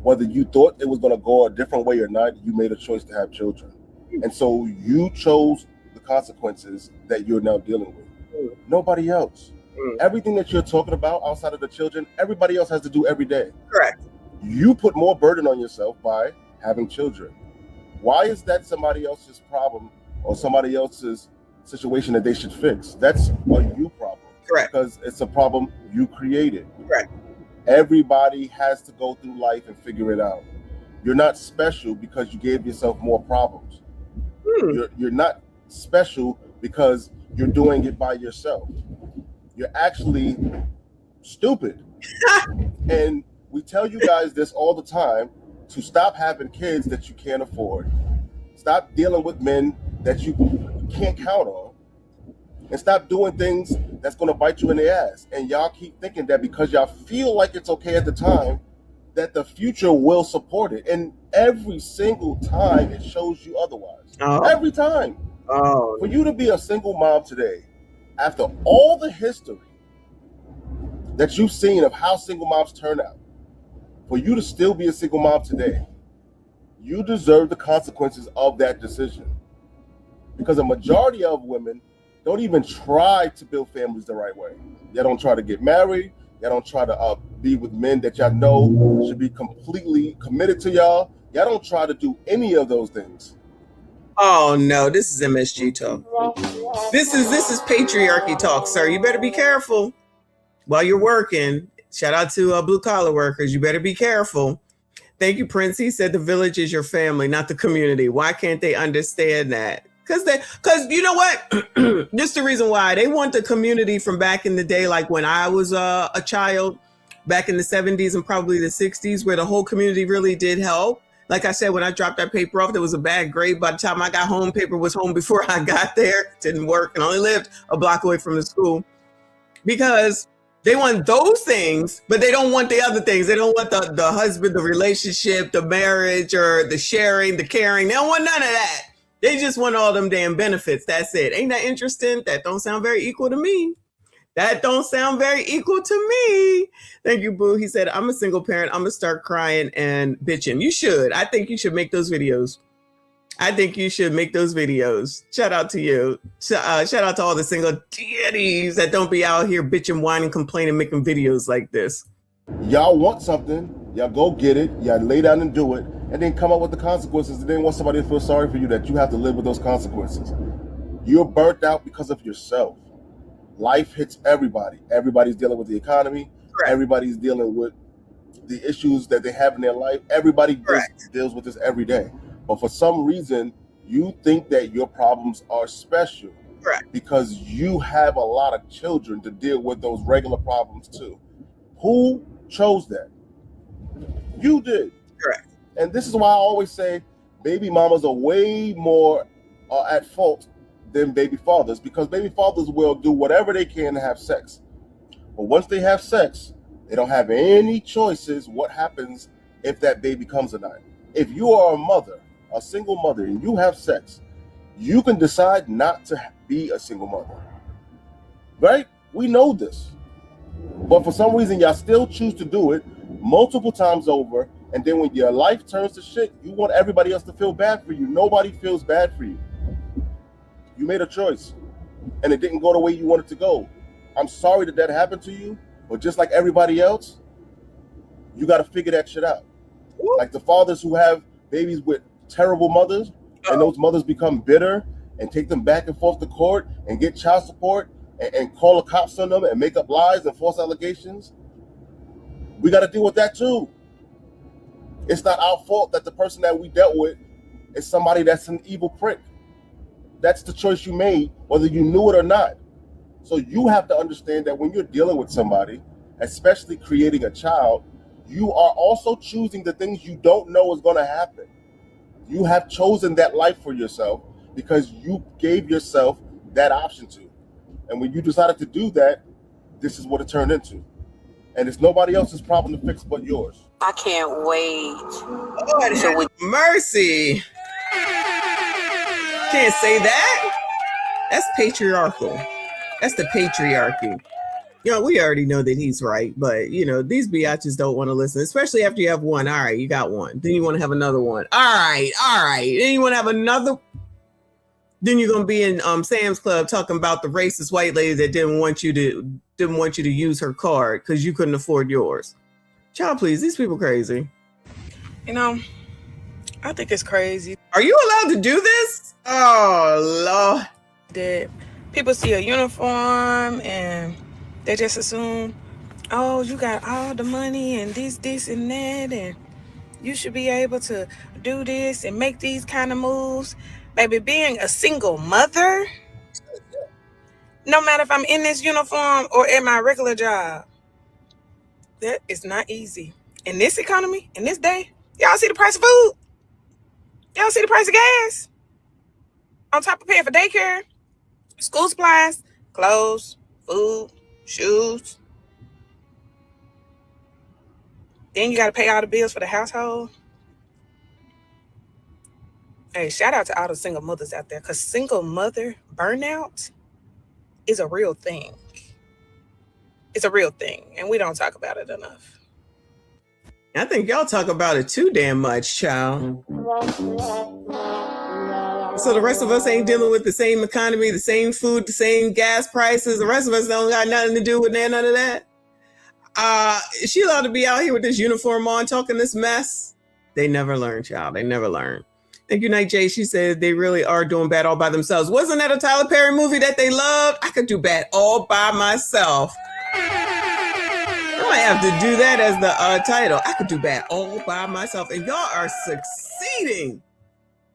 Whether you thought it was going to go a different way or not, you made a choice to have children. And so you chose the consequences that you're now dealing with. Nobody else. Everything that you're talking about outside of the children, everybody else has to do every day. Correct. You put more burden on yourself by having children. Why is that somebody else's problem or somebody else's situation that they should fix? That's a you problem. Correct. Because it's a problem you created. Correct. Everybody has to go through life and figure it out. You're not special because you gave yourself more problems. You're not special because you're doing it by yourself. You're actually stupid. And we tell you guys this all the time, to stop having kids that you can't afford. Stop dealing with men that you can't count on. And stop doing things that's going to bite you in the ass. And y'all keep thinking that because y'all feel like it's okay at the time, that the future will support it. And every single time it shows you otherwise. Every time. For you to be a single mom today, after all the history that you've seen of how single moms turn out, for you to still be a single mom today, you deserve the consequences of that decision. Because a majority of women don't even try to build families the right way. Y'all don't try to get married. Y'all don't try to be with men that y'all know should be completely committed to y'all. Y'all don't try to do any of those things. Oh no, this is MSG talk. This is patriarchy talk, sir. You better be careful while you're working. Shout out to blue collar workers. You better be careful. Thank you, Prince. He said the village is your family, not the community. Why can't they understand that? Because you know what? Just the reason why they want the community from back in the day, like when I was a child, back in the 70s and probably the 60s, where the whole community really did help. Like I said, when I dropped that paper off, there was a bad grade. By the time I got home, paper was home before I got there. It didn't work, and I only lived a block away from the school. Because they want those things, but they don't want the other things. They don't want the husband, the relationship, the marriage, or the sharing, the caring. They don't want none of that. They just want all them damn benefits. That's it. Ain't that interesting? That don't sound very equal to me. That don't sound very equal to me. Thank you, Boo. He said, I'm a single parent. I'm going to start crying and bitching. You should. I think you should make those videos. Shout out to you. Shout out to all the single daddies that don't be out here bitching, whining, complaining, making videos like this. Y'all want something, y'all go get it, y'all lay down and do it, and then come up with the consequences, and then want somebody to feel sorry for you that you have to live with those consequences. You're burnt out because of yourself. Life hits everybody. Everybody's dealing with the economy. Correct. Everybody's dealing with the issues that they have in their life. Everybody deals with this every day. But for some reason, you think that your problems are special. Correct. Because you have a lot of children to deal with those regular problems too. Who chose that? You did. Correct. And this is why I always say baby mamas are way more at fault than baby fathers, because baby fathers will do whatever they can to have sex. But once they have sex, they don't have any choices what happens if that baby comes or not. If you are a mother, a single mother, and you have sex, you can decide not to be a single mother. Right? We know this. But for some reason, y'all still choose to do it multiple times over. And then when your life turns to shit, you want everybody else to feel bad for you. Nobody feels bad for you. You made a choice, and it didn't go the way you wanted to go. I'm sorry that that happened to you, but just like everybody else, you got to figure that shit out. Like the fathers who have babies with terrible mothers, and those mothers become bitter and take them back and forth to court and get child support and call the cops on them and make up lies and false allegations. We got to deal with that too. It's not our fault that the person that we dealt with is somebody that's an evil prick. That's the choice you made, whether you knew it or not. So you have to understand that when you're dealing with somebody, especially creating a child, you are also choosing the things you don't know is going to happen. You have chosen that life for yourself because you gave yourself that option to. And when you decided to do that, this is what it turned into. And it's nobody else's problem to fix but yours. I can't wait. Lord have mercy. Can't say that. That's patriarchal. That's the patriarchy. You know, we already know that he's right, but you know, these biatches don't want to listen, especially after you have one. All right, you got one. Then you want to have another one. All right. Then you want to have another. Then you're gonna be in Sam's Club talking about the racist white lady that didn't want you to use her card because you couldn't afford yours. Child, please, these people crazy. You know, I think it's crazy. Are you allowed to do this? Oh Lord. That people see a uniform and they just assume, oh, you got all the money and this and that, and you should be able to do this and make these kind of moves. Baby, being a single mother, no matter if I'm in this uniform or at my regular job, that is not easy. In this economy, in this day, y'all see the price of food? Y'all see the price of gas? On top of paying for daycare, school supplies, clothes, food, shoes. Then you got to pay all the bills for the household. Hey, shout out to all the single mothers out there, because single mother burnout is a real thing. It's a real thing, and we don't talk about it enough. I think y'all talk about it too damn much, child. So the rest of us ain't dealing with the same economy, the same food, the same gas prices. The rest of us don't got nothing to do with none of that. Is she allowed to be out here with this uniform on talking this mess? They never learn, child. They never learn. Thank you, Night J. She said they really are doing bad all by themselves. Wasn't that a Tyler Perry movie that they loved? I could do bad all by myself. I might have to do that as the title. I could do bad all by myself. And y'all are succeeding.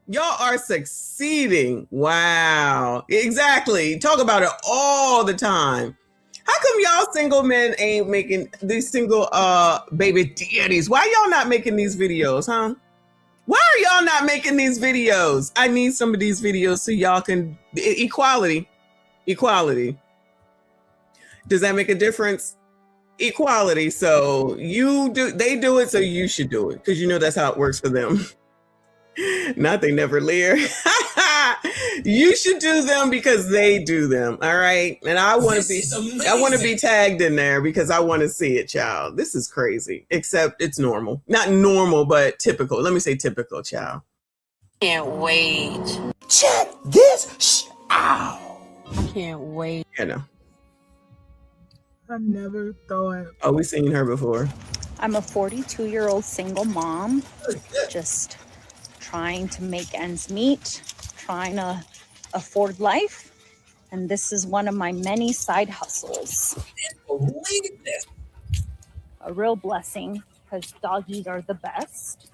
Y'all are succeeding. Wow. Exactly. Talk about it all the time. How come y'all single men ain't making these single baby daddies? Why y'all not making these videos, huh? Why are y'all not making these videos? I need some of these videos so y'all can equality. Does that make a difference? Equality. So they do it, so you should do it, because you know that's how it works for them. Nothing never lear. You should do them because they do them. All right. And I want to be tagged in there because I want to see it, child. This is crazy. Except it's normal. Not normal, but typical. Let me say typical, child. Can't wait. Check this out. I can't wait. I know. I never thought. Oh, we've seen her before. I'm a 42-year-old single mom, just trying to make ends meet, trying to afford life, and this is one of my many side hustles. Believe this. A real blessing, because doggies are the best,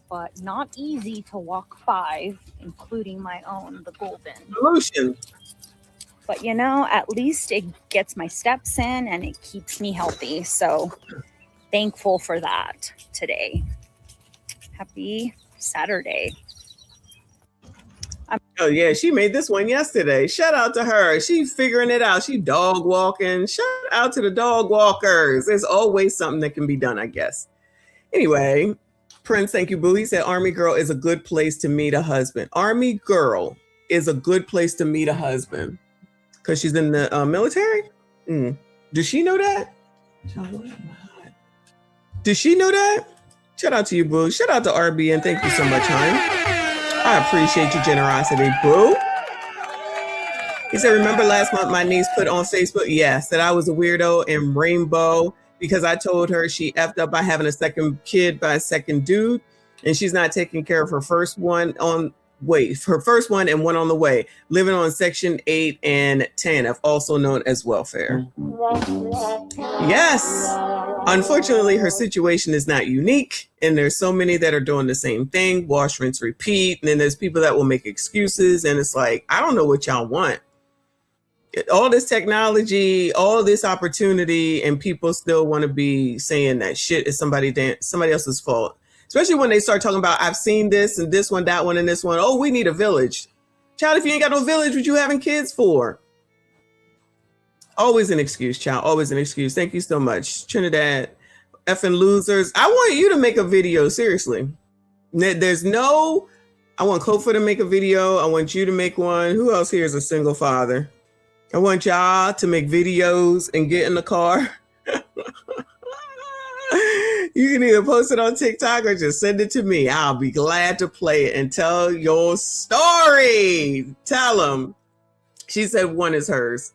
but not easy to walk 5, including my own, the Golden. Solution. But you know, at least it gets my steps in and it keeps me healthy. So thankful for that today. Happy Saturday. Oh yeah, she made this one yesterday. Shout out to her. She's figuring it out. She dog walking. Shout out to the dog walkers. There's always something that can be done, I guess. Anyway, Prince, thank you, boo. He said Army girl is a good place to meet a husband. Army girl is a good place to meet a husband. Because she's in the military? Does she know that? Does she know that? Shout out to you, boo. Shout out to RB and thank you so much, hon. I appreciate your generosity, boo. He said, remember last month my niece put on Facebook, yes, that I was a weirdo and rainbow because I told her she effed up by having a second kid by a second dude and she's not taking care of her first one and one on the way, living on Section 8 and 10, also known as welfare. Yes. Unfortunately, her situation is not unique and there's so many that are doing the same thing, wash, rinse, repeat. And then there's people that will make excuses and it's like, I don't know what y'all want. All this technology, all this opportunity, and people still want to be saying that shit is somebody else's fault. Especially when they start talking about, I've seen this and this one, that one, and this one. Oh, we need a village. Child, if you ain't got no village, what you having kids for? Always an excuse, child. Always an excuse. Thank you so much. Trinidad, effing losers. I want you to make a video, seriously. I want Kofa to make a video. I want you to make one. Who else here is a single father? I want y'all to make videos and get in the car. You can either post it on TikTok or just send it to me. I'll be glad to play it and tell your story. Tell them. She said one is hers.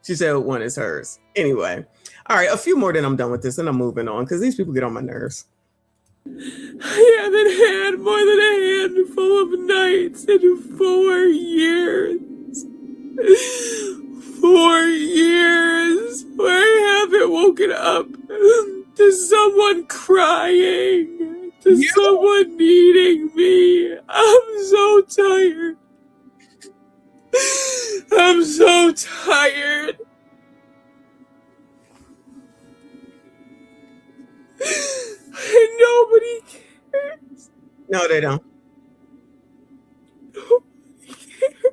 She said one is hers. Anyway. All right. A few more, then I'm done with this and I'm moving on because these people get on my nerves. I haven't had more than a handful of nights in 4 years. 4 years where I haven't woken up to someone crying, to someone needing me. I'm so tired. I'm so tired. And nobody cares. No, they don't. Nobody cares.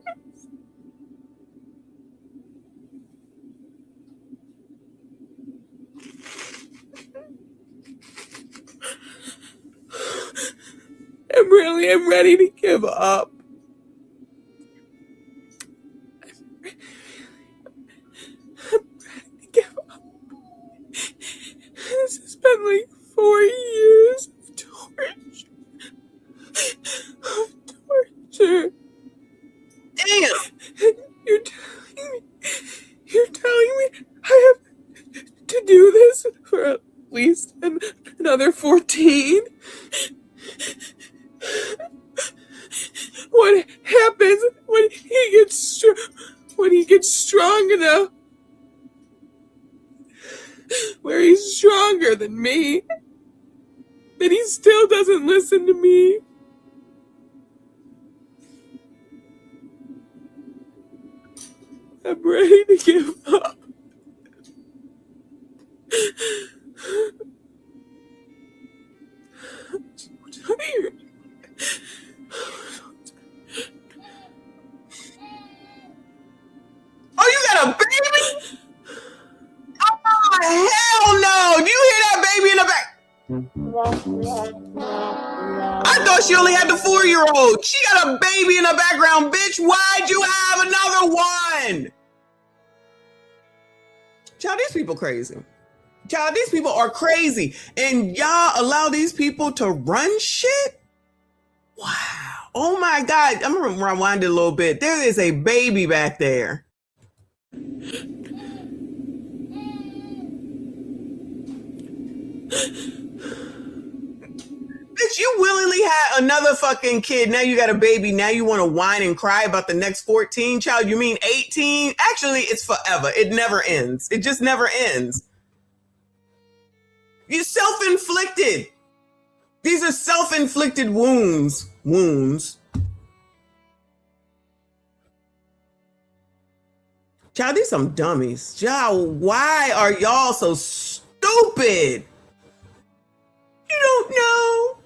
I'm ready to give up. I'm ready to give up. This has been like 4 years of torture. Damn. You're telling me I have to do this for at least another 14? What happens when he gets strong enough? Where he's stronger than me, but he still doesn't listen to me. I'm ready to give up. I'm so tired. Oh, you got a baby? Oh, hell no! Do you hear that baby in the back? I thought she only had the 4-year-old. She got a baby in the background, bitch. Why'd you have another one? Child, these people crazy. Child, these people are crazy. And y'all allow these people to run shit? Wow. Oh my God. I'm going to rewind it a little bit. There is a baby back there. Bitch, you willingly had another fucking kid. Now you got a baby. Now you want to whine and cry about the next 14, child. You mean 18? Actually, it's forever. It never ends. It just never ends. You self-inflicted. These are self-inflicted wounds. Child, these some dummies. Child, why are y'all so stupid? You don't know.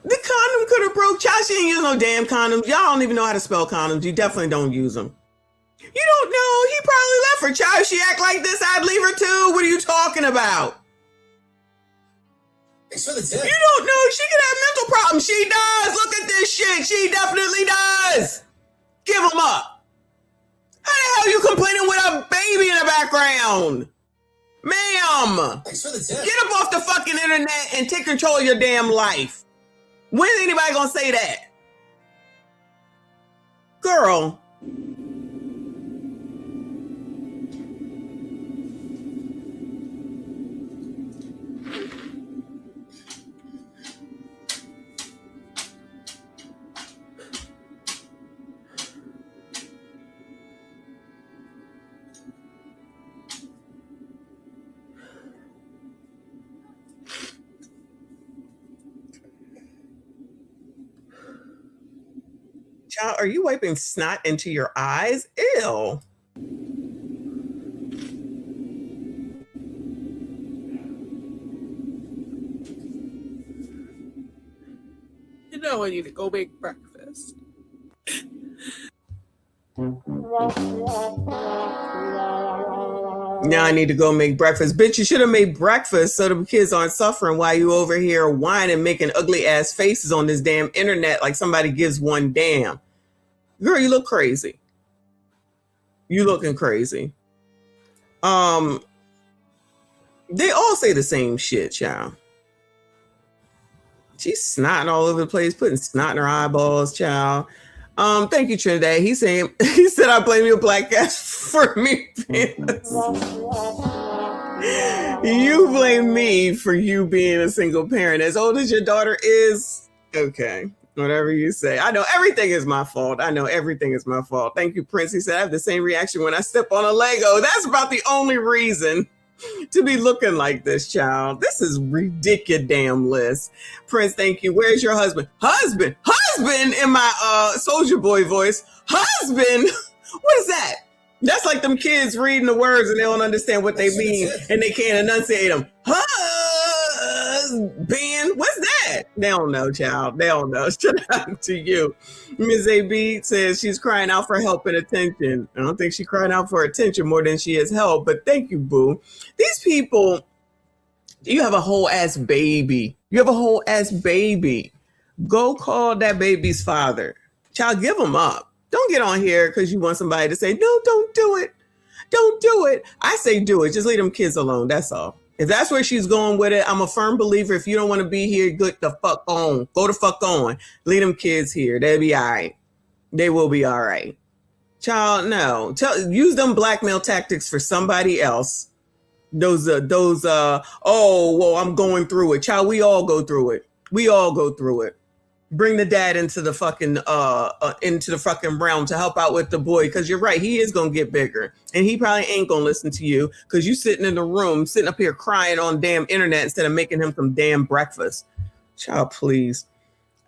The condom could have broke. Child, she ain't use no damn condoms. Y'all don't even know how to spell condoms. You definitely don't use them. You don't know. He probably left her. Child, if she act like this, I'd leave her too. What are you talking about? You don't know. She could have mental problems. She does. Look at this shit. She definitely does. Give them up. How the hell are you complaining with a baby in the background? Ma'am, get up off the fucking internet and take control of your damn life. When is anybody gonna say that? Girl. Child, are you wiping snot into your eyes? Ew. You know I need to go make breakfast. Now I need to go make breakfast. Bitch, you should have made breakfast so the kids aren't suffering while you over here whining, making ugly ass faces on this damn internet like somebody gives one damn. Girl, you look crazy. You looking crazy. They all say the same shit, child. She's snotting all over the place, putting snot in her eyeballs, child. Thank you, Trinidad. He said I blame your black ass for me. You blame me for you being a single parent. As old as your daughter is, okay. Whatever you say. I know everything is my fault. I know everything is my fault. Thank you, Prince. He said I have the same reaction when I step on a Lego. That's about the only reason to be looking like this, child. This is ridiculous damn list. Prince, thank you. Where's your husband? Husband in my Soldier Boy voice. Husband? What is that? That's like them kids reading the words and they don't understand what they mean and they can't enunciate them. Husband? What's that? They don't know, child. They don't know. Shout out to you. Ms. AB says she's crying out for help and attention. I don't think she's crying out for attention more than she is help, but thank you, boo. These people, you have a whole ass baby. You have a whole ass baby. Go call that baby's father. Child, give him up. Don't get on here because you want somebody to say, no, don't do it. Don't do it. I say do it. Just leave them kids alone. That's all. If that's where she's going with it, I'm a firm believer. If you don't want to be here, get the fuck on. Go the fuck on. Leave them kids here. They'll be all right. They will be all right. Child, no. Use them blackmail tactics for somebody else. Oh, well, I'm going through it. Child, we all go through it. We all go through it. Bring the dad into the fucking realm to help out with the boy, because you're right, he is gonna get bigger and he probably ain't gonna listen to you because you sitting in the room sitting up here crying on damn internet instead of making him some damn breakfast. Child, please.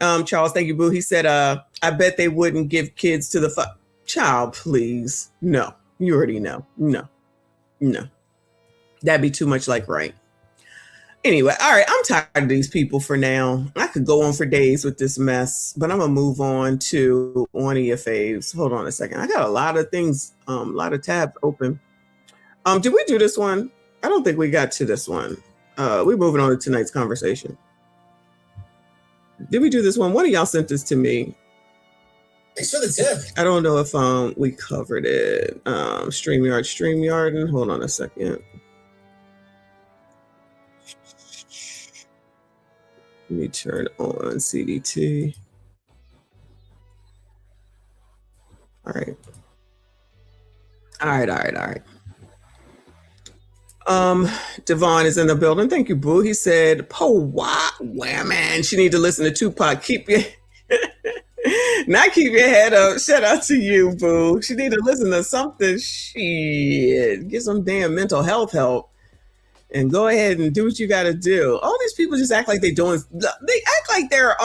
Charles, thank you, boo. He said I bet they wouldn't give kids to the child, please. No, you already know. No that'd be too much like right. Anyway, all right, I'm tired of these people for now. I could go on for days with this mess, but I'm going to move on to one of your faves. Hold on a second. I got a lot of things, a lot of tabs open. Did we do this one? I don't think we got to this one. We're moving on to tonight's conversation. Did we do this one? One of y'all sent this to me. Thanks for the tip. I don't know if we covered it. StreamYard, and hold on a second. Let me turn on CDT. All right. Devon is in the building. Thank you, boo. He said, white women. She need to listen to Tupac. Keep your head up. Shout out to you, boo. She need to listen to something. Shit. Get some damn mental health help. And go ahead and do what you got to do. All these people just act like they're doing. They act like they're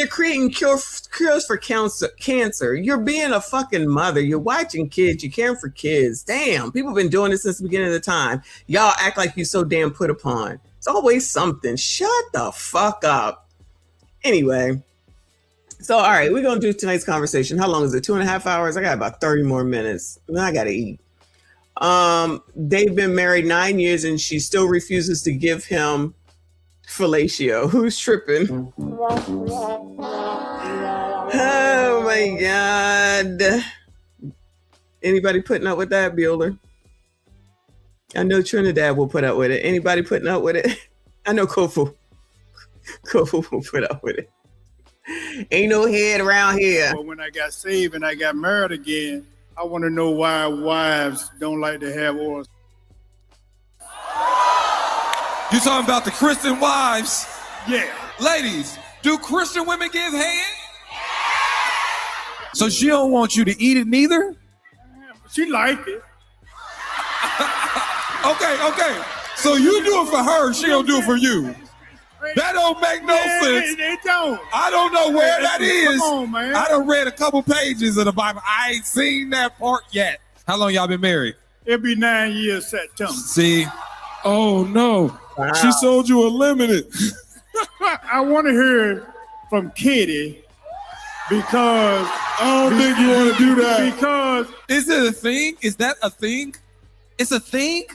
creating cures for cancer. You're being a fucking mother. You're watching kids. You're caring for kids. Damn, people have been doing this since the beginning of the time. Y'all act like you're so damn put upon. It's always something. Shut the fuck up. Anyway, so all right, we're gonna do tonight's conversation. How long is it? 2.5 hours. I got about 30 more minutes. Then I gotta eat. They've been married 9 years and she still refuses to give him fellatio. Who's tripping? Oh my God. Anybody putting up with that, Bueller? I know Trinidad will put up with it. Anybody putting up with it? I know Kofu will put up with it. Ain't no head around here. But when I got saved and I got married again, I want to know why wives don't like to have oral. You talking about the Christian wives? Yeah. Ladies, do Christian women give head? So she don't want you to eat it neither? She like it. Okay. So you do it for her, she don't do it for you. That don't make no sense. They don't. I don't know where that is. Come on, man. I done read a couple pages of the Bible. I ain't seen that part yet. How long y'all been married? It'll be 9 years September. See? Oh no. Wow. She sold you a limited. I want to hear from Kitty because I don't think you want to do that. Because is it a thing? Is that a thing? It's a thing?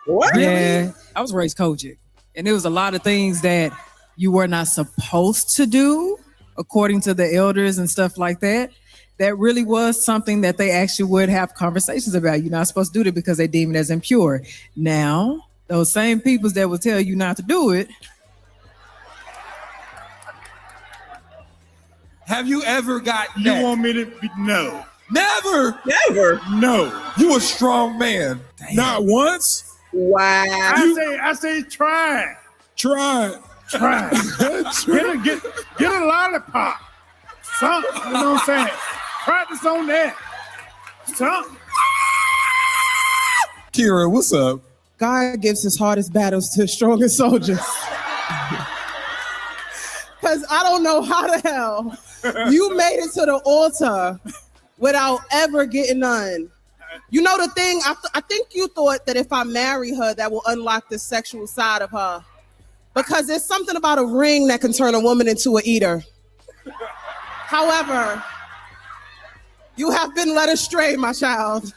What? Yeah, I was raised Kojic, and there was a lot of things that you were not supposed to do according to the elders and stuff like that. That really was something that they actually would have conversations about. You're not supposed to do it because they deem it as impure. Now, those same peoples that will tell you not to do it. Have you ever got you that? want me to be no. Never. No. You a strong man. Damn. Not once. Wow. I say try. Try. Get a lollipop. Something. You know what I'm saying? Practice on that. Something. Kira, what's up? God gives his hardest battles to his strongest soldiers. Because I don't know how the hell you made it to the altar without ever getting none. You know the thing, I think you thought that if I marry her, that will unlock the sexual side of her. Because there's something about a ring that can turn a woman into an eater. However, you have been led astray, my child.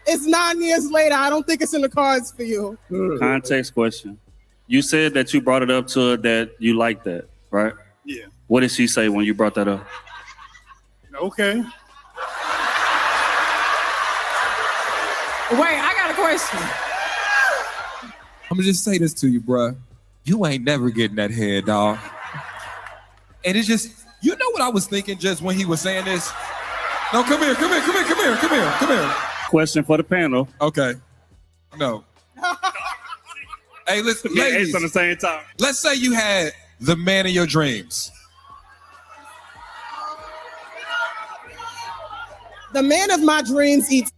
It's 9 years later. I don't think it's in the cards for you. Context question. You said that you brought it up to her that you liked that, right? Yeah. What did she say when you brought that up? Okay. Wait, I got a question. I'm gonna just say this to you, bruh. You ain't never getting that head, dog. And it's just, you know what I was thinking just when he was saying this? No, come here. Question for the panel. Okay. No. Hey, listen, ladies, it's on the same time. Let's say you had the man of your dreams. The man of my dreams eats.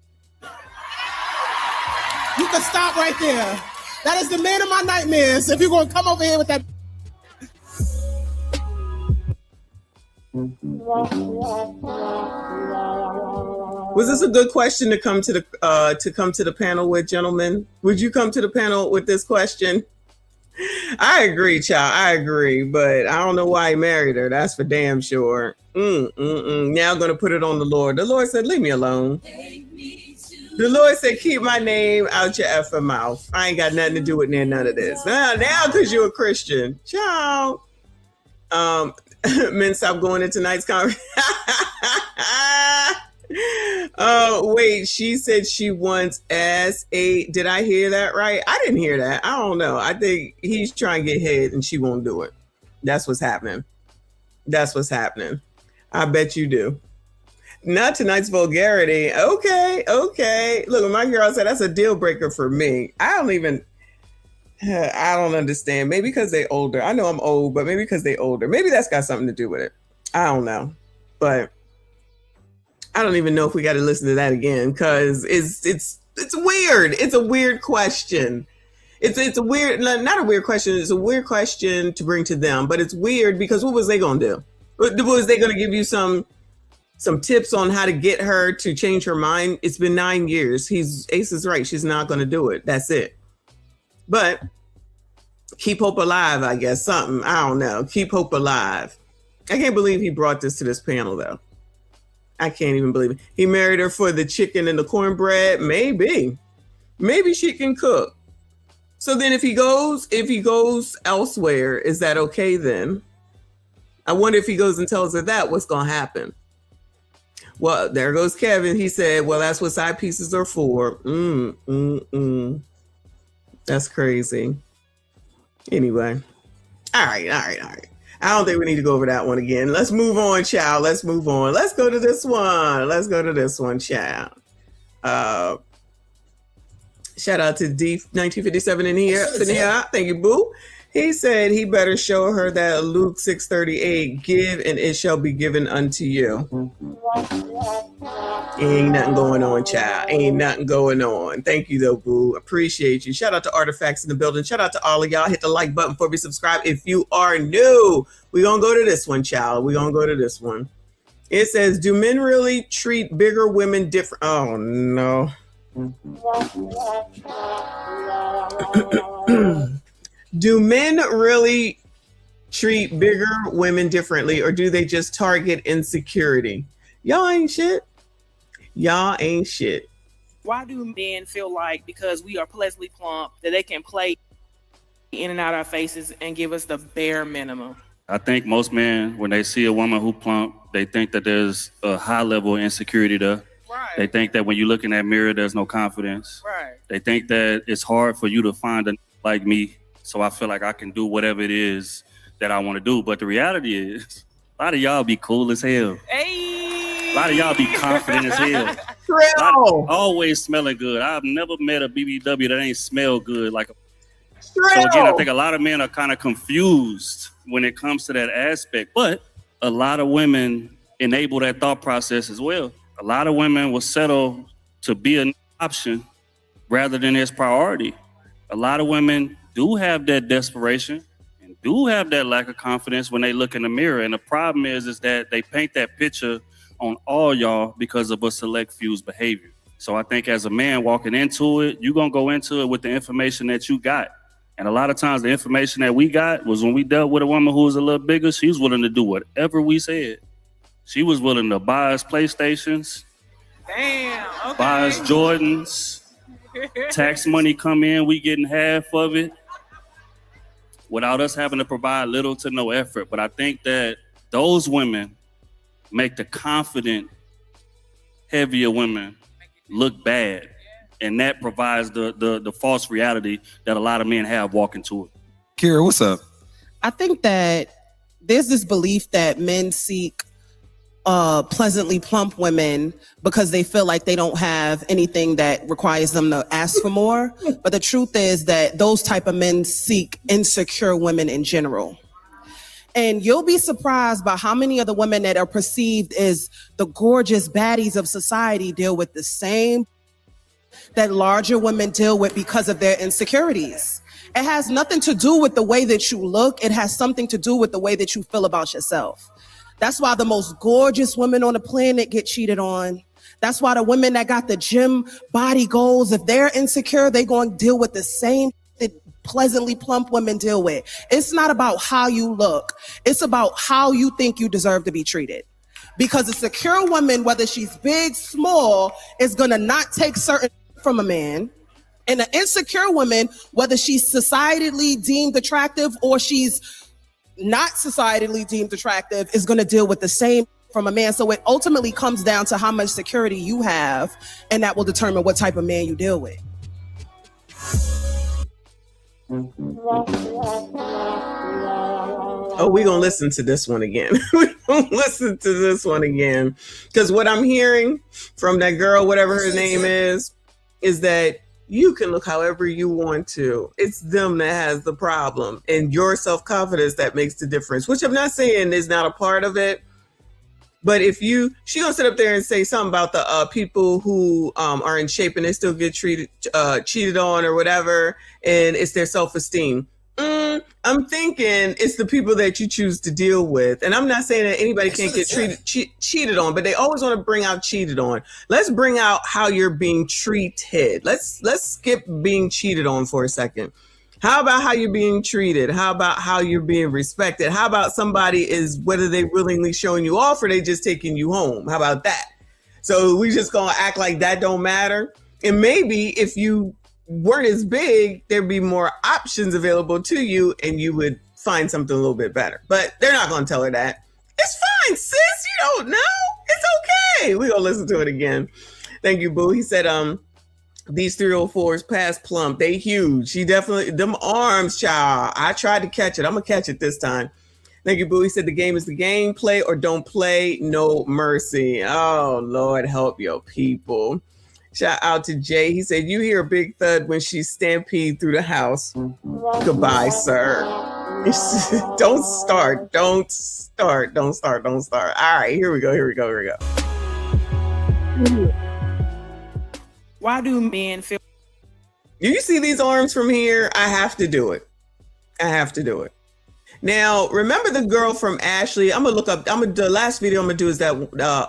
You can stop right there. That is the man of my nightmares. If you're going to come over here with that. Was this a good question to come to the panel with, gentlemen? Would you come to the panel with this question? I agree, child. I agree, but I don't know why he married her. That's for damn sure. Now I'm gonna put it on the Lord. The Lord said, "Leave me alone." The Lord said, "Keep my name out your effing mouth. I ain't got nothing to do with none of this." Now, because you're a Christian, child. Men, stop going to tonight's conference. Wait, she said she wants S8. Did I hear that right? I didn't hear that. I don't know. I think he's trying to get head and she won't do it. That's what's happening. I bet you do. Not tonight's vulgarity. Okay. Look, my girl said that's a deal breaker for me. I don't understand. Maybe because they're older. I know I'm old, but maybe because they're older. Maybe that's got something to do with it. I don't know. But I don't even know if we got to listen to that again because it's weird. It's a weird question. It's a weird, not a weird question. It's a weird question to bring to them, but it's weird because what was they going to do? Was they going to give you some tips on how to get her to change her mind? It's been 9 years. Ace is right. She's not going to do it. That's it. But keep hope alive, I guess. Something. I don't know. Keep hope alive. I can't believe he brought this to this panel, though. I can't even believe it. He married her for the chicken and the cornbread. Maybe she can cook. So then if he goes elsewhere, is that okay then? I wonder if he goes and tells her that, what's going to happen? Well, there goes Kevin. He said, well, that's what side pieces are for. That's crazy. Anyway. All right. I don't think we need to go over that one again. Let's move on, child. Let's move on. Let's go to this one, child. Shout out to D1957 in here. Thank you, boo. He said he better show her that Luke 6:38, give and it shall be given unto you. Ain't nothing going on, child. Ain't nothing going on. Thank you, though, boo. Appreciate you. Shout out to Artifacts in the building. Shout out to all of y'all. Hit the like button before we subscribe if you are new. We're going to go to this one, child. We're going to go to this one. It says, do men really treat bigger women different? Oh, no. Do men really treat bigger women differently, or do they just target insecurity? Y'all ain't shit. Y'all ain't shit. Why do men feel like because we are pleasantly plump that they can play in and out our faces and give us the bare minimum? I think most men, when they see a woman who plump, they think that there's a high level of insecurity there. Right. They think that when you look in that mirror, there's no confidence. Right. They think that it's hard for you to find a like me, so I feel like I can do whatever it is that I want to do. But the reality is, a lot of y'all be cool as hell. Hey. A lot of y'all be confident as hell. Always smelling good. I've never met a BBW that ain't smell good. So again, I think a lot of men are kind of confused when it comes to that aspect. But a lot of women enable that thought process as well. A lot of women will settle to be an option rather than its priority. A lot of women do have that desperation and do have that lack of confidence when they look in the mirror. And the problem is that they paint that picture on all y'all because of a select few's behavior. So I think as a man walking into it, you're going to go into it with the information that you got. And a lot of times the information that we got was when we dealt with a woman who was a little bigger, she was willing to do whatever we said. She was willing to buy us PlayStations, buy us Jordans, tax money come in, we getting half of it without us having to provide little to no effort. But I think that those women make the confident, heavier women look bad. And that provides the false reality that a lot of men have walking to it. Kira, what's up? I think that there's this belief that men seek pleasantly plump women because they feel like they don't have anything that requires them to ask for more. But the truth is that those type of men seek insecure women in general. And you'll be surprised by how many of the women that are perceived as the gorgeous baddies of society deal with the same that larger women deal with because of their insecurities. It has nothing to do with the way that you look. It has something to do with the way that you feel about yourself. That's why the most gorgeous women on the planet get cheated on. That's why the women that got the gym body goals, if they're insecure, they're going to deal with the same that pleasantly plump women deal with. It's not about how you look. It's about how you think you deserve to be treated. Because a secure woman, whether she's big, small, is going to not take certain from a man. And an insecure woman, whether she's societally deemed attractive or she's not societally deemed attractive, is going to deal with the same from a man. So it ultimately comes down to how much security you have, and that will determine what type of man you deal with. Oh, we're going to listen to this one again. We're going to listen to this one again. Because what I'm hearing from that girl, whatever her name is that you can look however you want to. It's them that has the problem. And your self-confidence that makes the difference, which I'm not saying is not a part of it. But if she gonna sit up there and say something about the people who are in shape and they still get cheated on or whatever, and it's their self-esteem. I'm thinking it's the people that you choose to deal with. And I'm not saying that anybody can't get cheated on, but they always want to bring out cheated on. Let's bring out how you're being treated. Let's skip being cheated on for a second. How about how you're being treated? How about how you're being respected? How about somebody is, whether they willingly showing you off or they just taking you home? How about that? So we just gonna act like that don't matter? And maybe if you weren't as big, there'd be more options available to you and you would find something a little bit better. But they're not going to tell her that. It's fine, sis. You don't know. It's Okay, we gonna listen to it again. Thank you, Boo. He said, these 304s past plump. They huge. She definitely, them arms, child. I tried to catch it. I'm gonna catch it this time. Thank you, Boo. He said the game is the game. Play or don't play. No mercy. Oh, Lord, help your people. Shout out to Jay. He said, you hear a big thud when she stampede through the house. Goodbye, sir. Don't start. Don't start. Don't start. Don't start. All right, here we go. Here we go. Here we go. Why do men feel? Do you see these arms from here? I have to do it. I have to do it. Now, remember the girl from Ashley? I'm gonna look up. The last video I'm gonna do is that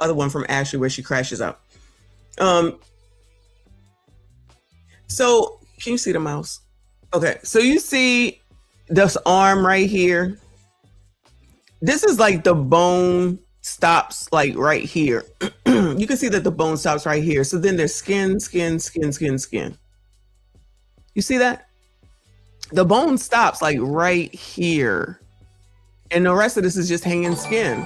other one from Ashley where she crashes out. So can you see the mouse? Okay, so you see this arm right here. This is like the bone stops like right here. You can see that the bone stops right here. So then there's skin, skin, skin, skin, skin. You see that? The bone stops like right here. And the rest of this is just hanging skin.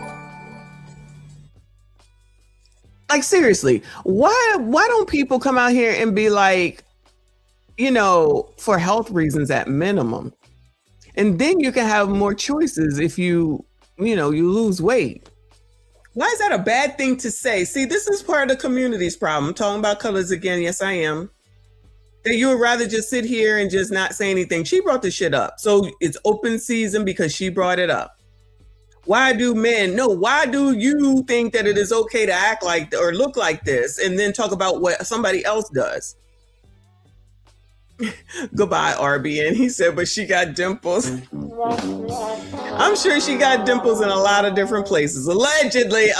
Like seriously, why don't people come out here and be like, you know, for health reasons at minimum. And then you can have more choices if you lose weight. Why is that a bad thing to say? See, this is part of the community's problem. I'm talking about colors again. Yes, I am. That you would rather just sit here and just not say anything. She brought the shit up. So it's open season because she brought it up. Why do you think that it is okay to act like or look like this and then talk about what somebody else does? Goodbye, RBN. He said, but she got dimples. I'm sure she got dimples in a lot of different places. Allegedly.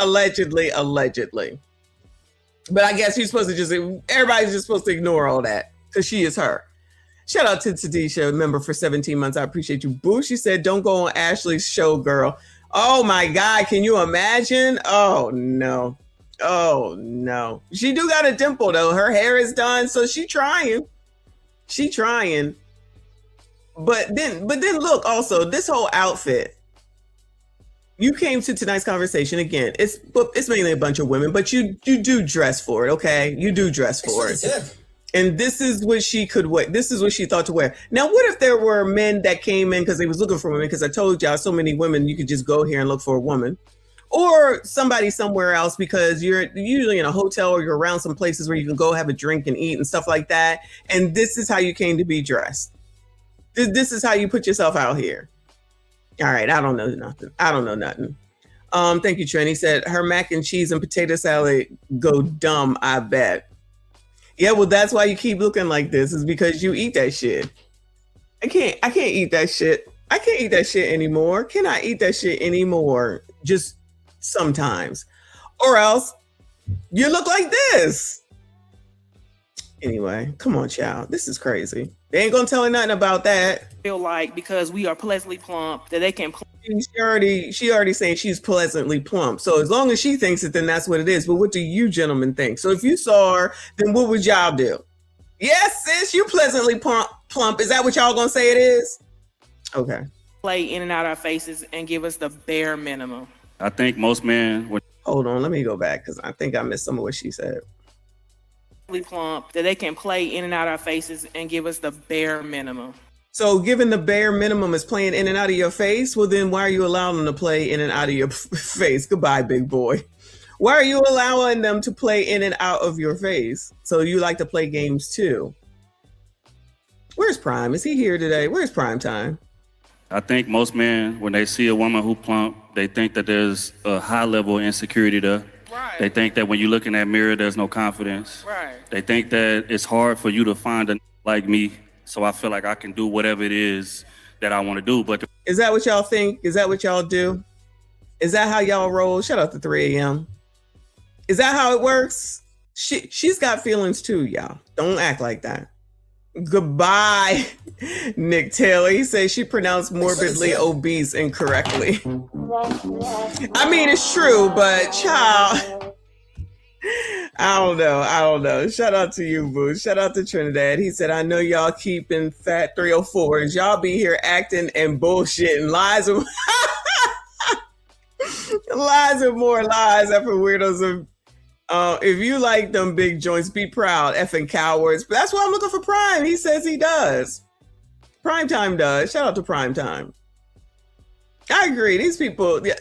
But I guess everybody's just supposed to ignore all that because she is her. Shout out to Tadisha, member for 17 months. I appreciate you. Boo, she said, don't go on Ashley's show, girl. Oh my God, can you imagine? Oh no. She do got a dimple though. Her hair is done, so she trying. But then look, also this whole outfit. You came to tonight's conversation again. It's mainly a bunch of women, but you do dress for it, okay? You do dress for it. And this is what she could wear. This is what she thought to wear. Now, what if there were men that came in because they was looking for women? Because I told y'all so many women, you could just go here and look for a woman. Or somebody somewhere else because you're usually in a hotel or you're around some places where you can go have a drink and eat and stuff like that. And this is how you came to be dressed. This is how you put yourself out here. All right, I don't know nothing. Thank you, Trent. He said her mac and cheese and potato salad go dumb, I bet. Yeah, well, that's why you keep looking like this, is because you eat that shit. I can't eat that shit. I can't eat that shit anymore. Can I eat that shit anymore? Just sometimes. Or else you look like this. Anyway, come on, child. This is crazy. They ain't gonna tell her nothing about that. Feel like because we are pleasantly plump that they can. She already saying she's pleasantly plump. So as long as she thinks it, then that's what it is. But what do you gentlemen think? So if you saw her, then what would y'all do? Yes, sis, you pleasantly plump. Is that what y'all gonna say it is? Okay. Play in and out our faces and give us the bare minimum. I think most men would. Hold on, let me go back because I think I missed some of what she said. Plump that they can play in and out our faces and give us the bare minimum. So given the bare minimum is playing in and out of your face, well then why are you allowing them to play in and out of your face? Goodbye, big boy. Why are you allowing them to play in and out of your face? So you like to play games too. Where's Prime? Is he here today? Where's Prime Time? I think most men, when they see a woman who plump, they think that there's a high level of insecurity there. Right. They think that when you look in that mirror, there's no confidence. Right. They think that it's hard for you to find a like me. So I feel like I can do whatever it is that I want to do. But is that what y'all think? Is that what y'all do? Is that how y'all roll? Shout out to 3 a.m. Is that how it works? She's got feelings too, y'all. Don't act like that. Goodbye, Nick Taylor. He says she pronounced morbidly obese incorrectly. I mean, it's true, but child, I don't know. Shout out to you, boo. Shout out to Trinidad. He said, I know y'all keeping fat 304s. Y'all be here acting and bullshitting. Lies and lies and more lies after weirdos of If you like them big joints, be proud, effing cowards. But that's why I'm looking for Prime. He says he does. Primetime does. Shout out to Primetime. I agree. These people. Wait.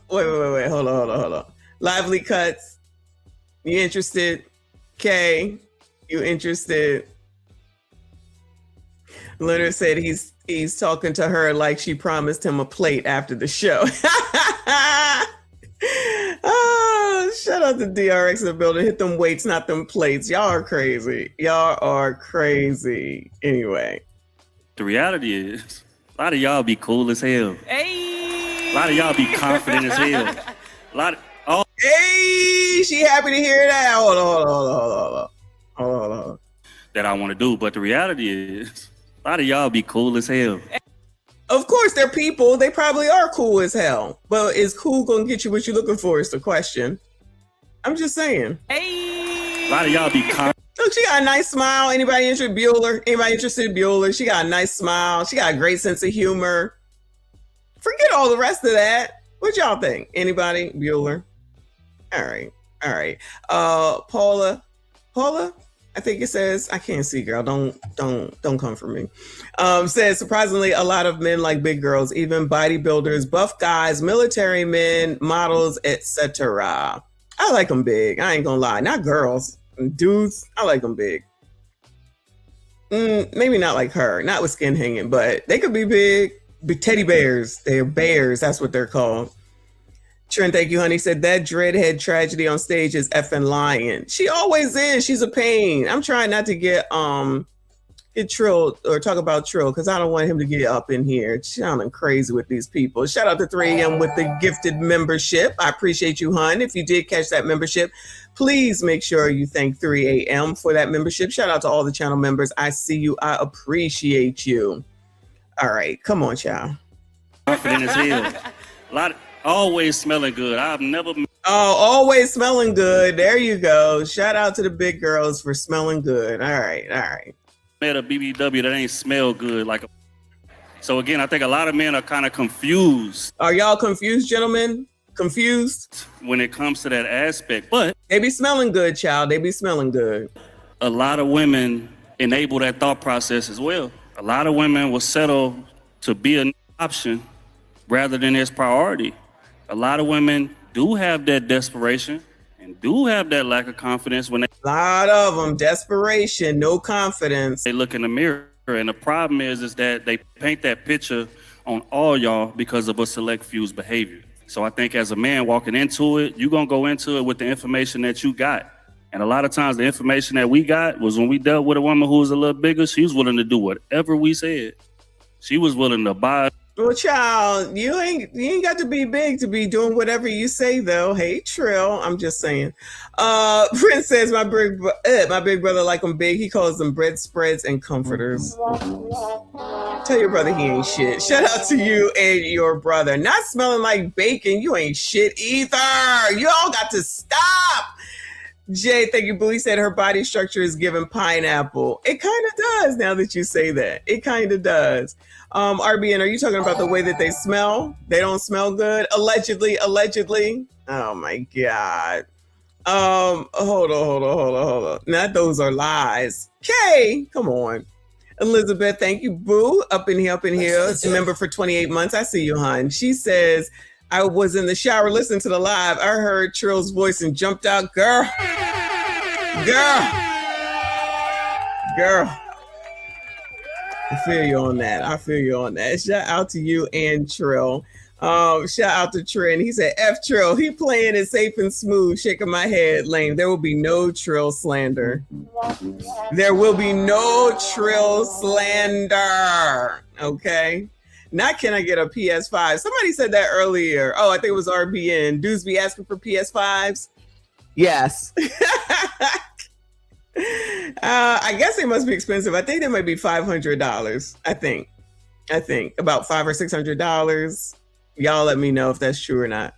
Hold on. Lively Cuts. You interested? Kay, you interested? Leonard said he's talking to her like she promised him a plate after the show. Oh, shout out to DRX in the building. Hit them weights, not them plates. Y'all are crazy. Y'all are crazy. Anyway. The reality is, a lot of y'all be cool as hell. Hey. A lot of y'all be confident as hell. A lot of, hey, she happy to hear that. Hold on. That I want to do, but the reality is, a lot of y'all be cool as hell. Of course, they're people. They probably are cool as hell. But is cool going to get you what you're looking for is the question. I'm just saying. Hey. A lot of y'all be confident. Look, she got a nice smile. Anybody interested in Bueller? Anybody interested in Bueller? She got a nice smile. She got a great sense of humor. Forget all the rest of that. What y'all think? Anybody? Bueller? All right. Paula, I think it says, I can't see, girl. Don't come for me. Says surprisingly, a lot of men like big girls, even bodybuilders, buff guys, military men, models, etc. I like them big. I ain't gonna lie. Not girls, dudes. I like them big. Maybe not like her, not with skin hanging, but they could be big. Big teddy bears. They're bears. That's what they're called. Trent, thank you, honey. Said that dreadhead tragedy on stage is effing lying. She always is. She's a pain. I'm trying not to get Trill or talk about Trill because I don't want him to get up in here sounding crazy with these people. Shout out to 3AM with the gifted membership. I appreciate you, hun. If you did catch that membership, please make sure you thank 3AM for that membership. Shout out to all the channel members. I see you. I appreciate you. All right, come on, child. Confident as hell. A lot of, always smelling good. I've never. Oh, always smelling good. There you go. Shout out to the big girls for smelling good. All right. Met a BBW that ain't smell good. So again, I think a lot of men are kind of confused. Are y'all confused, gentlemen? Confused? When it comes to that aspect, but they be smelling good, child. They be smelling good. A lot of women enable that thought process as well. A lot of women will settle to be an option rather than its priority. A lot of women do have that desperation and do have that lack of confidence when they. A lot of them, desperation, no confidence. They look in the mirror, and the problem is that they paint that picture on all y'all because of a select few's behavior. So I think as a man walking into it, you're gonna go into it with the information that you got. And a lot of times the information that we got was when we dealt with a woman who was a little bigger, she was willing to do whatever we said. She was willing to buy. Well, child, you ain't got to be big to be doing whatever you say, though. Hey, Trill, I'm just saying. Prince says my big brother like them big. He calls them bread spreads and comforters. Tell your brother he ain't shit. Shout out to you and your brother. Not smelling like bacon. You ain't shit either. You all got to stop. Jay, thank you, Boo. He said her body structure is giving pineapple. It kind of does now that you say that. It kind of does. RBN, are you talking about the way that they smell? They don't smell good? Allegedly. Oh my God. Hold on. Not those are lies. Okay, come on. Elizabeth, thank you, Boo. Up in here. Member for 28 months. I see you, hon. She says, I was in the shower listening to the live. I heard Trill's voice and jumped out. Girl. I feel you on that. Shout out to you and Trill. Shout out to Trent. He said, F Trill. He playing it safe and smooth, shaking my head, lame. There will be no Trill slander. There will be no Trill slander. Okay? Not can I get a PS5. Somebody said that earlier. Oh, I think it was RBN. Dudes be asking for PS5s? Yes. I guess they must be expensive. I think they might be $500. I think about $500 or $600. Y'all let me know if that's true or not.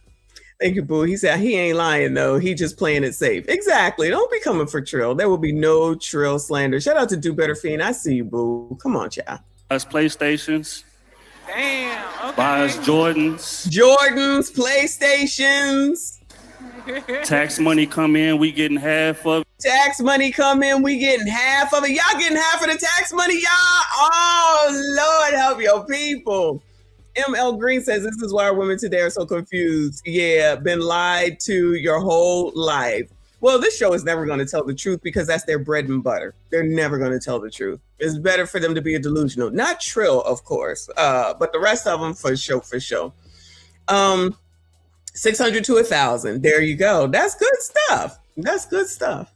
Thank you, Boo. He said he ain't lying though. He just playing it safe. Exactly. Don't be coming for Trill. There will be no Trill slander. Shout out to Do Better Fiend. I see you, Boo. Come on, child. Us PlayStations. Damn. Okay. Buy us Jordans, PlayStations. Tax money come in, we getting half of it. Tax money come in, we getting half of it. Y'all getting half of the tax money, y'all? Oh, Lord, help your people. ML Green says, this is why women today are so confused. Yeah, been lied to your whole life. Well, this show is never going to tell the truth because that's their bread and butter. They're never going to tell the truth. It's better for them to be a delusional. Not Trill, of course, but the rest of them for show. 600 to 1,000. There you go. That's good stuff. That's good stuff.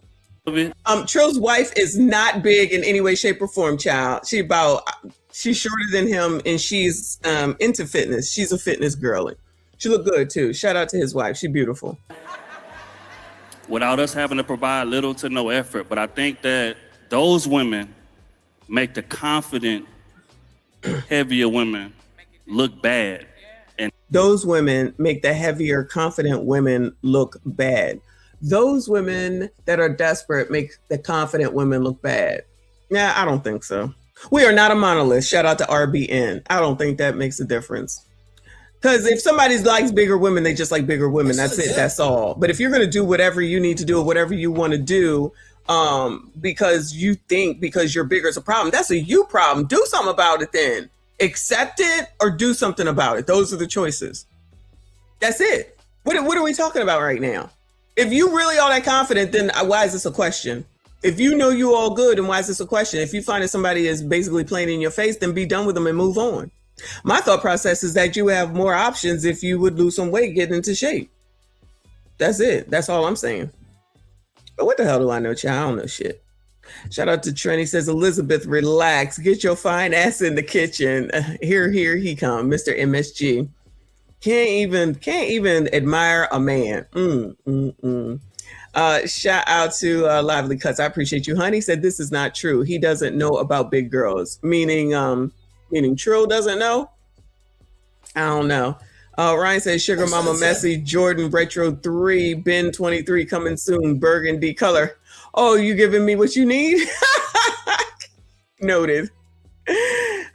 Trill's wife is not big in any way, shape, or form, child. She's shorter than him, and she's into fitness. She's a fitness girly. She look good too. Shout out to his wife. She's beautiful. Without us having to provide little to no effort. But I think that those women make the confident, heavier women look bad. And those women make the heavier, confident women look bad. Those women that are desperate make the confident women look bad. Yeah, I don't think so. We are not a monolith. Shout out to RBN. I don't think that makes a difference. Because if somebody likes bigger women, they just like bigger women. That's it. That's all. But if you're going to do whatever you need to do, or whatever you want to do, because you think because you're bigger is a problem, that's a you problem. Do something about it then. Accept it or do something about it. Those are the choices. That's it. What are we talking about right now? If you really are that confident, then why is this a question? If you know you all good, then why is this a question? If you find that somebody is basically playing in your face, then be done with them and move on. My thought process is that you have more options if you would lose some weight, get into shape. That's it. That's all I'm saying. But what the hell do I know, child? I don't know shit. Shout out to Trent. He says, Elizabeth, relax. Get your fine ass in the kitchen. Here he come, Mr. MSG. Can't even admire a man. Shout out to Lively Cuts. I appreciate you, honey. Said this is not true. He doesn't know about big girls. Meaning Trill doesn't know. I don't know. Ryan says Sugar Mama Messy, Jordan Retro 3, Ben 23 coming soon, burgundy color. Oh, you giving me what you need? Noted.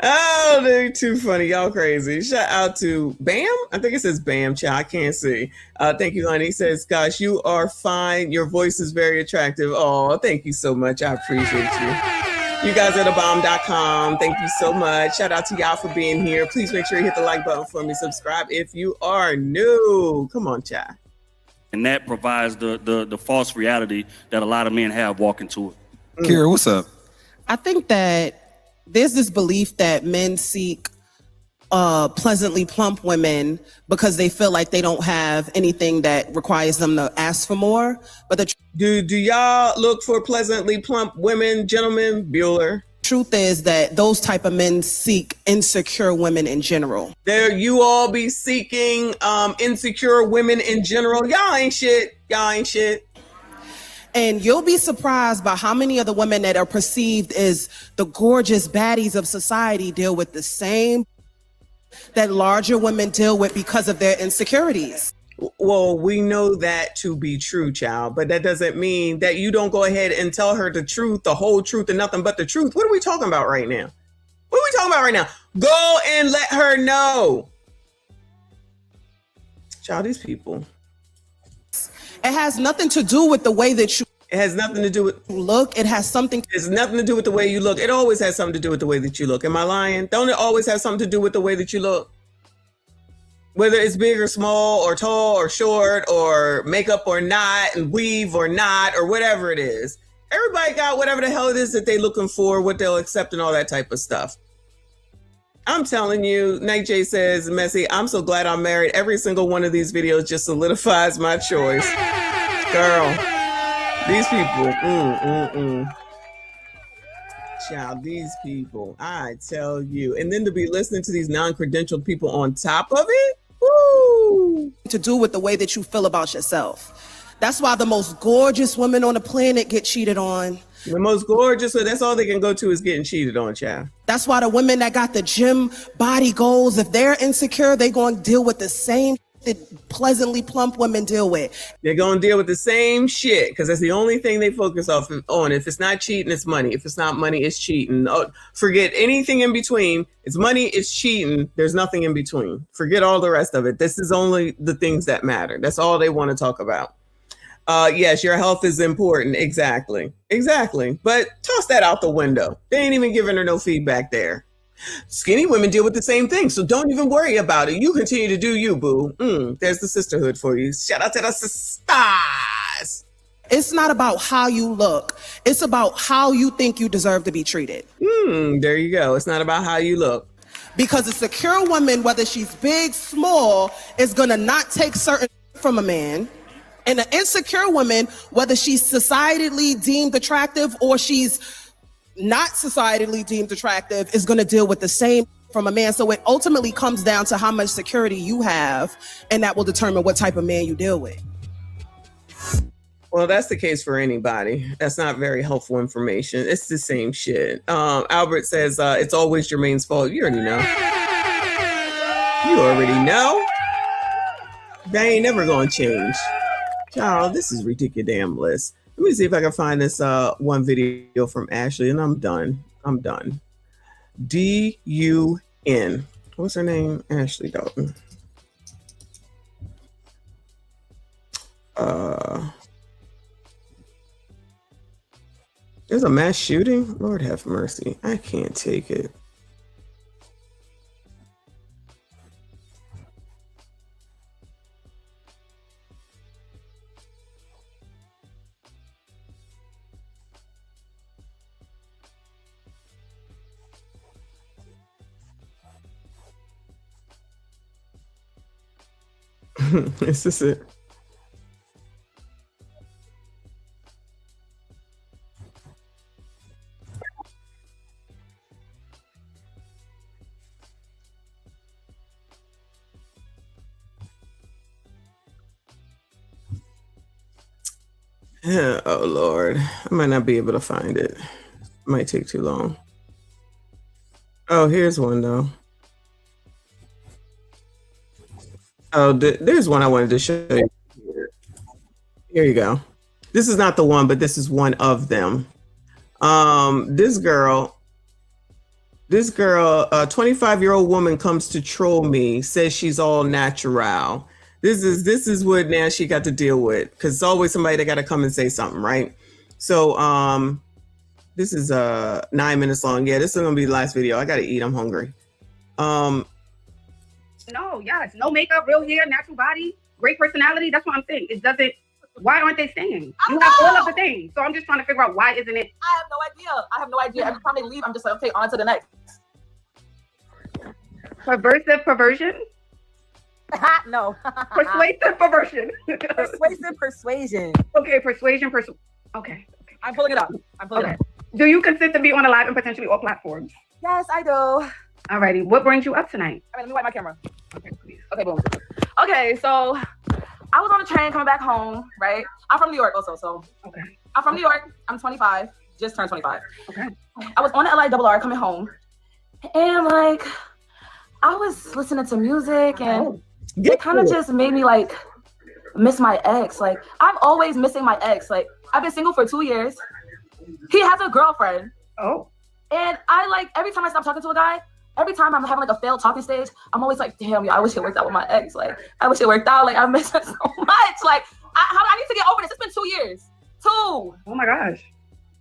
Oh, they're too funny. Y'all crazy. Shout out to Bam. I think it says Bam, child. I can't see. Thank you, honey. He says, gosh, you are fine. Your voice is very attractive. Oh, thank you so much. I appreciate you. You guys at thebomb.com. Thank you so much. Shout out to y'all for being here. Please make sure you hit the like button for me. Subscribe if you are new. Come on, child. And that provides the false reality that a lot of men have walking to it. Kira, what's up? I think that there's this belief that men seek pleasantly plump women because they feel like they don't have anything that requires them to ask for more. But do y'all look for pleasantly plump women, gentlemen? Bueller. Truth is that those type of men seek insecure women in general. There you all be seeking insecure women in general. Y'all ain't shit. Y'all ain't shit. And you'll be surprised by how many of the women that are perceived as the gorgeous baddies of society deal with the same that larger women deal with because of their insecurities. Well, we know that to be true, child, but that doesn't mean that you don't go ahead and tell her the truth, the whole truth, and nothing but the truth. What are we talking about right now? What are we talking about right now? Go and let her know. Child, these people. It has nothing to do with the way that you. It has nothing to do with look. It has something. It's nothing to do with the way you look. It always has something to do with the way that you look. Am I lying? Don't it always have something to do with the way that you look? Whether it's big or small or tall or short or makeup or not and weave or not or whatever it is. Everybody got whatever the hell it is that they're looking for, what they'll accept and all that type of stuff. I'm telling you, Night J says, Messy, I'm so glad I'm married. Every single one of these videos just solidifies my choice. Girl, these people, Child, these people, I tell you. And then to be listening to these non-credentialed people on top of it, woo! To do with the way that you feel about yourself. That's why the most gorgeous women on the planet get cheated on. The most gorgeous, so that's all they can go to is getting cheated on, child. That's why the women that got the gym body goals, if they're insecure, they're going to deal with the same that pleasantly plump women deal with. They're going to deal with the same shit because that's the only thing they focus on. If it's not cheating, it's money. If it's not money, it's cheating. Oh, forget anything in between. It's money, it's cheating. There's nothing in between. Forget all the rest of it. This is only the things that matter. That's all they want to talk about. Yes, your health is important. Exactly. But toss that out the window. They ain't even giving her no feedback there. Skinny women deal with the same thing, so don't even worry about it. You continue to do you, boo. There's the sisterhood for you. Shout out to the sisters. It's not about how you look. It's about how you think you deserve to be treated. There you go. It's not about how you look. Because a secure woman, whether she's big, small, is gonna not take certain from a man. And an insecure woman, whether she's societally deemed attractive or she's not societally deemed attractive, is gonna deal with the same from a man. So it ultimately comes down to how much security you have, and that will determine what type of man you deal with. Well, that's the case for anybody. That's not very helpful information. It's the same shit. Albert says, it's always Jermaine's fault. You already know. You already know. They ain't never gonna change. Child, this is ridiculous. Let me see if I can find this one video from Ashley, and I'm done. D-U-N. What's her name? Ashley Dalton. There's a mass shooting? Lord have mercy. I can't take it. Is this it? Oh Lord, I might not be able to find it. It might take too long. Oh, here's one though. Oh, there's one I wanted to show you. Here you go. This is not the one, but this is one of them. This girl, a 25-year-old woman comes to troll me, says she's all natural. This is what now she got to deal with, because it's always somebody that got to come and say something, right? So this is 9 minutes long. Yeah, this is gonna be the last video. I gotta eat. I'm hungry. No, yes, no makeup, real hair, natural body, great personality. That's what I'm saying. It doesn't. Why aren't they staying? You have all of the things. So I'm just trying to figure out why isn't it? I have no idea. Every time they leave, I'm just like, okay, on to the next. Perversive perversion? No. Persuasive perversion. Persuasive persuasion. Okay, persuasion. Okay. I'm pulling it up. Do you consent to be on a live and potentially all platforms? Yes, I do. Alrighty. What brings you up tonight? Let me wipe my camera. Okay, please. Okay, boom. Okay, so I was on a train coming back home, right? I'm from New York also, so. Okay. I'm from New York. I'm 25. Just turned 25. Okay. I was on the LIRR coming home, and like, I was listening to music, and it kind of just made me like miss my ex. Like, I'm always missing my ex. Like, I've been single for 2 years. He has a girlfriend. Oh. And I like, every time I stop talking to a guy, every time I'm having like a failed talking stage, I'm always like, damn, I wish it worked out with my ex. Like, I wish it worked out. Like, I miss her so much. Like, I need to get over this. It's been 2 years. 2. Oh my gosh.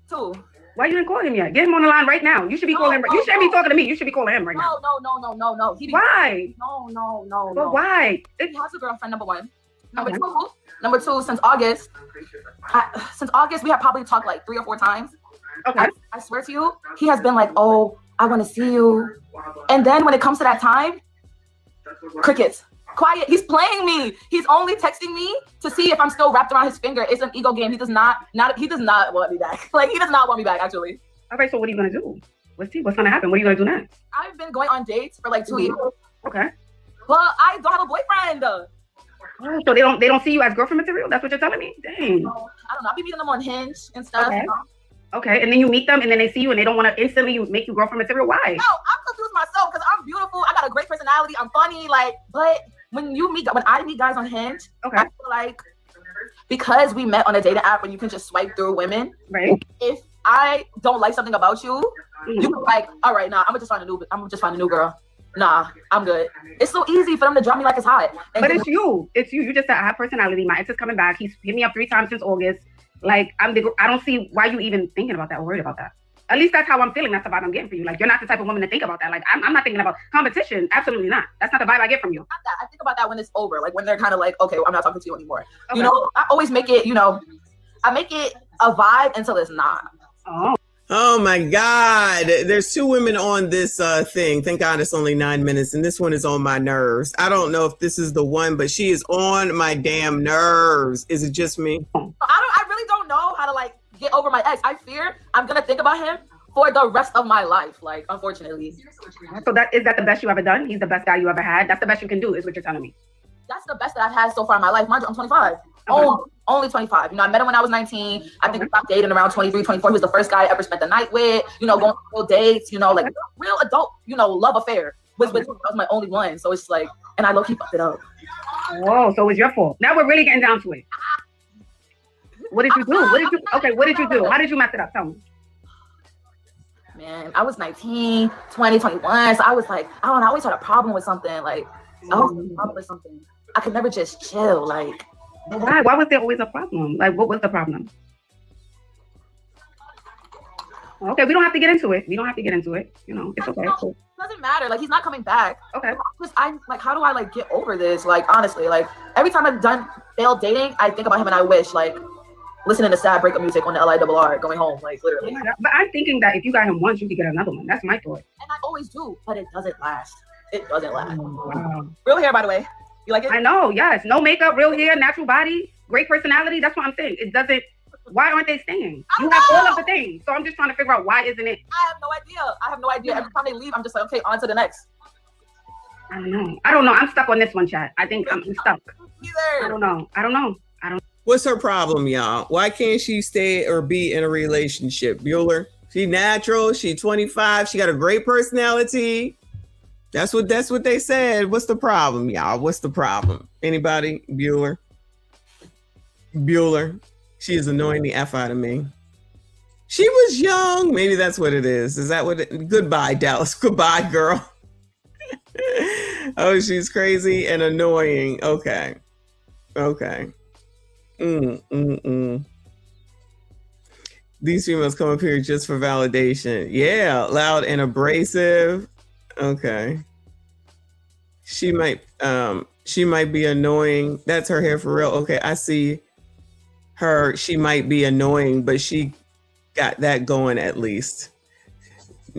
2. Why you didn't call him yet? Get him on the line right now. You should be calling him. You shouldn't be talking to me. You should be calling him right now. No. Why? No. But why? He has a girlfriend, number one. Number two, since August, we have probably talked like 3 or 4 times. Okay. I swear to you, he has been like, oh, I want to see you. And then when it comes to that time, crickets. Quiet. He's playing me. He's only texting me to see if I'm still wrapped around his finger. It's an ego game. He does not want me back. Like, he does not want me back, actually. Okay, so what are you gonna do? What's gonna happen? What are you gonna do next? I've been going on dates for like 2 years. Okay. Well, I don't have a boyfriend. Oh, so they don't see you as girlfriend material? That's what you're telling me? Dang. I don't know. I'll be meeting them on Hinge and stuff. Okay. You know? Okay, and then you meet them, and then they see you, and they don't want to instantly make you girlfriend material. Why? No, I'm confused myself because I'm beautiful. I got a great personality. I'm funny. Like, but when I meet guys on Hinge, okay, I feel like because we met on a dating app where you can just swipe through women. Right. If I don't like something about you, you can like, all right, nah, I'm gonna just find a new girl. nah, I'm good. It's so easy for them to drop me like it's hot. And But it's you. It's you. You just said I have personality. My ex is coming back. He's hit me up 3 times since August. Like I don't see why you even thinking about that or worried about that. At least that's how I'm feeling. That's the vibe I'm getting for you. Like you're not the type of woman to think about that. Like I'm not thinking about competition. Absolutely not. That's not the vibe I get from you. Not that. I think about that when it's over. Like when they're kind of like, okay, well, I'm not talking to you anymore. Okay. You know, I always make it, you know, I make it a vibe until it's not. Oh my God. There's 2 women on this thing. Thank God it's only 9 minutes. And this one is on my nerves. I don't know if this is the one, but she is on my damn nerves. Is it just me? I really don't know how to like get over my ex. I fear I'm going to think about him for the rest of my life. Like, unfortunately. So is that the best you ever done? He's the best guy you ever had. That's the best you can do is what you're telling me. That's the best that I've had so far in my life. Mind you, I'm 25. Only 25. You know, I met him when I was 19. I think we stopped dating around 23, 24. He was the first guy I ever spent the night with, you know, going on real dates, you know, like real adult, you know, love affair. That was my only one. So it's like, and I low-key fucked it up. Whoa, so it's your fault. Now we're really getting down to it. What did you do? What did you do? How did you mess it up? Tell me. Man, I was 19, 20, 21. So I was like, I don't know, I always had a problem with something. Like, I always had a problem with something. I could never just chill. Like, why? Why was there always a problem? Like, what was the problem? Okay, we don't have to get into it. You know, it's okay. Cool. It doesn't matter. Like, he's not coming back. Okay. I'm like, how do I like get over this? Like, honestly, like every time I've failed dating, I think about him and I wish like listening to sad breakup music on the LIRR, going home, like literally. But I'm thinking that if you got him once, you could get another one. That's my thought. And I always do, but it doesn't last. It doesn't last. Wow. Real hair, by the way. You like it? I know, yes. No makeup, real hair, natural body, great personality. That's what I'm saying. It doesn't. Why aren't they staying? You have all of the things. So I'm just trying to figure out why isn't it? I have no idea. Every time they leave, I'm just like, okay, on to the next. I don't know. I'm stuck on this one, chat. I think I'm stuck. Either. I don't know. What's her problem, y'all? Why can't she stay or be in a relationship? Bueller, she natural. She 25. She got a great personality. That's what they said. What's the problem, y'all? What's the problem? Anybody? Bueller. She is annoying the F out of me. She was young. Maybe that's what it is. Is that what it? Goodbye, Dallas. Goodbye, girl. Oh, she's crazy and annoying. Okay. These females come up here just for validation. Yeah, loud and abrasive. Okay. She might be annoying. That's her hair for real. Okay, I see her. She might be annoying, but she got that going at least.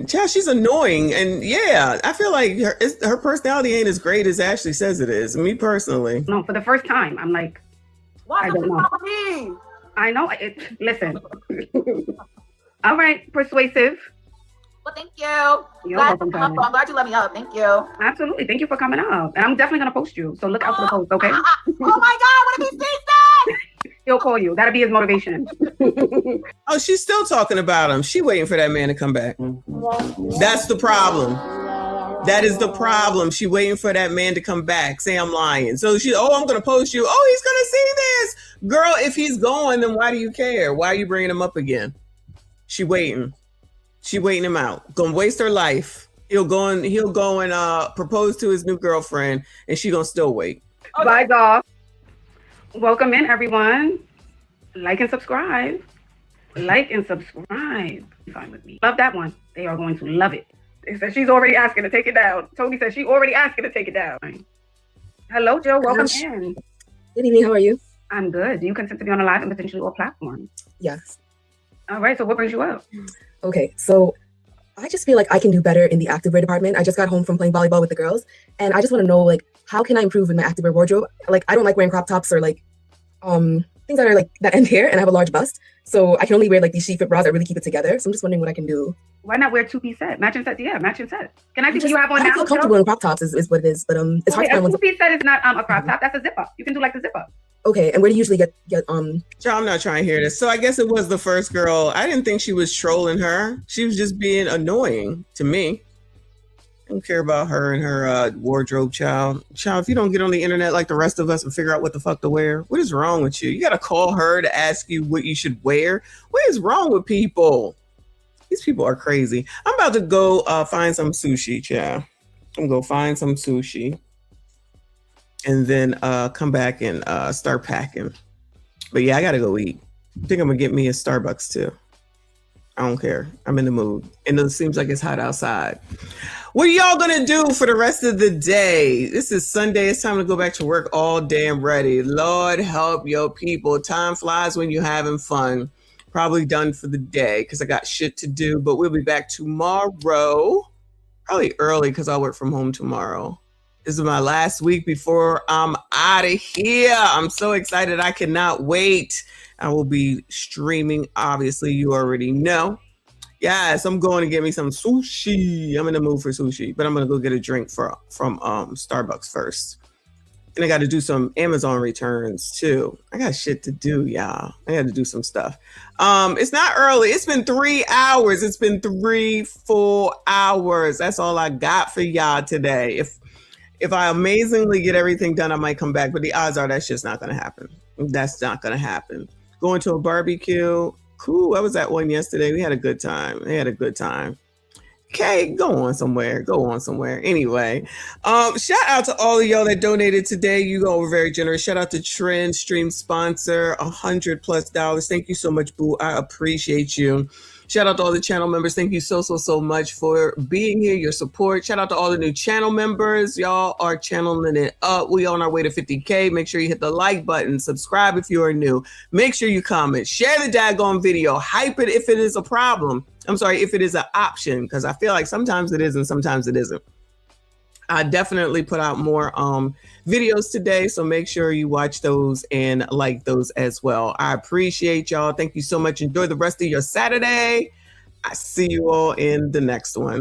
Child, she's annoying, and yeah, I feel like her personality ain't as great as Ashley says it is. Me personally. No, for the first time, I'm like, why I don't know. I know. Listen. All right, persuasive. Well, thank you. You're welcome. I'm glad you let me up. Thank you. Absolutely. Thank you for coming up. And I'm definitely going to post you. So look out for the post, okay? Oh my God, what if he sees that? He'll call you. That'll be his motivation. Oh, she's still talking about him. She waiting for that man to come back. That's the problem. That is the problem. She waiting for that man to come back. Say I'm lying. So I'm going to post you. Oh, he's going to see this. Girl, if he's going, then why do you care? Why are you bringing him up again? She waiting. She waiting him out. Gonna waste her life. He'll go and propose to his new girlfriend, and she gonna still wait. Okay. Bye, dog. Welcome in, everyone. Like and subscribe. Fine with me. Love that one. They are going to love it. They said she's already asking to take it down. Tony said she already asking to take it down. Hello, Joe. Welcome in. Good evening. How are you? I'm good. Do you consent to be on a live and potentially all platforms? Yes. All right. So what brings you up? Okay, so I just feel like I can do better in the activewear department. I just got home from playing volleyball with the girls, and I just want to know, like, how can I improve in my activewear wardrobe? Like, I don't like wearing crop tops or like things that are like that end here, and I have a large bust, so I can only wear like these sheet fit bras that really keep it together. So I'm just wondering what I can do. Why not wear 2-piece set? Matching set, yeah, matching set. Can I see what you have on I now? don't feel comfortable in crop tops is what it is, but it's hard to find a ones. 2-piece set is not a crop top. That's a zip up. You can do like the zip up. Okay, and where do you usually get I'm not trying to hear this. So I guess it was the first girl. I didn't think she was trolling her. She was just being annoying to me. I don't care about her and her wardrobe, child. Child, if you don't get on the internet like the rest of us and figure out what the fuck to wear, what is wrong with you? You gotta call her to ask you what you should wear. What is wrong with people? These people are crazy. I'm about to go find some sushi, child. I'm gonna go find some sushi and then come back and start packing. But yeah, I gotta go eat. I think I'm gonna get me a Starbucks too. I don't care. I'm in the mood. And it seems like it's hot outside. What are y'all gonna do for the rest of the day? This is Sunday. It's time to go back to work all damn ready. Lord help your people. Time flies when you're having fun. Probably done for the day because I got shit to do. But we'll be back tomorrow. Probably early because I'll work from home tomorrow. This is my last week before I'm out of here. I'm so excited. I cannot wait. I will be streaming. Obviously, you already know. Yes, I'm going to get me some sushi. I'm in the mood for sushi, but I'm going to go get a drink from Starbucks first. And I got to do some Amazon returns too. I got shit to do, y'all. I got to do some stuff. It's not early. It's been 3 hours. It's been 3 full hours. That's all I got for y'all today. If I amazingly get everything done, I might come back, but the odds are that's just not going to happen. That's not going to happen. Going to a barbecue. Cool. I was at one yesterday. We had a good time. They had a good time. Okay, go on somewhere. Anyway, shout out to all of y'all that donated today. You all were very generous. Shout out to Trend Stream sponsor, $100+. Thank you so much, boo. I appreciate you. Shout out to all the channel members. Thank you so much for being here, your support. Shout out to all the new channel members. Y'all are channeling it up. We on our way to 50K. Make sure you hit the like button. Subscribe if you are new. Make sure you comment. Share the daggone video. Hype it if it is a problem. I'm sorry, if it is an option, because I feel like sometimes it is and sometimes it isn't. I definitely put out more videos today, so make sure you watch those and like those as well. I appreciate y'all. Thank you so much. Enjoy the rest of your Saturday. I see you all in the next one.